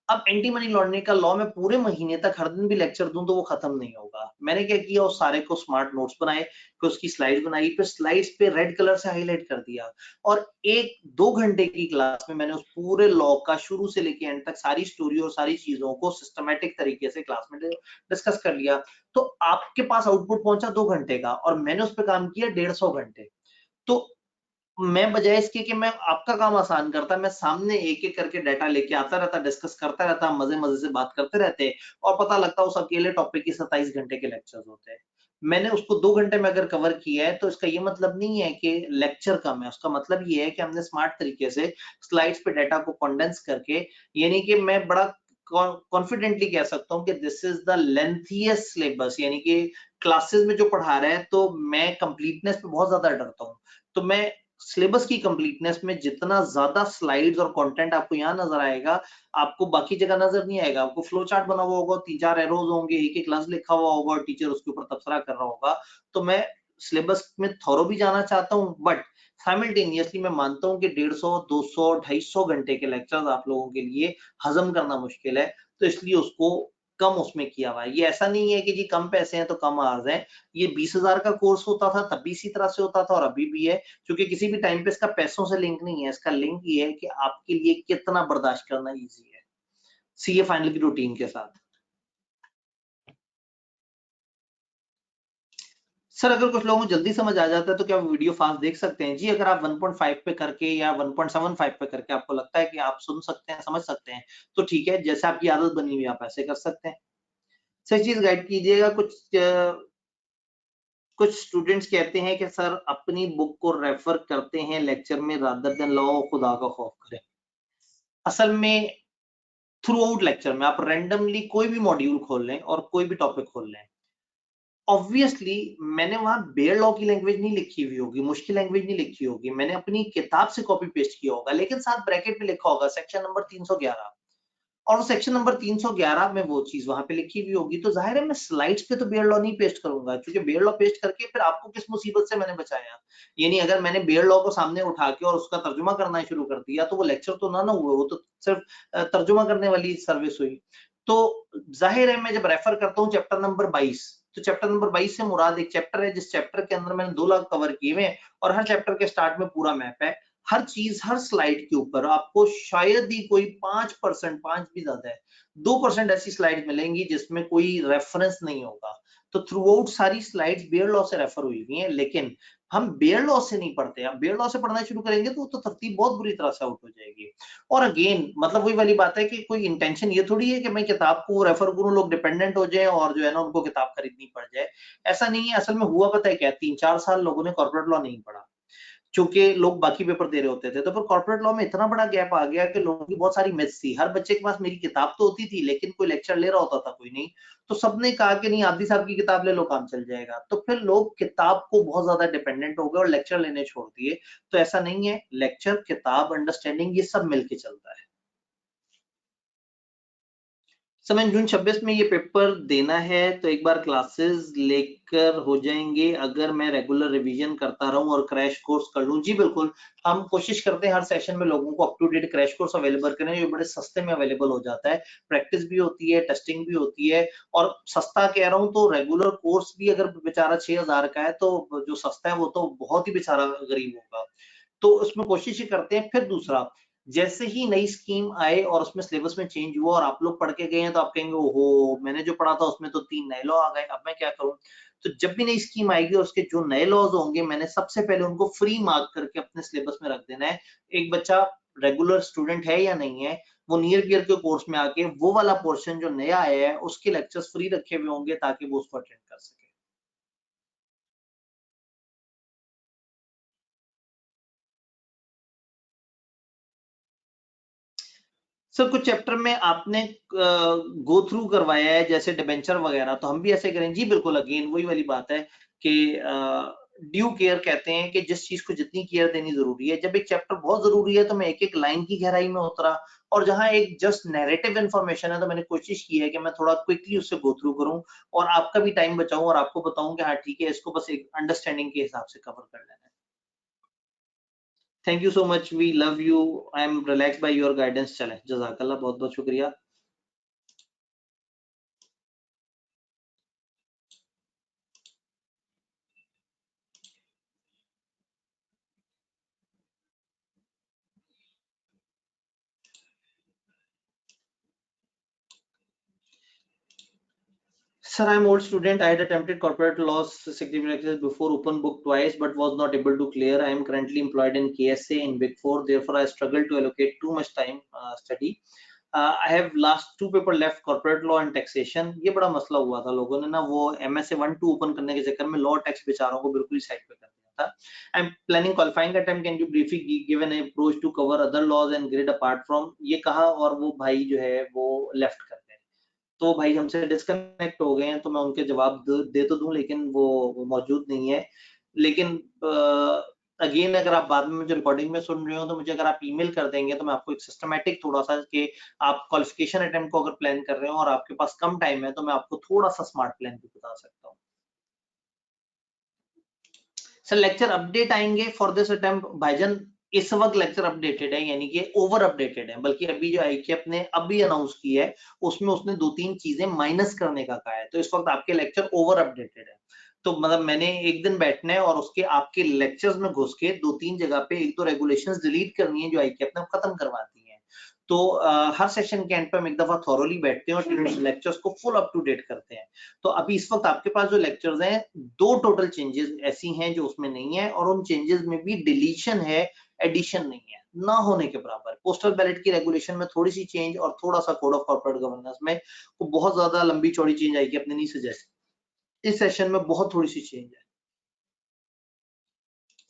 [SPEAKER 1] अब एंटी मनी लॉन्ड्रिंग का लॉ मैं पूरे महीने तक हर दिन भी लेक्चर दूं तो वो खत्म नहीं होगा। मैंने क्या किया, उस सारे को स्मार्ट नोट्स बनाए, फिर उसकी स्लाइड्स बनाई, फिर स्लाइड्स पे रेड कलर से हाईलाइट कर दिया, और 1-2 घंटे की क्लास में मैंने उस पूरे लॉ का शुरू से लेके एंड तक सारी स्टोरी और सारी चीजों को सिस्टमैटिक तरीके से क्लास में डिस्कस कर लिया। तो आपके पास आउटपुट पहुंचा 2 घंटे का, और मैंने उस पर काम किया 150 घंटे। तो मैं बजाय इसके कि मैं आपका काम आसान करता, मैं सामने एक एक करके डाटा लेके आता रहता, डिस्कस करता रहता, मजे मजे से बात करते रहते, और पता लगता उस अकेले टॉपिक के 27 घंटे के लेक्चर्स होते हैं। मैंने उसको 2 घंटे में अगर कवर किया है, तो इसका ये मतलब नहीं है कि लेक्चर कम है, उसका मतलब ये है कि हमने स्मार्ट तरीके से स्लाइड्स पे डाटा को कंडेंस करके, यानी कि मैं बड़ा कॉन्फिडेंटली कह सकता हूँ कि this is the lengthiest syllabus, यानी कि क्लासेस में जो पढ़ा रहा है, तो मैं कंप्लीटनेस पे बहुत ज्यादा डरता हूँ। तो मैं सिलेबस की कंप्लीटनेस में जितना ज्यादा स्लाइड्स और कंटेंट आपको यहाँ नजर आएगा, आपको बाकी जगह नजर नहीं आएगा। आपको फ्लो चार्ट बना हुआ होगा, 3-4 एरोज होंगे, एक एक लफ्ज लिखा हुआ होगा और टीचर उसके ऊपर तबसरा कर रहा होगा। तो मैं सिलेबस में थॉरो भी जाना चाहता हूँ, बट साइमल्टेनियसली मैं मानता हूँ कि 150, 200, 250 घंटे के लेक्चर्स आप लोगों के लिए हजम करना मुश्किल है, तो इसलिए उसको कम उसमें किया हुआ है। ये ऐसा नहीं है कि जी कम पैसे हैं तो कम आवर्स हैं, ये 20,000 का कोर्स होता था तब भी इसी तरह से होता था और अभी भी है, क्योंकि किसी भी टाइम पे इसका पैसों से लिंक नहीं है, इसका लिंक ये है कि आपके लिए कितना बर्दाश्त करना इजी है सीए फाइनल की रूटीन के साथ। सर अगर कुछ लोगों को जल्दी समझ आ जाता है तो क्या वो वीडियो फास्ट देख सकते हैं? जी, अगर आप 1.5 पे करके या 1.75 पे करके आपको लगता है कि आप सुन सकते हैं, समझ सकते हैं, तो ठीक है, जैसे आपकी आदत बनी हुई है आप ऐसे कर सकते हैं। सही चीज गाइड कीजिएगा। कुछ स्टूडेंट्स कहते हैं कि सर अपनी बुक को रेफर करते हैं लेक्चर में रादर देन लॉ, खुदा का खौफ करें। असल में थ्रू आउट लेक्चर में आप रैंडमली कोई भी मॉड्यूल खोल लें और कोई भी टॉपिक खोल लें, ऑब्वियसली मैंने वहां बेयर लॉ की लैंग्वेज नहीं लिखी हुई होगी, मुश्किल लैंग्वेज नहीं लिखी होगी, मैंने अपनी किताब से कॉपी पेस्ट किया होगा, लेकिन साथ ब्रैकेट में लिखा होगा सेक्शन नंबर 311, और सेक्शन नंबर 311 में वो चीज वहां पे लिखी हुई होगी। तो जाहिर है मैं स्लाइड्स पे तो बेयर लॉ नहीं पेस्ट करूंगा, क्योंकि बेयर लॉ पेस्ट करके फिर आपको किस मुसीबत से मैंने बचाया। यानी अगर मैंने बेयर लॉ को सामने उठा के और उसका तर्जुमा करना शुरू कर दिया, तो वो लेक्चर तो ना हुआ, वो तो सिर्फ तर्जुमा करने वाली सर्विस हुई। तो जाहिर है मैं जब रेफर करता हूँ चैप्टर नंबर 22, तो चैप्टर नंबर 22 से मुराद एक चैप्टर है जिस चैप्टर के अंदर मैंने 2 लाख कवर किए हुए हैं, और हर चैप्टर के स्टार्ट में पूरा मैप है। हर चीज हर स्लाइड के ऊपर आपको शायद ही कोई 5%, 5 भी ज्यादा है, 2% ऐसी स्लाइड मिलेंगी जिसमें कोई रेफरेंस नहीं होगा। तो थ्रू आउट सारी स्लाइड्स बेयर लॉ से रेफर हुई हुई हैं, लेकिन हम बेयर लॉ से नहीं पढ़ते। अब बेयर लॉ से पढ़ना शुरू करेंगे तो तरतीब बहुत बुरी तरह से आउट हो जाएगी। और अगेन मतलब वही वाली बात है कि कोई इंटेंशन ये थोड़ी है कि मैं किताब को रेफर करूं, लोग डिपेंडेंट हो जाए और जो है ना उनको किताब खरीदनी पड़ जाए। ऐसा नहीं है। असल में हुआ पता है क्या, 3-4 साल लोगों ने कॉर्पोरेट लॉ नहीं पढ़ा, चूंकि लोग बाकी पेपर दे रहे होते थे। तो फिर कॉर्पोरेट लॉ में इतना बड़ा गैप आ गया कि लोगों की बहुत सारी मिथ्स थी। हर बच्चे के पास मेरी किताब तो होती थी, लेकिन कोई लेक्चर ले रहा होता था कोई नहीं। तो सबने कहा कि नहीं, आदि साहब की किताब ले लो, काम चल जाएगा। तो फिर लोग किताब को बहुत ज्यादा डिपेंडेंट हो गए और लेक्चर लेने छोड़ दिए। तो ऐसा नहीं है, लेक्चर, किताब, अंडरस्टैंडिंग, ये सब मिलके चलता है। समय जून 26 में ये पेपर देना है, तो एक बार क्लासेस लेकर हो जाएंगे अगर मैं रेगुलर रिवीजन करता रहूं और क्रैश कोर्स कर लूं। जी बिल्कुल, हम कोशिश करते हैं हर सेशन में लोगों को up to date crash course available करें, जो बड़े सस्ते में अवेलेबल हो जाता है। प्रैक्टिस भी होती है, टेस्टिंग भी होती है। और सस्ता कह रहा हूं तो रेगुलर कोर्स भी अगर बेचारा 6000 का है, तो जो सस्ता है वो तो बहुत ही बेचारा गरीब होगा। तो उसमें कोशिश ही करते हैं। फिर दूसरा, जैसे ही नई स्कीम आए और उसमें सिलेबस में चेंज हुआ और आप लोग पढ़ के गए हैं, तो आप कहेंगे ओहो, मैंने जो पढ़ा था उसमें तो 3 नए लॉ आ गए, अब मैं क्या करूं। तो जब भी नई स्कीम आएगी और उसके जो नए लॉज होंगे, मैंने सबसे पहले उनको फ्री मार्क करके अपने सिलेबस में रख देना है। एक बच्चा रेगुलर स्टूडेंट है या नहीं है, वो नियर ईयर के कोर्स में आके वो वाला पोर्शन जो नया आया है उसके लेक्चर्स फ्री रखे हुए होंगे, ताकि वो उसको अटेंड कर सके। सर कुछ चैप्टर में आपने गो थ्रू करवाया है, जैसे डिबेंचर वगैरह, तो हम भी ऐसे करें। जी बिल्कुल, अगेन वही वाली बात है कि ड्यू केयर कहते हैं कि जिस चीज को जितनी केयर देनी जरूरी है। जब एक चैप्टर बहुत जरूरी है तो मैं एक एक लाइन की गहराई में उतरा, और जहां एक जस्ट नैरेटिव इन्फॉर्मेशन है तो मैंने कोशिश की है कि मैं थोड़ा क्विकली उससे गो थ्रू करूं और आपका भी टाइम बचाऊं और आपको बताऊं कि हाँ ठीक है, इसको बस एक अंडरस्टैंडिंग के हिसाब से कवर कर लेना है। Thank you so much, we love you, I am relax by your guidance. चले, जजाकल्ला, बहुत बहुत शुक्रिया। Sir, I'm old student. I had attempted corporate laws certificate before open book twice, but was not able to clear. I am currently employed in KSA in Big Four. Therefore, I struggle to allocate too much time study. I have last 2 paper left, corporate law and taxation. ये बड़ा मसला हुआ था, लोगों ने ना वो MSA 1-2 ओपन करने के चक्कर में लॉ टैक्स बेचारों को बिल्कुल ही साइड पे कर दिया था। I am planning qualifying attempt, can you briefly give an approach to cover other laws and grade apart from, ये कहा, और वो भाई जो है वो लेफ्ट कर गए। तो भाई हमसे डिस्कनेक्ट हो गए हैं, तो मैं उनके जवाब दे तो दूं, लेकिन वो मौजूद नहीं है। लेकिन अगेन अगर आप बाद में मुझे रिकॉर्डिंग में सुन रहे हो, तो मुझे अगर आप ईमेल कर देंगे तो मैं आपको एक सिस्टमैटिक थोड़ा सा, कि आप क्वालिफिकेशन अटेम्प्ट को अगर प्लान कर रहे हो और आपके पास कम टाइम है, तो मैं आपको थोड़ा सा स्मार्ट प्लान भी बता सकता हूँ। सर लेक्चर अपडेट आएंगे फॉर दिस अटेम्प्ट भाईजान। इस वक्त लेक्चर अपडेटेड है, यानी कि ओवर अपडेटेड है, बल्कि अभी जो आईकेएप ने अभी अनाउंस की है उसमें उसने 2-3 चीजें माइनस करने का कहा है। तो इस वक्त आपके लेक्चर ओवर अपडेटेड है। तो मतलब मैंने एक दिन बैठना है और उसके आपके लेक्चर्स में घुस के 2-3 जगह पे एक तो रेगुलेशंस डिलीट करनी है जो आईकेएप ने खत्म करवाती है। तो हर सेशन के एंड पे हम एक दफा थॉरोली बैठते हैं और लेक्चर्स को फुल अप टू डेट करते हैं। तो अभी इस वक्त आपके पास जो लेक्चर्स हैं, 2 टोटल चेंजेस ऐसी हैं जो उसमें नहीं है, और उन चेंजेस में भी डिलीशन है, एडिशन नहीं है, ना होने के बराबर। पोस्टल बैलेट की रेगुलेशन में थोड़ी सी चेंज और थोड़ा सा कोड ऑफ कॉर्पोरेट गवर्नेंस में वो बहुत ज्यादा लंबी चौड़ी चेंज आएगी, अपने नहीं सजेस्ट। इस सेशन में बहुत थोड़ी सी चेंज है।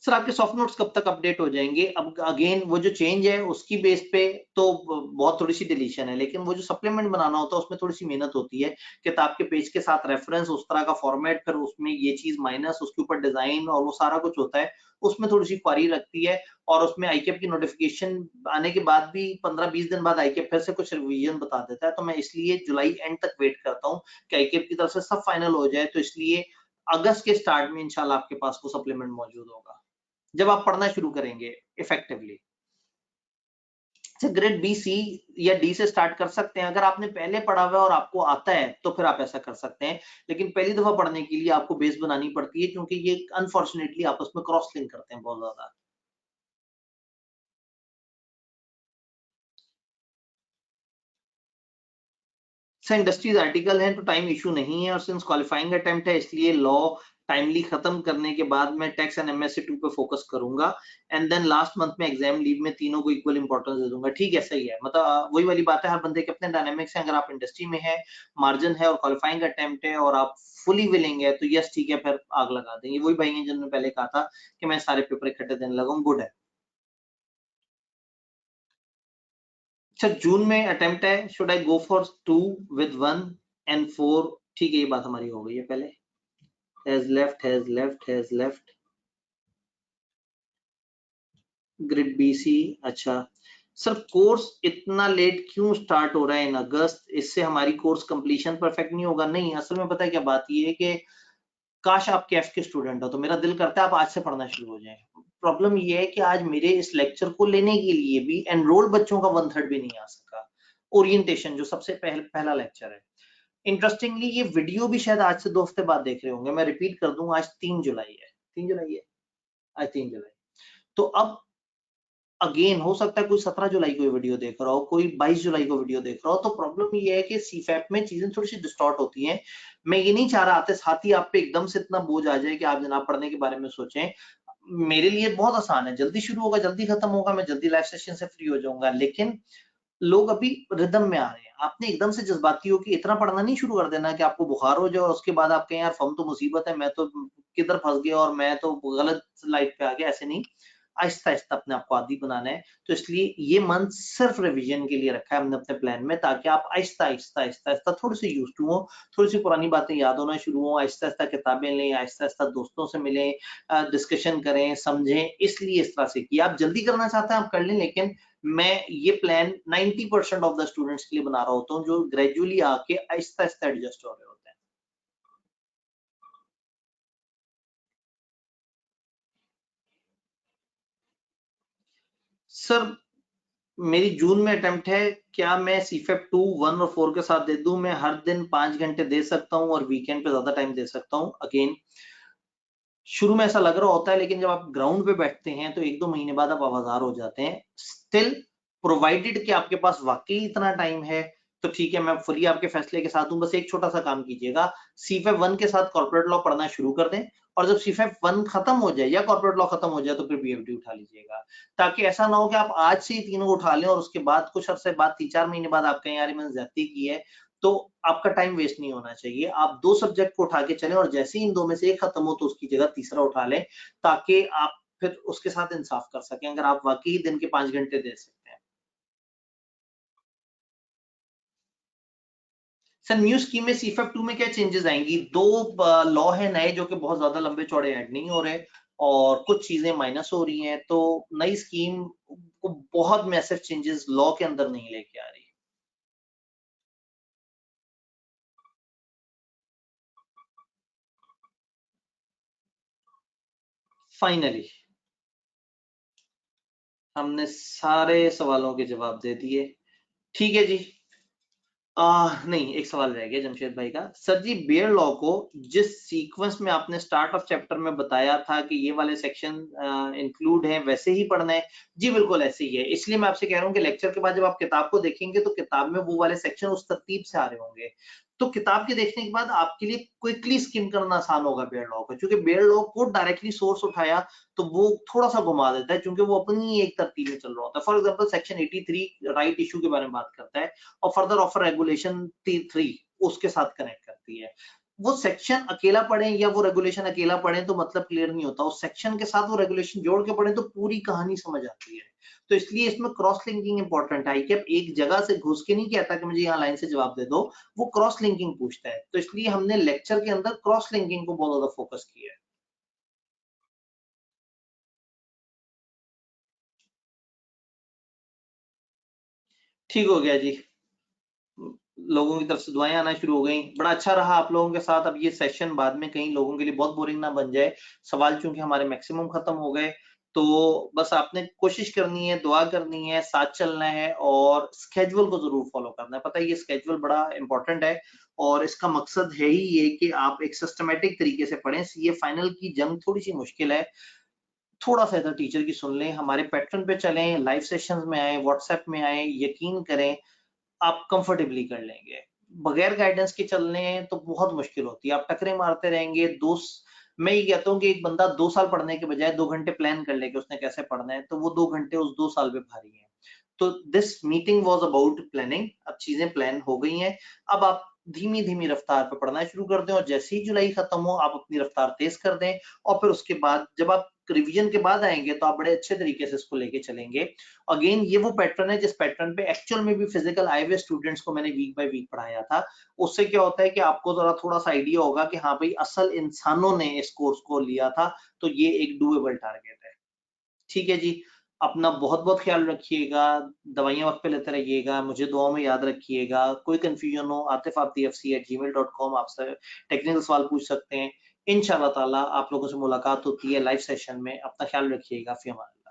[SPEAKER 1] सर आपके सॉफ्ट नोट्स कब तक अपडेट हो जाएंगे? अब अगेन वो जो चेंज है उसकी बेस पे तो बहुत थोड़ी सी डिलीशन है, लेकिन वो जो सप्लीमेंट बनाना होता है उसमें थोड़ी सी मेहनत होती है। किताब के पेज के साथ रेफरेंस, उस तरह का फॉर्मेट, फिर उसमें ये चीज माइनस, उसके ऊपर डिजाइन और वो सारा कुछ होता है, उसमें थोड़ी सी क्वारी लगती है। और उसमें आईकेएप की नोटिफिकेशन आने के बाद भी 15-20 दिन बाद आईकेएप फिर से कुछ रिवीजन बता देता है। तो मैं इसलिए जुलाई एंड तक वेट करता हूँ कि आईकेएप की तरफ से सब फाइनल हो जाए, तो इसलिए अगस्त के स्टार्ट में इंशाल्लाह आपके पास वो सप्लीमेंट मौजूद होगा जब आप पढ़ना शुरू करेंगे इफेक्टिवली। ग्रेड बी, सी या डी से स्टार्ट कर सकते हैं। अगर आपने पहले पढ़ा हुआ है और आपको आता है तो फिर आप ऐसा कर सकते हैं, लेकिन पहली दफा पढ़ने के लिए आपको बेस बनानी पड़ती है, क्योंकि ये अनफॉर्चुनेटली आपस में क्रॉस लिंक करते हैं बहुत ज्यादा। सर इंडस्ट्रीज आर्टिकल है तो टाइम इशू नहीं है, और सिंस क्वालिफाइंग अटेम्प्ट है इसलिए लॉ टाइमली खत्म करने के बाद मैं टैक्स एंड MSc 2 पे फोकस करूंगा एंड देन लास्ट मंथ में एग्जाम लीव में तीनों को इक्वल इंपॉर्टेंस दे दूंगा। ठीक है, सही है, मतलब वही वाली बात है, हर बंदे के अपने डायनामिक्स हैं। अगर आप इंडस्ट्री में है, मार्जिन है और क्वालिफाइंग अटेम्प्ट है और आप फुली विलिंग है तो यस ठीक है, फिर आग लगा देंगे। वही भाई हैं जिन्होंने पहले कहा था कि मैं सारे पेपर इकट्ठे देने लगा हूं, गुड है। अच्छा, जून में अटेम्प्ट है, should I go for 2 with 1 and 4? ठीक है, ये बात हमारी हो गई है पहले। has left grid BC। अच्छा सर, कोर्स इतना लेट क्यों स्टार्ट हो रहा है इन अगस्त? इससे हमारी कोर्स कंप्लीशन परफेक्ट नहीं होगा? नहीं, असल में पता है क्या बात ये है कि काश आप कैफ के स्टूडेंट हो तो मेरा दिल करता है आप आज से पढ़ना शुरू हो जाएं। प्रॉब्लम ये है कि आज मेरे इस लेक्चर को लेने के लिए भी एनरोल्ड बच्चों का 1/3 भी नहीं आ सका। ओरिएंटेशन जो सबसे पहला लेक्चर है, इंटरेस्टिंगली ये वीडियो भी शायद आज से 2 हफ्ते बाद देख रहे होंगे। मैं रिपीट कर दूं, आज 3 जुलाई है। 3 जुलाई है आज, 3 जुलाई। तो अब अगेन हो सकता है कोई 17 जुलाई को वीडियो देख रहा हो, कोई 22 जुलाई को वीडियो देख रहा हो। तो प्रॉब्लम ये है कि सीफैप में चीजें थोड़ी सी डिस्टॉर्ट होती हैं। मैं ये नहीं चाह रहा आते साथ ही आप पे एकदम से इतना बोझ आ जाए कि आप जनाब पढ़ने के बारे में सोचें। मेरे लिए बहुत आसान है, जल्दी शुरू होगा जल्दी खत्म होगा, मैं जल्दी लाइव सेशन से फ्री हो जाऊंगा। लेकिन लोग अभी रिदम में आ रहे हैं। आपने एकदम से जज्बाती हो कि इतना पढ़ना नहीं शुरू कर देना कि आपको बुखार हो जाए और उसके बाद आप कहें यार फर्म तो मुसीबत है, मैं तो किधर फंस गया और मैं तो गलत लाइफ पे आ गया। ऐसे नहीं, आहिस्ता आहिस्ता अपने आप को आदी बनाना है। तो इसलिए ये मंथ सिर्फ रिवीजन के लिए रखा है हमने अपने प्लान में, ताकि आप आहिस्ता आहिस्ता आहिस्ता आहिस्ता थोड़ी सी यूज टू हो, थोड़ी सी पुरानी बातें याद होना शुरू हो, आहिस्ता आहिस्ता किताबें लें, आहिस्ता आहिस्ता दोस्तों से मिलें, डिस्कशन करें, समझें। इसलिए इस तरह से किया। आप जल्दी करना चाहते हैं आप कर लें, लेकिन मैं ये प्लान 90% ऑफ द स्टूडेंट्स के लिए बना रहा होता हूँ जो ग्रेजुअली आके आहिस्ता आहिस्ता एडजस्ट हो रहे होते हैं। सर मेरी जून में अटेम्प्ट है, क्या मैं सीफेप 2, 1 और 4 के साथ दे दूं? मैं हर दिन 5 घंटे दे सकता हूं और वीकेंड पे ज्यादा टाइम दे सकता हूं। अगेन शुरू में ऐसा लग रहा होता है, लेकिन जब आप ग्राउंड पे बैठते हैं तो 1-2 महीने बाद आप आवाजार हो जाते हैं। स्टिल प्रोवाइडेड कि आपके पास वाकई इतना टाइम है तो ठीक है, मैं फुली आपके फैसले के साथ हूं। बस एक छोटा सा काम कीजिएगा, सीफेप 1 के साथ कॉर्पोरेट लॉ पढ़ना शुरू कर दें और जब सीफेप 1 खत्म हो जाए या कॉर्पोरेट लॉ खत्म हो जाए तो फिर BFD उठा लीजिएगा। ताकि ऐसा ना हो कि आप आज से ही तीनों उठा लें और उसके बाद कुछ अरसे बाद 3-4 महीने बाद आप कहें यार मैंने ज्यादती की है। तो आपका टाइम वेस्ट नहीं होना चाहिए। आप 2 सब्जेक्ट को उठा के चलें और जैसे ही इन 2 में से एक खत्म हो तो उसकी जगह तीसरा उठा लें, ताकि आप फिर उसके साथ इंसाफ कर सकें, अगर आप वाकई दिन के 5 घंटे दे सकते हैं। सर न्यू स्कीम में सीफेप 2 में क्या चेंजेस आएंगी? 2 लॉ है नए जो कि बहुत ज्यादा लंबे चौड़े ऐड नहीं हो रहे और कुछ चीजें माइनस हो रही हैं। तो नई स्कीम को बहुत मैसिव चेंजेस लॉ के अंदर नहीं लेके आ रही। फाइनली हमने सारे सवालों के जवाब दे दिए। ठीक है जी। नहीं, एक सवाल रह गया जमशेद भाई का। सर जी, बेयर लॉ को जिस सीक्वेंस में आपने स्टार्ट ऑफ चैप्टर में बताया था कि ये वाले सेक्शन इंक्लूड हैं, वैसे ही पढ़ना है? जी बिल्कुल ऐसे ही है। इसलिए मैं आपसे कह रहा हूँ कि लेक्चर के बाद जब आप किताब को देखेंगे तो किताब में वो वाले सेक्शन उस तरतीब से आ रहे होंगे। तो किताब के देखने के बाद आपके लिए क्विकली स्किम करना आसान होगा बेयर लॉ को, क्योंकि बेयर लॉ को डायरेक्टली सोर्स उठाया तो वो थोड़ा सा घुमा देता है, क्योंकि वो अपनी एक तरतीब में चल रहा होता है। For example section 83 right issue के बारे में बात करता है और फर्दर ऑफर रेगुलेशन 3 उसके साथ कनेक्ट करती है। वो सेक्शन अकेला पढ़े या वो रेगुलेशन अकेला पढ़े तो मतलब क्लियर नहीं होता, उस सेक्शन के साथ वो रेगुलेशन जोड़ के पढ़े तो पूरी कहानी समझ आती है। तो इसलिए इसमें क्रॉस लिंकिंग इंपॉर्टेंट है कि आप एक जगह से घुस के नहीं कहता कि मुझे यहाँ लाइन से जवाब दे दो, वो क्रॉस लिंकिंग पूछता है। तो इसलिए हमने लेक्चर के अंदर क्रॉस लिंकिंग को बहुत ज्यादा फोकस किया है। ठीक हो गया जी। लोगों की तरफ से दुआएं आना शुरू हो गई। बड़ा अच्छा रहा आप लोगों के साथ। अब ये सेशन बाद में कहीं लोगों के लिए बहुत बोरिंग ना बन जाए। सवाल चूंकि हमारे मैक्सिमम खत्म हो गए, तो बस आपने कोशिश करनी है, दुआ करनी है, साथ चलना है और स्केड्यूल को जरूर फॉलो करना है। पता है ये स्केड्यूल बड़ा इंपॉर्टेंट है और इसका मकसद है ही ये कि आप एक सिस्टमेटिक तरीके से पढ़ें। सीए फाइनल की जंग थोड़ी सी मुश्किल है, थोड़ा सा इधर टीचर की सुन लें, हमारे पैटर्न पे चलें, लाइव सेशंस में आए, व्हाट्सएप में आए, यकीन करें आप कंफर्टेबली कर लेंगे। बगैर गाइडेंस के चलने तो बहुत मुश्किल होती है, आप टकरे मारते रहेंगे, दोस्त मैं ये कहता हूँ कि एक बंदा 2 साल पढ़ने के बजाय 2 घंटे प्लान कर ले कि उसने कैसे पढ़ना है, तो वो 2 घंटे उस 2 साल में भारी हैं। तो this meeting was about planning. अब चीज़ें प्लान हो गई हैं, अब आप धीमी-धीमी रफ्तार पे पढ़ना शुरू कर दें और जैसे ही जुलाई खत्म हो, आप अपनी रफ्तार तेज़ कर दें और फिर उसके बाद जब आप रिवीजन के बाद आएँगे, तो आप बड़े अच्छे तरीके से इसको लेके चलेंगे। अगेन ये वो पैटर्न है जिस पैटर्न पे एक्चुअल में भी फिजिकल आए हुए स्टूडेंट्स को मैंने वीक बाय वीक पढ़ाया था। उससे क्या होता है कि आपको ज़रा थोड़ा-सा आइडिया होगा कि हाँ, भई असल इंसानों ने इस कोर्स को लिया था, तो ये एक डूएबल टारगेट है। ठीक है जी, अपना बहुत-बहुत ख़्याल रखिएगा, दवाइयाँ वक़्त पे लेते रहिएगा, मुझे दुआओं में याद रखिएगा। कोई कन्फ्यूज़न हो atifafdfc@gmail.com आपसे टेक्निकल सवाल पूछ सकते हैं। इंशाअल्लाह ताला आप लोगों से मुलाकात होती है लाइव सेशन में। अपना ख़्याल रखिएगा, फ़ी अमान अल्लाह।